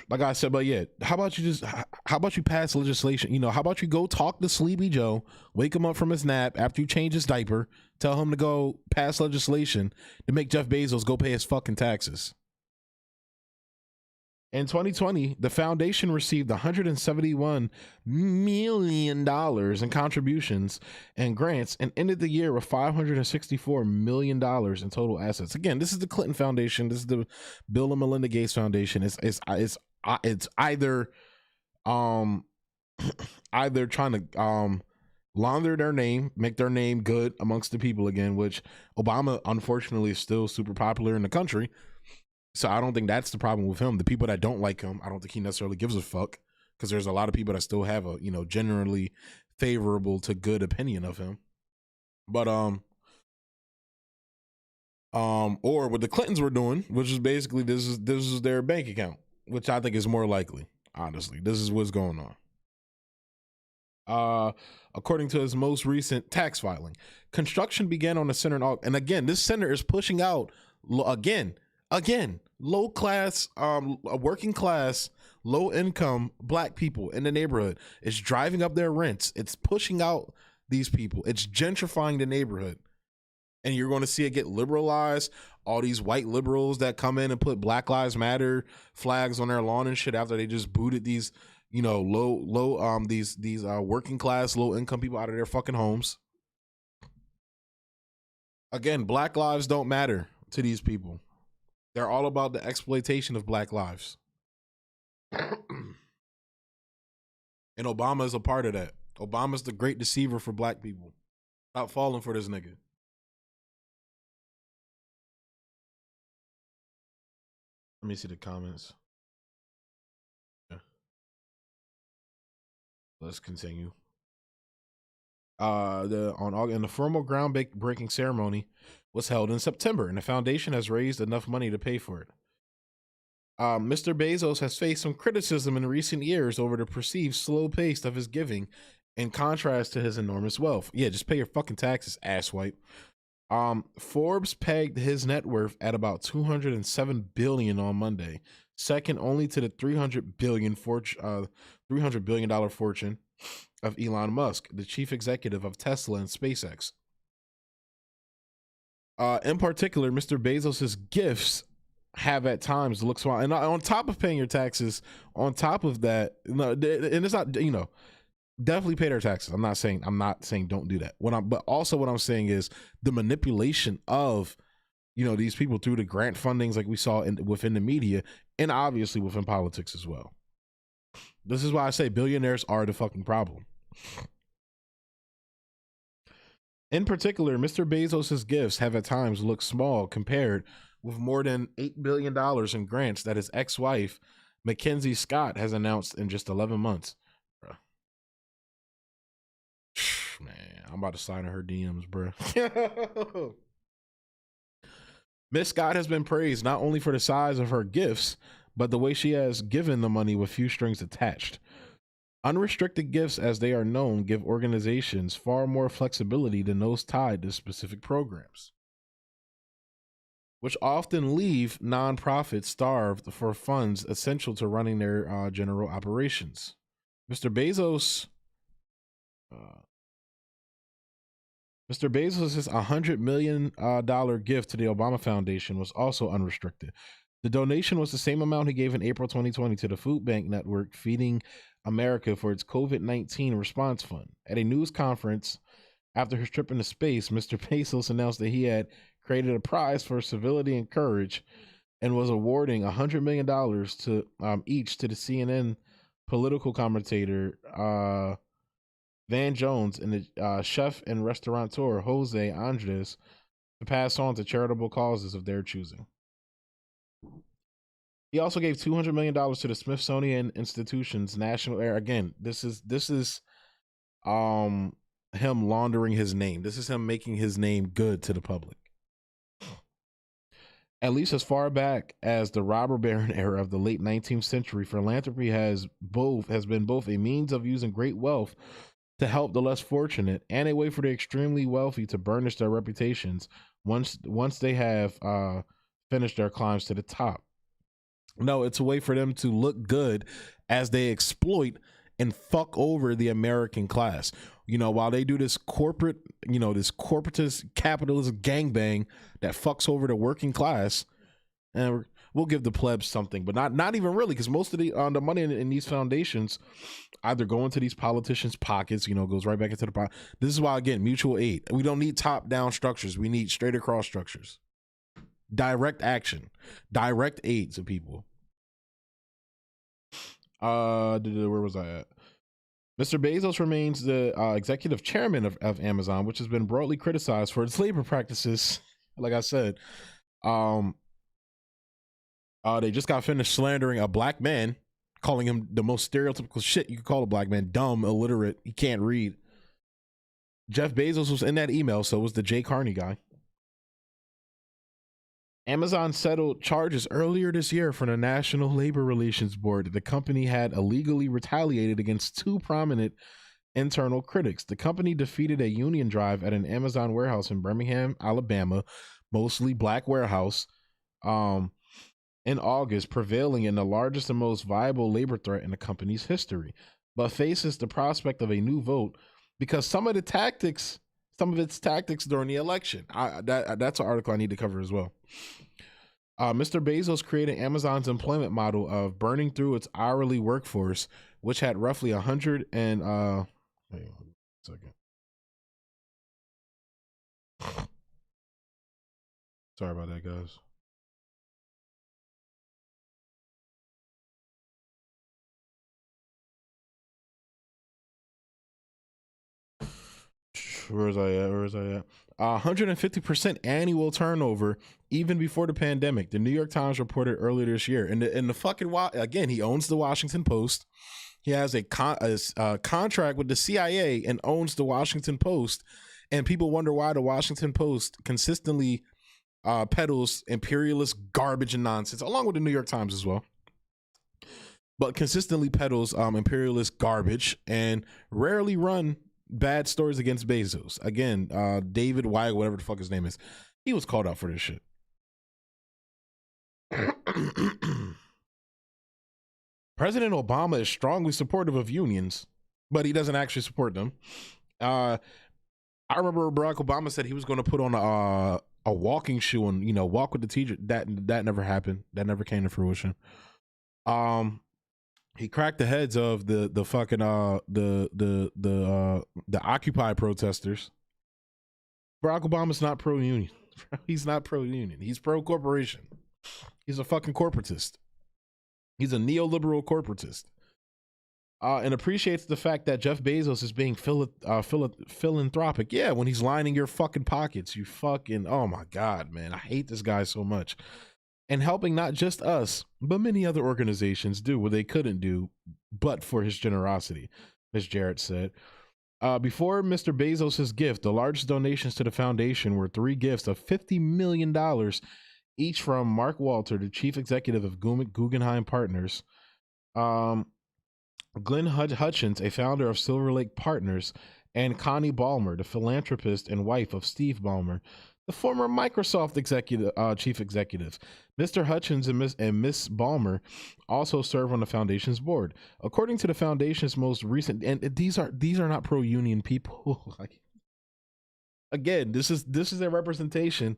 Like I said, but yeah, how about you pass legislation? How about you go talk to Sleepy Joe, wake him up from his nap after you change his diaper, tell him to go pass legislation to make Jeff Bezos go pay his fucking taxes. In 2020, the foundation received $171 million in contributions and grants and ended the year with $564 million in total assets. Again, this is the Clinton Foundation. This is the Bill and Melinda Gates Foundation. It's either either trying to launder their name, make their name good amongst the people again, which Obama unfortunately is still super popular in the country. So I don't think that's the problem with him. The people that don't like him, I don't think he necessarily gives a fuck, because there's a lot of people that still have a, generally favorable to good opinion of him. But or what the Clintons were doing, which is basically this is their bank account, which I think is more likely. Honestly, this is what's going on. According to his most recent tax filing, construction began on the center in August. And again, this center is pushing out again, low class, working class, low income black people in the neighborhood. It's driving up their rents. It's pushing out these people. It's gentrifying the neighborhood. And you're going to see it get liberalized. All these white liberals that come in and put Black Lives Matter flags on their lawn and shit after they just booted these, these working class, low income people out of their fucking homes. Again, black lives don't matter to these people. They're all about the exploitation of black lives. And Obama is a part of that. Obama's the great deceiver for black people. Stop falling for this nigga. Let me see the comments. Yeah. Let's continue. The formal groundbreaking ceremony was held in September, and the foundation has raised enough money to pay for it. Mr. Bezos has faced some criticism in recent years over the perceived slow pace of his giving, in contrast to his enormous wealth. Yeah, just pay your fucking taxes, asswipe. Forbes pegged his net worth at about $207 billion on Monday, second only to the $300 billion fortune of Elon Musk, the chief executive of Tesla and SpaceX. In particular, Mr. Bezos's gifts have at times looked small. And on top of paying your taxes, on top of that, and it's not, definitely pay their taxes. I'm not saying don't do that. But also what I'm saying is the manipulation of, these people through the grant fundings, like we saw within the media, and obviously within politics as well. This is why I say billionaires are the fucking problem. In particular, Mr. Bezos' gifts have at times looked small compared with more than $8 billion in grants that his ex-wife, Mackenzie Scott, has announced in just 11 months. Man, I'm about to sign her DMs, bro. Miss Scott has been praised not only for the size of her gifts, but the way she has given the money with few strings attached. Unrestricted gifts, as they are known, give organizations far more flexibility than those tied to specific programs, which often leave nonprofits starved for funds essential to running their general operations. Mr. Bezos' $100 million gift to the Obama Foundation was also unrestricted. The donation was the same amount he gave in April 2020 to the food bank network Feeding America for its COVID-19 response fund. At a news conference after his trip into space, Mr. Bezos announced that he had created a prize for civility and courage and was awarding $100 million to each to the CNN political commentator Van Jones and the chef and restaurateur Jose Andres to pass on to charitable causes of their choosing. He also gave $200 million to the Smithsonian Institution's National Air. Again, this is him laundering his name. This is him making his name good to the public. At least as far back as the robber baron era of the late 19th century, philanthropy has been both a means of using great wealth to help the less fortunate and a way for the extremely wealthy to burnish their reputations once they have finished their climbs to the top. No, it's a way for them to look good as they exploit and fuck over the American class. While they do this corporate, this corporatist capitalist gangbang that fucks over the working class, and we'll give the plebs something, but not even really, because most of the money in these foundations either go into these politicians' pockets, goes right back into the pot. This is why, again, mutual aid. We don't need top-down structures. We need straight across structures. Direct action, direct aid to people. Where was I at? Mr. Bezos remains the executive chairman of Amazon, which has been broadly criticized for its labor practices. Like I said, they just got finished slandering a black man, calling him the most stereotypical shit you could call a black man: dumb, illiterate, he can't read. Jeff Bezos was in that email, so was the Jay Carney guy. Amazon settled charges earlier this year for the National Labor Relations Board. The company had illegally retaliated against two prominent internal critics. The company defeated a union drive at an Amazon warehouse in Birmingham, Alabama, mostly black warehouse, in August, prevailing in the largest and most viable labor threat in the company's history, but faces the prospect of a new vote because some of its tactics during the election. That's an article I need to cover as well. Mr. Bezos created Amazon's employment model of burning through its hourly workforce, which had roughly 100 and wait on a second. Sorry about that, guys. Where was I at? 150% annual turnover even before the pandemic. The New York Times reported earlier this year. And the fucking again, he owns the Washington Post. He has a contract with the CIA and owns the Washington Post. And people wonder why the Washington Post consistently peddles imperialist garbage and nonsense, along with the New York Times as well. But consistently peddles imperialist garbage and rarely run bad stories against Bezos. Again, David Wyatt, whatever the fuck his name is, he was called out for this shit. President Obama is strongly supportive of unions, but he doesn't actually support them. I remember Barack Obama said he was going to put on a walking shoe and walk with the teacher. That never happened. That never came to fruition. He cracked the heads of the fucking the Occupy protesters. Barack Obama's not pro-union. He's not pro-union. He's pro-corporation. He's a fucking corporatist. He's a neoliberal corporatist. And appreciates the fact that Jeff Bezos is being philanthropic. Yeah, when he's lining your fucking pockets, you fucking, oh my God, man. I hate this guy so much. And helping not just us, but many other organizations do what they couldn't do but for his generosity, Ms. Jarrett said. Before Mr. Bezos' gift, the largest donations to the foundation were 3 gifts of $50 million, each from Mark Walter, the chief executive of Guggenheim Partners, Glenn Hutchins, a founder of Silver Lake Partners, and Connie Ballmer, the philanthropist and wife of Steve Ballmer, the former Microsoft chief executive. Mr. Hutchins and Miss Ballmer also serve on the foundation's board. According to the foundation's most recent, and these are not pro-union people. Again, this is their representation.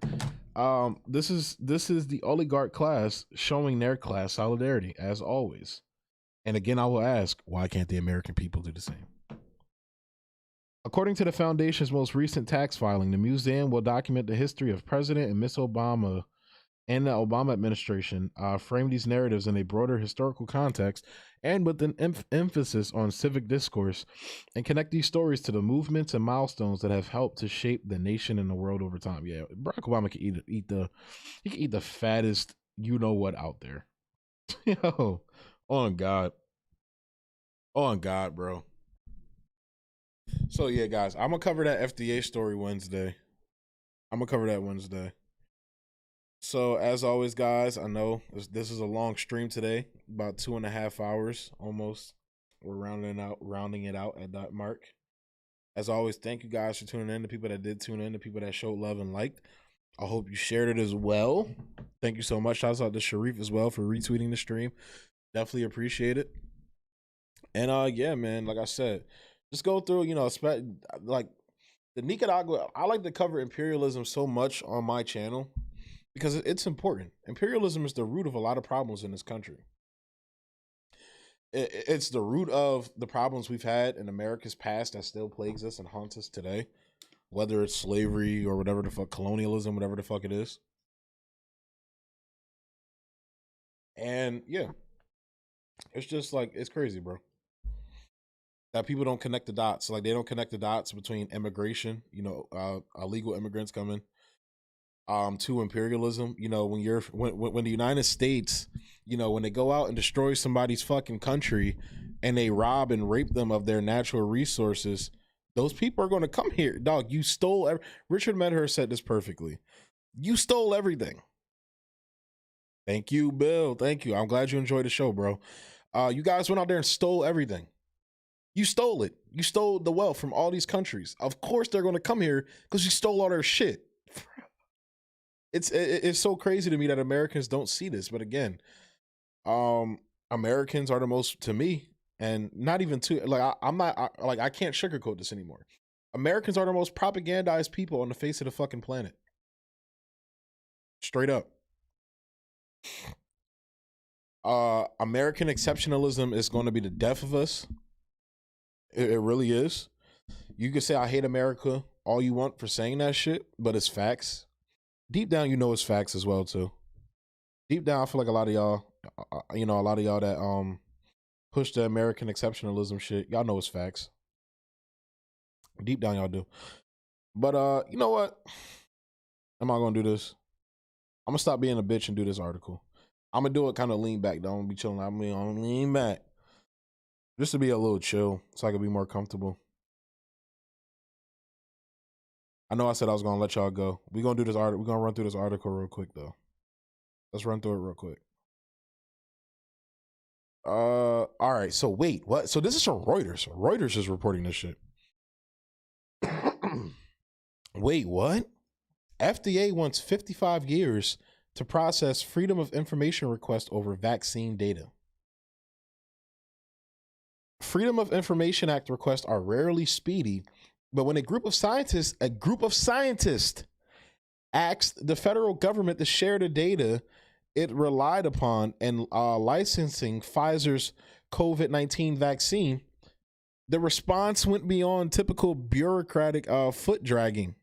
This is the oligarch class showing their class solidarity as always. And again, I will ask, why can't the American people do the same? According to the foundation's most recent tax filing, the museum will document the history of President and Miss Obama and the Obama administration, frame these narratives in a broader historical context and with an emphasis on civic discourse, and connect these stories to the movements and milestones that have helped to shape the nation and the world over time. Yeah, Barack Obama can eat the fattest you-know-what out there. Yo, on God, bro. So yeah, guys, I'm gonna cover that FDA story Wednesday. So as always, guys, I know this is a long stream today, about 2.5 hours almost. We're rounding it out at that mark. As always, thank you guys for tuning in. The people that did tune in, the people that showed love and liked. I hope you shared it as well. Thank you so much. Shouts out to Sharif as well for retweeting the stream. Definitely appreciate it. And yeah, man, like I said, just go through, like the Nicaragua. I like to cover imperialism so much on my channel because it's important. Imperialism is the root of a lot of problems in this country. It's the root of the problems we've had in America's past that still plagues us and haunts us today, whether it's slavery or whatever the fuck, colonialism, whatever the fuck it is. And yeah, It's just like, it's crazy, bro. That people don't connect the dots. Like, they don't connect the dots between immigration, illegal immigrants coming, to imperialism. When the United States, when they go out and destroy somebody's fucking country and they rob and rape them of their natural resources, those people are going to come here. Dog, you stole Richard Medher said this perfectly. You stole everything. Thank you, Bill. Thank you. I'm glad you enjoyed the show, bro. You guys went out there and stole everything. You stole it. You stole the wealth from all these countries. Of course they're going to come here because you stole all their shit. It's so crazy to me that Americans don't see this. But again, Americans are the most, to me, and not even to, like, I can't sugarcoat this anymore. Americans are the most propagandized people on the face of the fucking planet. Straight up. American exceptionalism is going to be the death of us. It really is. You can say I hate America all you want for saying that shit, but it's facts. Deep down, it's facts as well too. Deep down, I feel like a lot of y'all, that push the American exceptionalism shit, y'all know it's facts. Deep down, y'all do. But you know what? I'm not gonna do this. I'm gonna stop being a bitch and do this article. I'm gonna do it kind of lean back though. I'm gonna be chilling. I'm gonna lean back. Just to be a little chill, so I could be more comfortable. I know I said I was gonna let y'all go. We're gonna do this article. We're gonna run through this article real quick though. Let's run through it real quick. All right. So wait, what? So this is from Reuters. Reuters is reporting this shit. Wait, what? FDA wants 55 years to process Freedom of Information request over vaccine data. Freedom of Information Act requests are rarely speedy, but when a group of scientists asked the federal government to share the data it relied upon in licensing Pfizer's COVID-19 vaccine, the response went beyond typical bureaucratic foot dragging.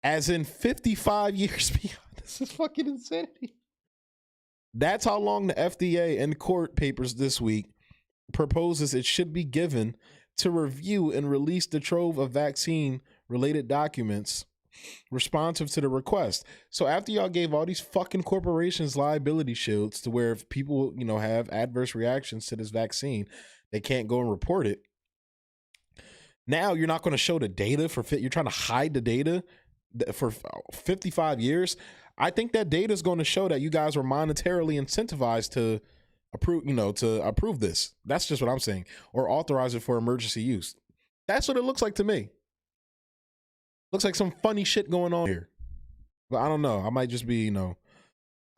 As in 55 years beyond. This is fucking insanity. That's how long the FDA in court papers this week proposes it should be given to review and release the trove of vaccine-related documents responsive to the request. So after y'all gave all these fucking corporations liability shields to where if people, have adverse reactions to this vaccine, they can't go and report it. Now you're not going to show the data you're trying to hide the data for 55 years. I think that data is going to show that you guys were monetarily incentivized to approve this. That's just what I'm saying. Or authorize it for emergency use. That's what it looks like to me. Looks like some funny shit going on here. But I don't know. I might just be,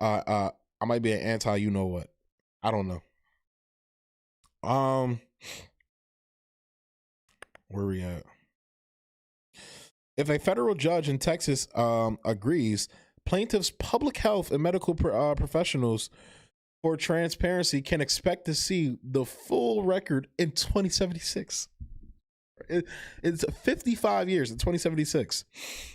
I might be an anti what. I don't know. Where we at? If a federal judge in Texas agrees, plaintiffs, public health, and medical professionals for transparency can expect to see the full record in 2076. It's 55 years in 2076.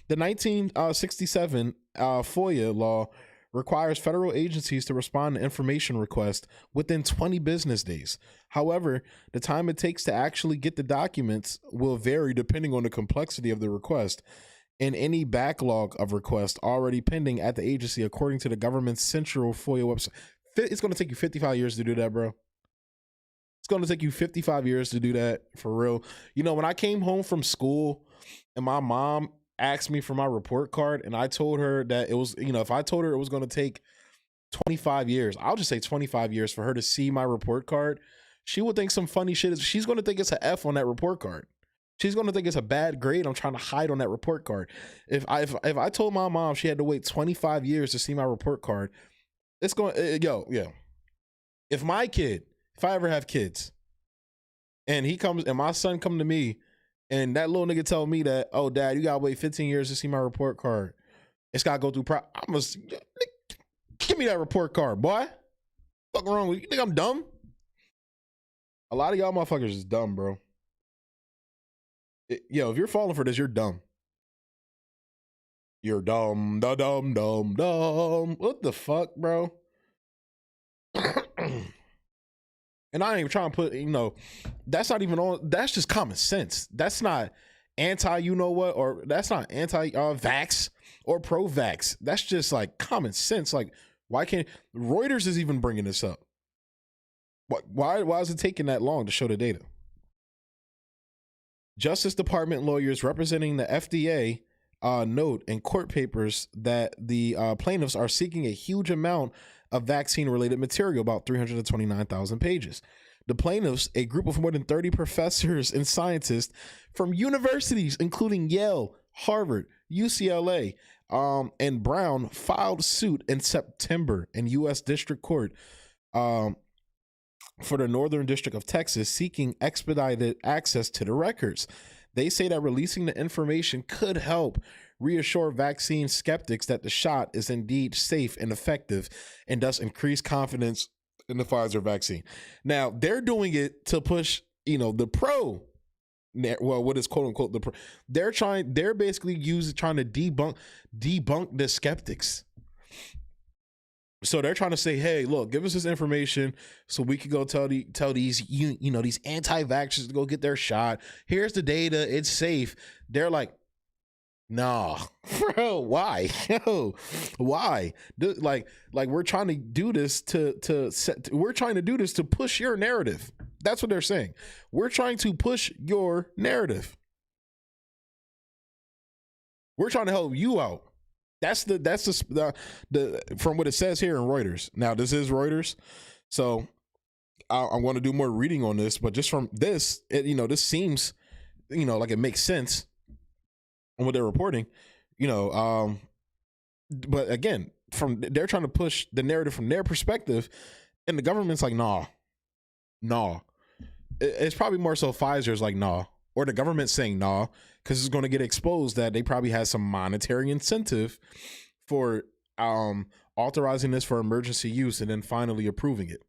The 1967 FOIA law requires federal agencies to respond to information requests within 20 business days. However, the time it takes to actually get the documents will vary depending on the complexity of the request and any backlog of requests already pending at the agency, according to the government's central FOIA website. It's going to take you 55 years to do that, bro. It's going to take you 55 years to do that, for real. When I came home from school and my mom asked me for my report card and I told her that it was, if I told her it was going to take 25 years, I'll just say 25 years for her to see my report card, she would think some funny shit. She's going to think it's an F on that report card. She's going to think it's a bad grade I'm trying to hide on that report card. If I told my mom she had to wait 25 years to see my report card, it's going, If I ever have kids and he comes and my son come to me and that little nigga tell me that, oh, dad, you got to wait 15 years to see my report card. It's got to go through. Give me that report card, boy. What's wrong with you? You think I'm dumb? A lot of y'all motherfuckers is dumb, bro. If you're falling for this, you're dumb. You're dumb, dumb. What the fuck, bro? And I ain't even trying to put, that's not even on, that's just common sense. That's not anti, or that's not anti vax or pro vax. That's just like common sense. Like, why can't Reuters is even bringing this up? Why is it taking that long to show the data? Justice Department lawyers representing the FDA note in court papers that the plaintiffs are seeking a huge amount of vaccine-related material, about 329,000 pages. The plaintiffs, a group of more than 30 professors and scientists from universities, including Yale, Harvard, UCLA, and Brown, filed suit in September in U.S. District Court for the Northern District of Texas, seeking expedited access to the records. They say that releasing the information could help reassure vaccine skeptics that the shot is indeed safe and effective, and thus increase confidence in the Pfizer vaccine. Now, they're doing it to push, the pro, what is quote unquote the pro. They're basically trying to debunk the skeptics. So they're trying to say, hey, look, give us this information so we can go tell these these anti-vaxxers to go get their shot. Here's the data. It's safe. They're like, nah, bro, why? Why? Like we're trying to do this we're trying to do this to push your narrative. That's what they're saying. We're trying to push your narrative. We're trying to help you out. That's the from what it says here in Reuters. Now, this is Reuters, so I'm going to do more reading on this. But just from this, this seems, like it makes sense on what they're reporting. But again, they're trying to push the narrative from their perspective, and the government's like, nah. It's probably more so Pfizer's like, nah, or the government's saying nah, because it's going to get exposed that they probably had some monetary incentive for authorizing this for emergency use and then finally approving it.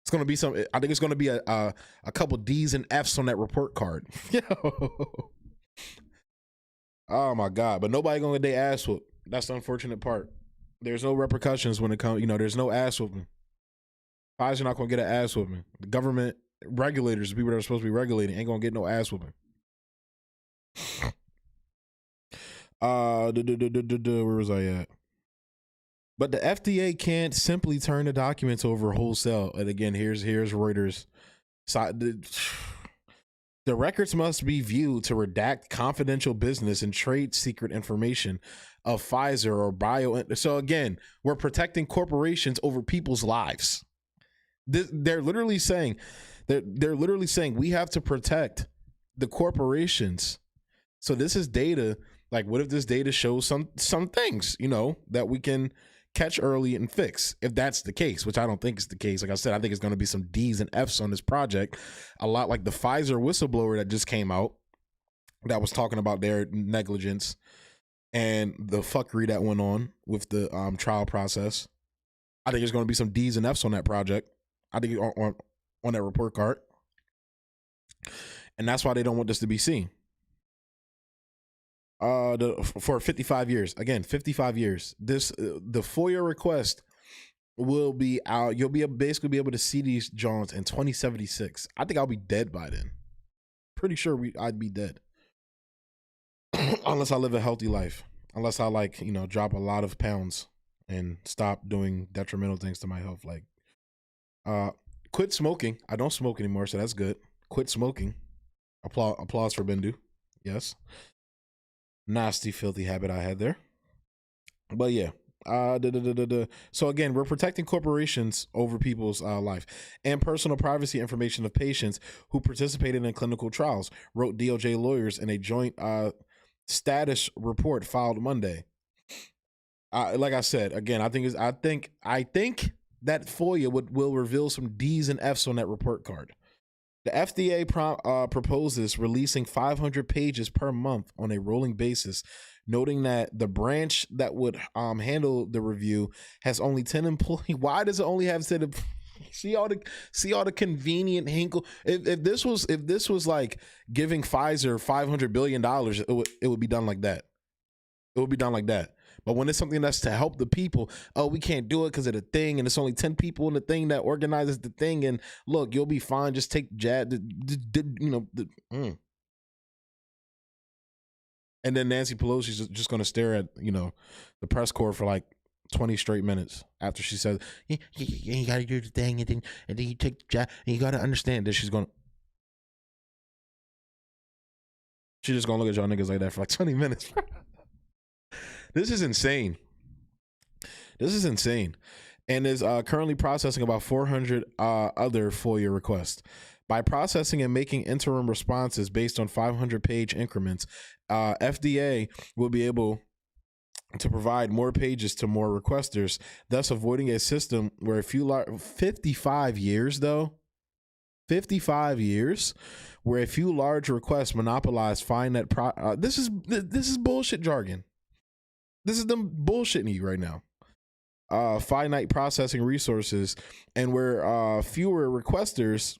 It's going to be I think it's going to be a couple D's and F's on that report card. Oh my God. But nobody going to get their ass whooped. That's the unfortunate part. There's no repercussions when it comes, there's no ass whooping. Pfizer not going to get an ass whooping. The government regulators, the people that are supposed to be regulating, ain't going to get no ass whooping. Where was I at? But the FDA can't simply turn the documents over wholesale. And again, here's Reuters. The records must be viewed to redact confidential business and trade secret information of Pfizer or bio. So again, we're protecting corporations over people's lives. They're literally saying we have to protect the corporations. So this is data. Like, what if this data shows some things, that we can catch early and fix? If that's the case, which I don't think is the case. Like I said, I think it's going to be some D's and F's on this project. A lot like the Pfizer whistleblower that just came out that was talking about their negligence and the fuckery that went on with the trial process. I think there's going to be some D's and F's on that project. I think on that report card. And that's why they don't want this to be seen. For 55 years. Again, 55 years. The FOIA request will be out. You'll basically be able to see these Johns in 2076. I think I'll be dead by then. Pretty sure I'd be dead. Unless I live a healthy life. Unless I drop a lot of pounds and stop doing detrimental things to my health. Like quit smoking. I don't smoke anymore, so that's good. Quit smoking. Applause for Bindu. Yes. Nasty, filthy habit I had there. But yeah. So again, we're protecting corporations over people's life and personal privacy information of patients who participated in clinical trials, wrote DOJ lawyers in a joint status report filed Monday. Like I said, again, I think that FOIA will reveal some D's and F's on that report card. The FDA proposes releasing 500 pages per month on a rolling basis, noting that the branch that would handle the review has only 10 employees. Why does it only have 10? See all the convenient hinkle. If this was like giving Pfizer $500 billion, it would be done like that. It would be done like that. But when it's something that's to help the people, oh, we can't do it because of the thing, and it's only 10 people in the thing that organizes the thing, and look, you'll be fine. Just take jab, And then Nancy Pelosi's just going to stare at, the press corps for like 20 straight minutes after she says, you got to do the thing, and then you take the jab, and you got to understand that she's just going to look at y'all niggas like that for like 20 minutes. This is insane. And is currently processing about 400 other FOIA requests. By processing and making interim responses based on 500-page increments, FDA will be able to provide more pages to more requesters, thus avoiding a system where 55 years, where a few large requests monopolize this is bullshit jargon. This is them bullshitting you right now. Finite processing resources, and where fewer requests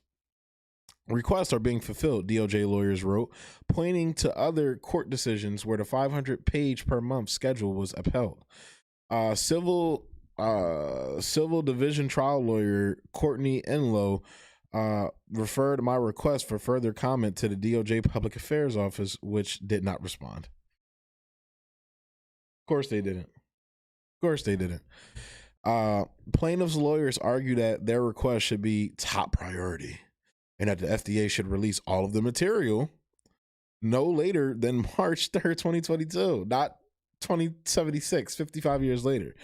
are being fulfilled, DOJ lawyers wrote, pointing to other court decisions where the 500-page per month schedule was upheld. Civil division trial lawyer Courtney Enlow referred my request for further comment to the DOJ Public Affairs Office, which did not respond. Of course they didn't. Plaintiffs' lawyers argue that their request should be top priority and that the FDA should release all of the material no later than March 3rd, 2022, not 2076, 55 years later.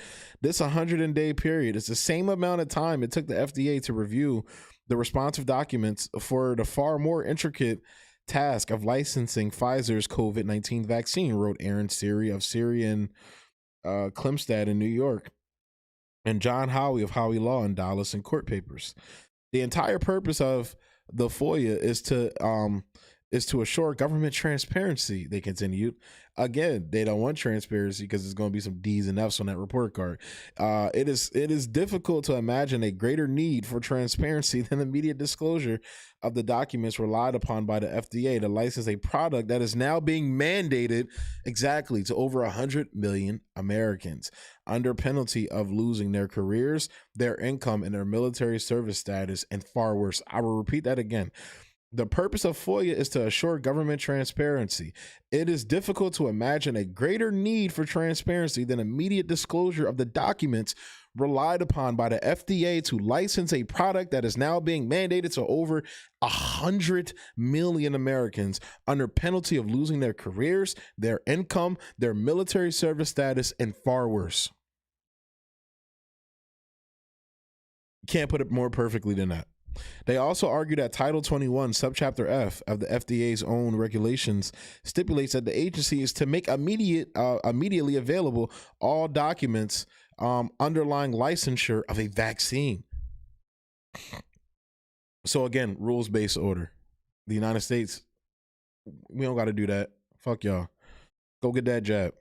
This 100-day period is the same amount of time it took the FDA to review the responsive documents for the far more intricate task of licensing Pfizer's COVID-19 vaccine, wrote Aaron Siri of Siri and Klimstad in New York, and John Howey of Howey Law in Dallas in court papers. The entire purpose of the FOIA is to assure government transparency, they continued. Again, they don't want transparency because there's going to be some D's and F's on that report card. It is difficult to imagine a greater need for transparency than immediate disclosure of the documents relied upon by the FDA to license a product that is now being mandated exactly to over 100 million Americans under penalty of losing their careers, their income, and their military service status, and far worse. I will repeat that again. The purpose of FOIA is to assure government transparency. It is difficult to imagine a greater need for transparency than immediate disclosure of the documents relied upon by the FDA to license a product that is now being mandated to over 100 million Americans under penalty of losing their careers, their income, their military service status, and far worse. Can't put it more perfectly than that. They also argue that Title 21, Subchapter F of the FDA's own regulations stipulates that the agency is to make immediately available all documents underlying licensure of a vaccine. So again, rules-based order. The United States, we don't got to do that. Fuck y'all. Go get that jab.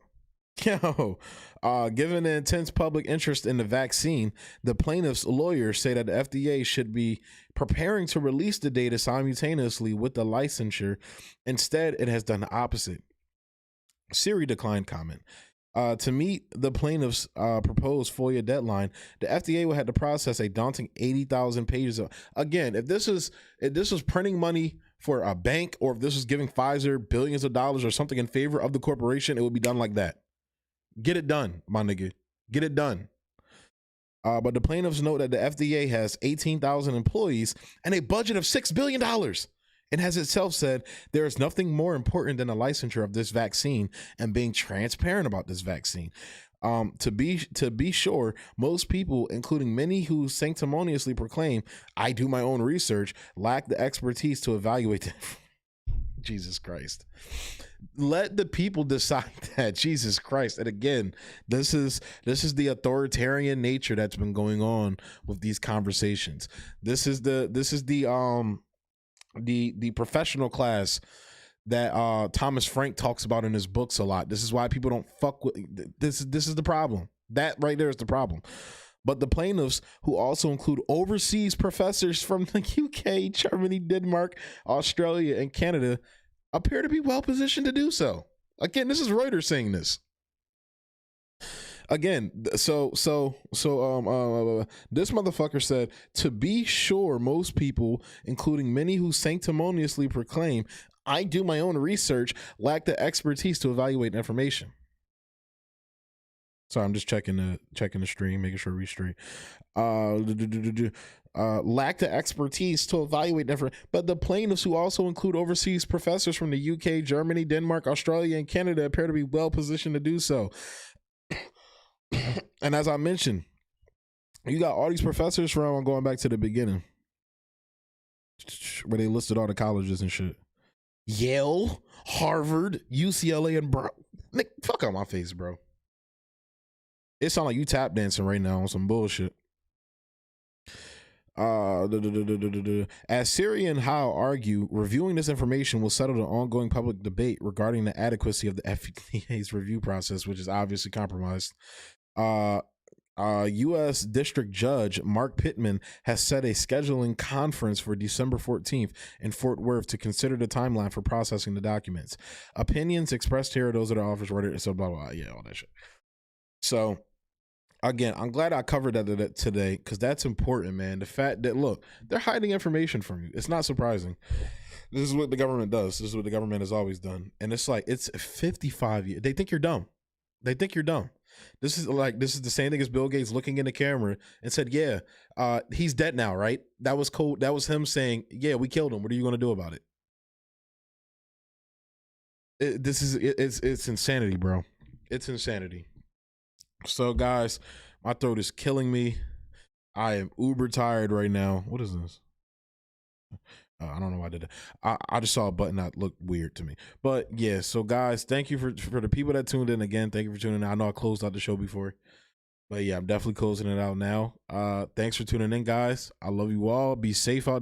Given the intense public interest in the vaccine, the plaintiff's lawyers say that the FDA should be preparing to release the data simultaneously with the licensure. Instead, it has done the opposite. Siri declined comment. To meet the plaintiff's proposed FOIA deadline, the FDA will have to process a daunting 80,000 pages. Again, if this was printing money for a bank, or if this was giving Pfizer billions of dollars or something in favor of the corporation, it would be done like that. Get it done, my nigga. Get it done. But the plaintiffs note that the FDA has 18,000 employees and a budget of $6 billion. And has itself said there is nothing more important than the licensure of this vaccine and being transparent about this vaccine. To be sure, most people, including many who sanctimoniously proclaim, I do my own research, lack the expertise to evaluate it. Jesus Christ. Let the people decide that. Jesus Christ. And again, this is the authoritarian nature that's been going on with these conversations. This is the professional class that Thomas Frank talks about in his books a lot. This is why people don't fuck with this is the problem. That right there is the problem. But the plaintiffs, who also include overseas professors from the UK, Germany, Denmark, Australia, and Canada, appear to be well positioned to do so. Again, this is Reuters saying this. Again, this motherfucker said, to be sure, most people, including many who sanctimoniously proclaim, I do my own research, lack the expertise to evaluate information. Sorry, I'm just checking the stream, making sure we straight. Lack the expertise to evaluate different, but the plaintiffs, who also include overseas professors from the UK, Germany, Denmark, Australia, and Canada, appear to be well positioned to do so. And as I mentioned, you got all these professors from, I'm going back to the beginning, where they listed all the colleges and shit. Yale, Harvard, UCLA, and Nick, fuck out my face, bro. It sounds like you tap dancing right now on some bullshit. As Siri and Howe argue, reviewing this information will settle the ongoing public debate regarding the adequacy of the FDA's review process, which is obviously compromised. U.S. District Judge Mark Pittman has set a scheduling conference for December 14th in Fort Worth to consider the timeline for processing the documents. Opinions expressed here are those of the office where so blah, blah, blah, yeah, all that shit. So, again, I'm glad I covered that today, because that's important, man. The fact that, look, they're hiding information from you. It's not surprising. This is what the government does. This is what the government has always done. And it's like, it's 55 years. They think you're dumb. They think you're dumb. This is the same thing as Bill Gates looking in the camera and said, yeah, he's dead now, right? That was cool. That was him saying, yeah, we killed him. What are you going to do about it? It's insanity, bro. It's insanity. So, guys, my throat is killing me. I am uber tired right now. What is this? I don't know why I did that. I just saw a button that looked weird to me. But, yeah, so, guys, thank you for the people that tuned in again. Thank you for tuning in. I know I closed out the show before. But, yeah, I'm definitely closing it out now. Thanks for tuning in, guys. I love you all. Be safe out there.